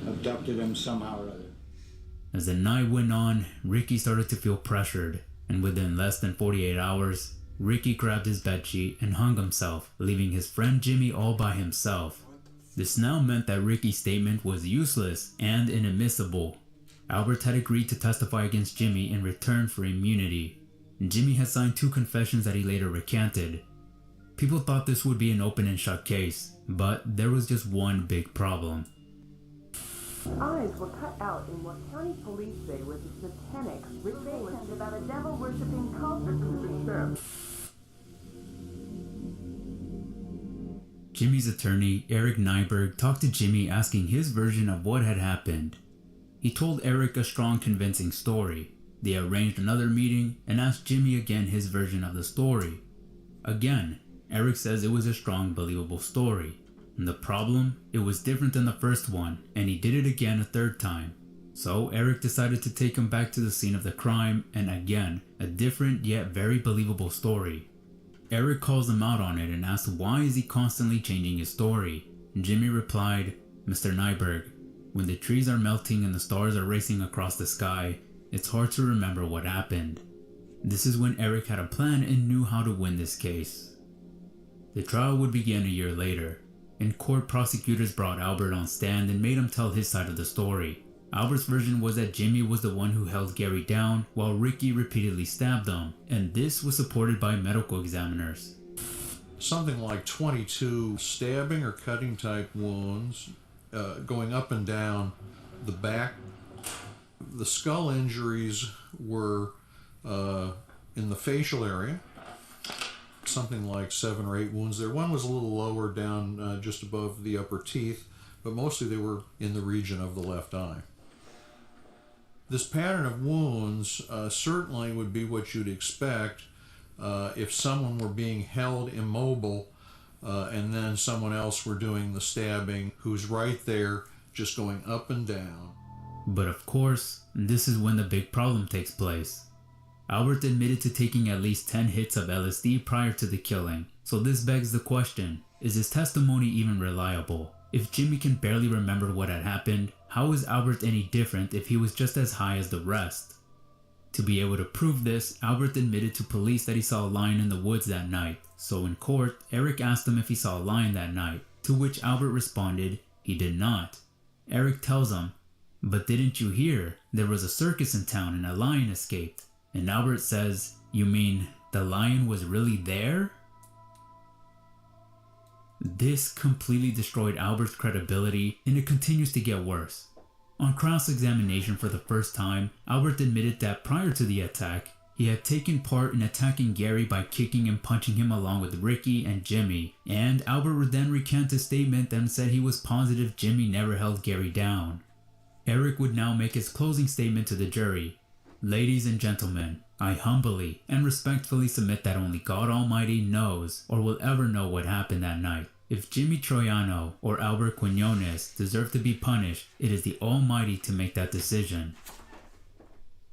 abducted him somehow or other. As the night went on, Ricky started to feel pressured, and within less than 48 hours, Ricky grabbed his bedsheet and hung himself, leaving his friend Jimmy all by himself. This now meant that Ricky's statement was useless and inadmissible. Albert had agreed to testify against Jimmy in return for immunity. Jimmy had signed 2 confessions that he later recanted. People thought this would be an open and shut case, but there was just one big problem. Eyes were cut out in what county police say was a satanic ritual about a devil-worshipping cult. Jimmy's attorney, Eric Nyberg, talked to Jimmy asking his version of what had happened. He told Eric a strong, convincing story. They arranged another meeting and asked Jimmy again his version of the story. Again, Eric says it was a strong, believable story. And the problem? It was different than the first one, and he did it again a third time. So Eric decided to take him back to the scene of the crime, and again, a different yet very believable story. Eric calls him out on it and asks why is he constantly changing his story. Jimmy replied, "Mr. Nyberg, when the trees are melting and the stars are racing across the sky, it's hard to remember what happened." This is when Eric had a plan and knew how to win this case. The trial would begin a year later. In court, prosecutors brought Albert on stand and made him tell his side of the story. Albert's version was that Jimmy was the one who held Gary down while Ricky repeatedly stabbed him, and this was supported by medical examiners. Something like 22 stabbing or cutting type wounds going up and down the back. The skull injuries were in the facial area. Something like 7 or 8 wounds there. One was a little lower down just above the upper teeth, but mostly they were in the region of the left eye. This pattern of wounds certainly would be what you'd expect if someone were being held immobile and then someone else were doing the stabbing who's right there just going up and down. But of course, this is when the big problem takes place. Albert admitted to taking at least 10 hits of LSD prior to the killing, so this begs the question, is his testimony even reliable? If Jimmy can barely remember what had happened, how is Albert any different if he was just as high as the rest? To be able to prove this, Albert admitted to police that he saw a lion in the woods that night, so in court, Eric asked him if he saw a lion that night, to which Albert responded, he did not. Eric tells him, "But didn't you hear? There was a circus in town and a lion escaped." And Albert says, "You mean the lion was really there?" This completely destroyed Albert's credibility, and it continues to get worse. On cross-examination for the first time, Albert admitted that prior to the attack, he had taken part in attacking Gary by kicking and punching him along with Ricky and Jimmy, and Albert would then recant his statement and said he was positive Jimmy never held Gary down. Eric would now make his closing statement to the jury. "Ladies and gentlemen, I humbly and respectfully submit that only God Almighty knows or will ever know what happened that night. If Jimmy Troiano or Albert Quinones deserve to be punished, it is the Almighty to make that decision."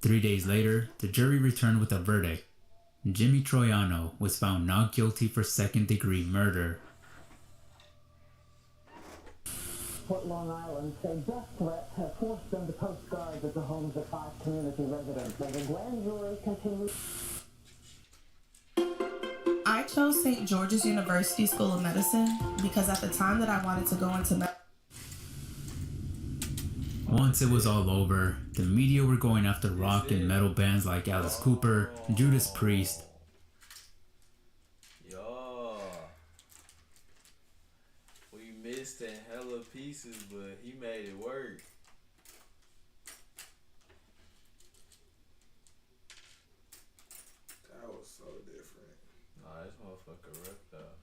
3 days later, the jury returned with a verdict. Jimmy Troiano was found not guilty for second-degree murder. Port Long Island say death threats have forced them to post guards at the homes of 5 community residents. And the grand jury continues. I chose St. George's University School of Medicine because at the time that I wanted to go into medicine. Once it was all over, the media were going after rock and metal bands like Alice Cooper, Judas Priest. We missed in hella pieces, but he made it work. That was so different. Nah, this motherfucker ripped though.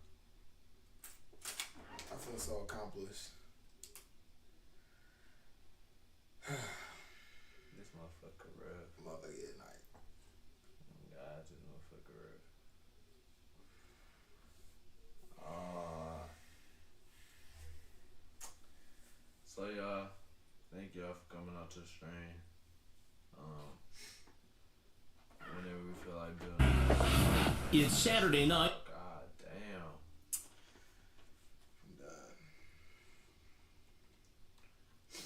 I feel so accomplished. This motherfucker rough. Motherfucker at night. add to the motherfucker. So y'all, thank y'all for coming out to the stream. Whenever we feel like doing it. It's Saturday night. God damn. I'm done.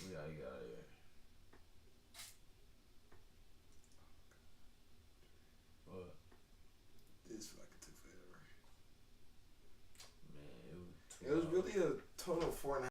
We gotta get out of here. What? This fucking took forever. Man, It was really a total of 4.5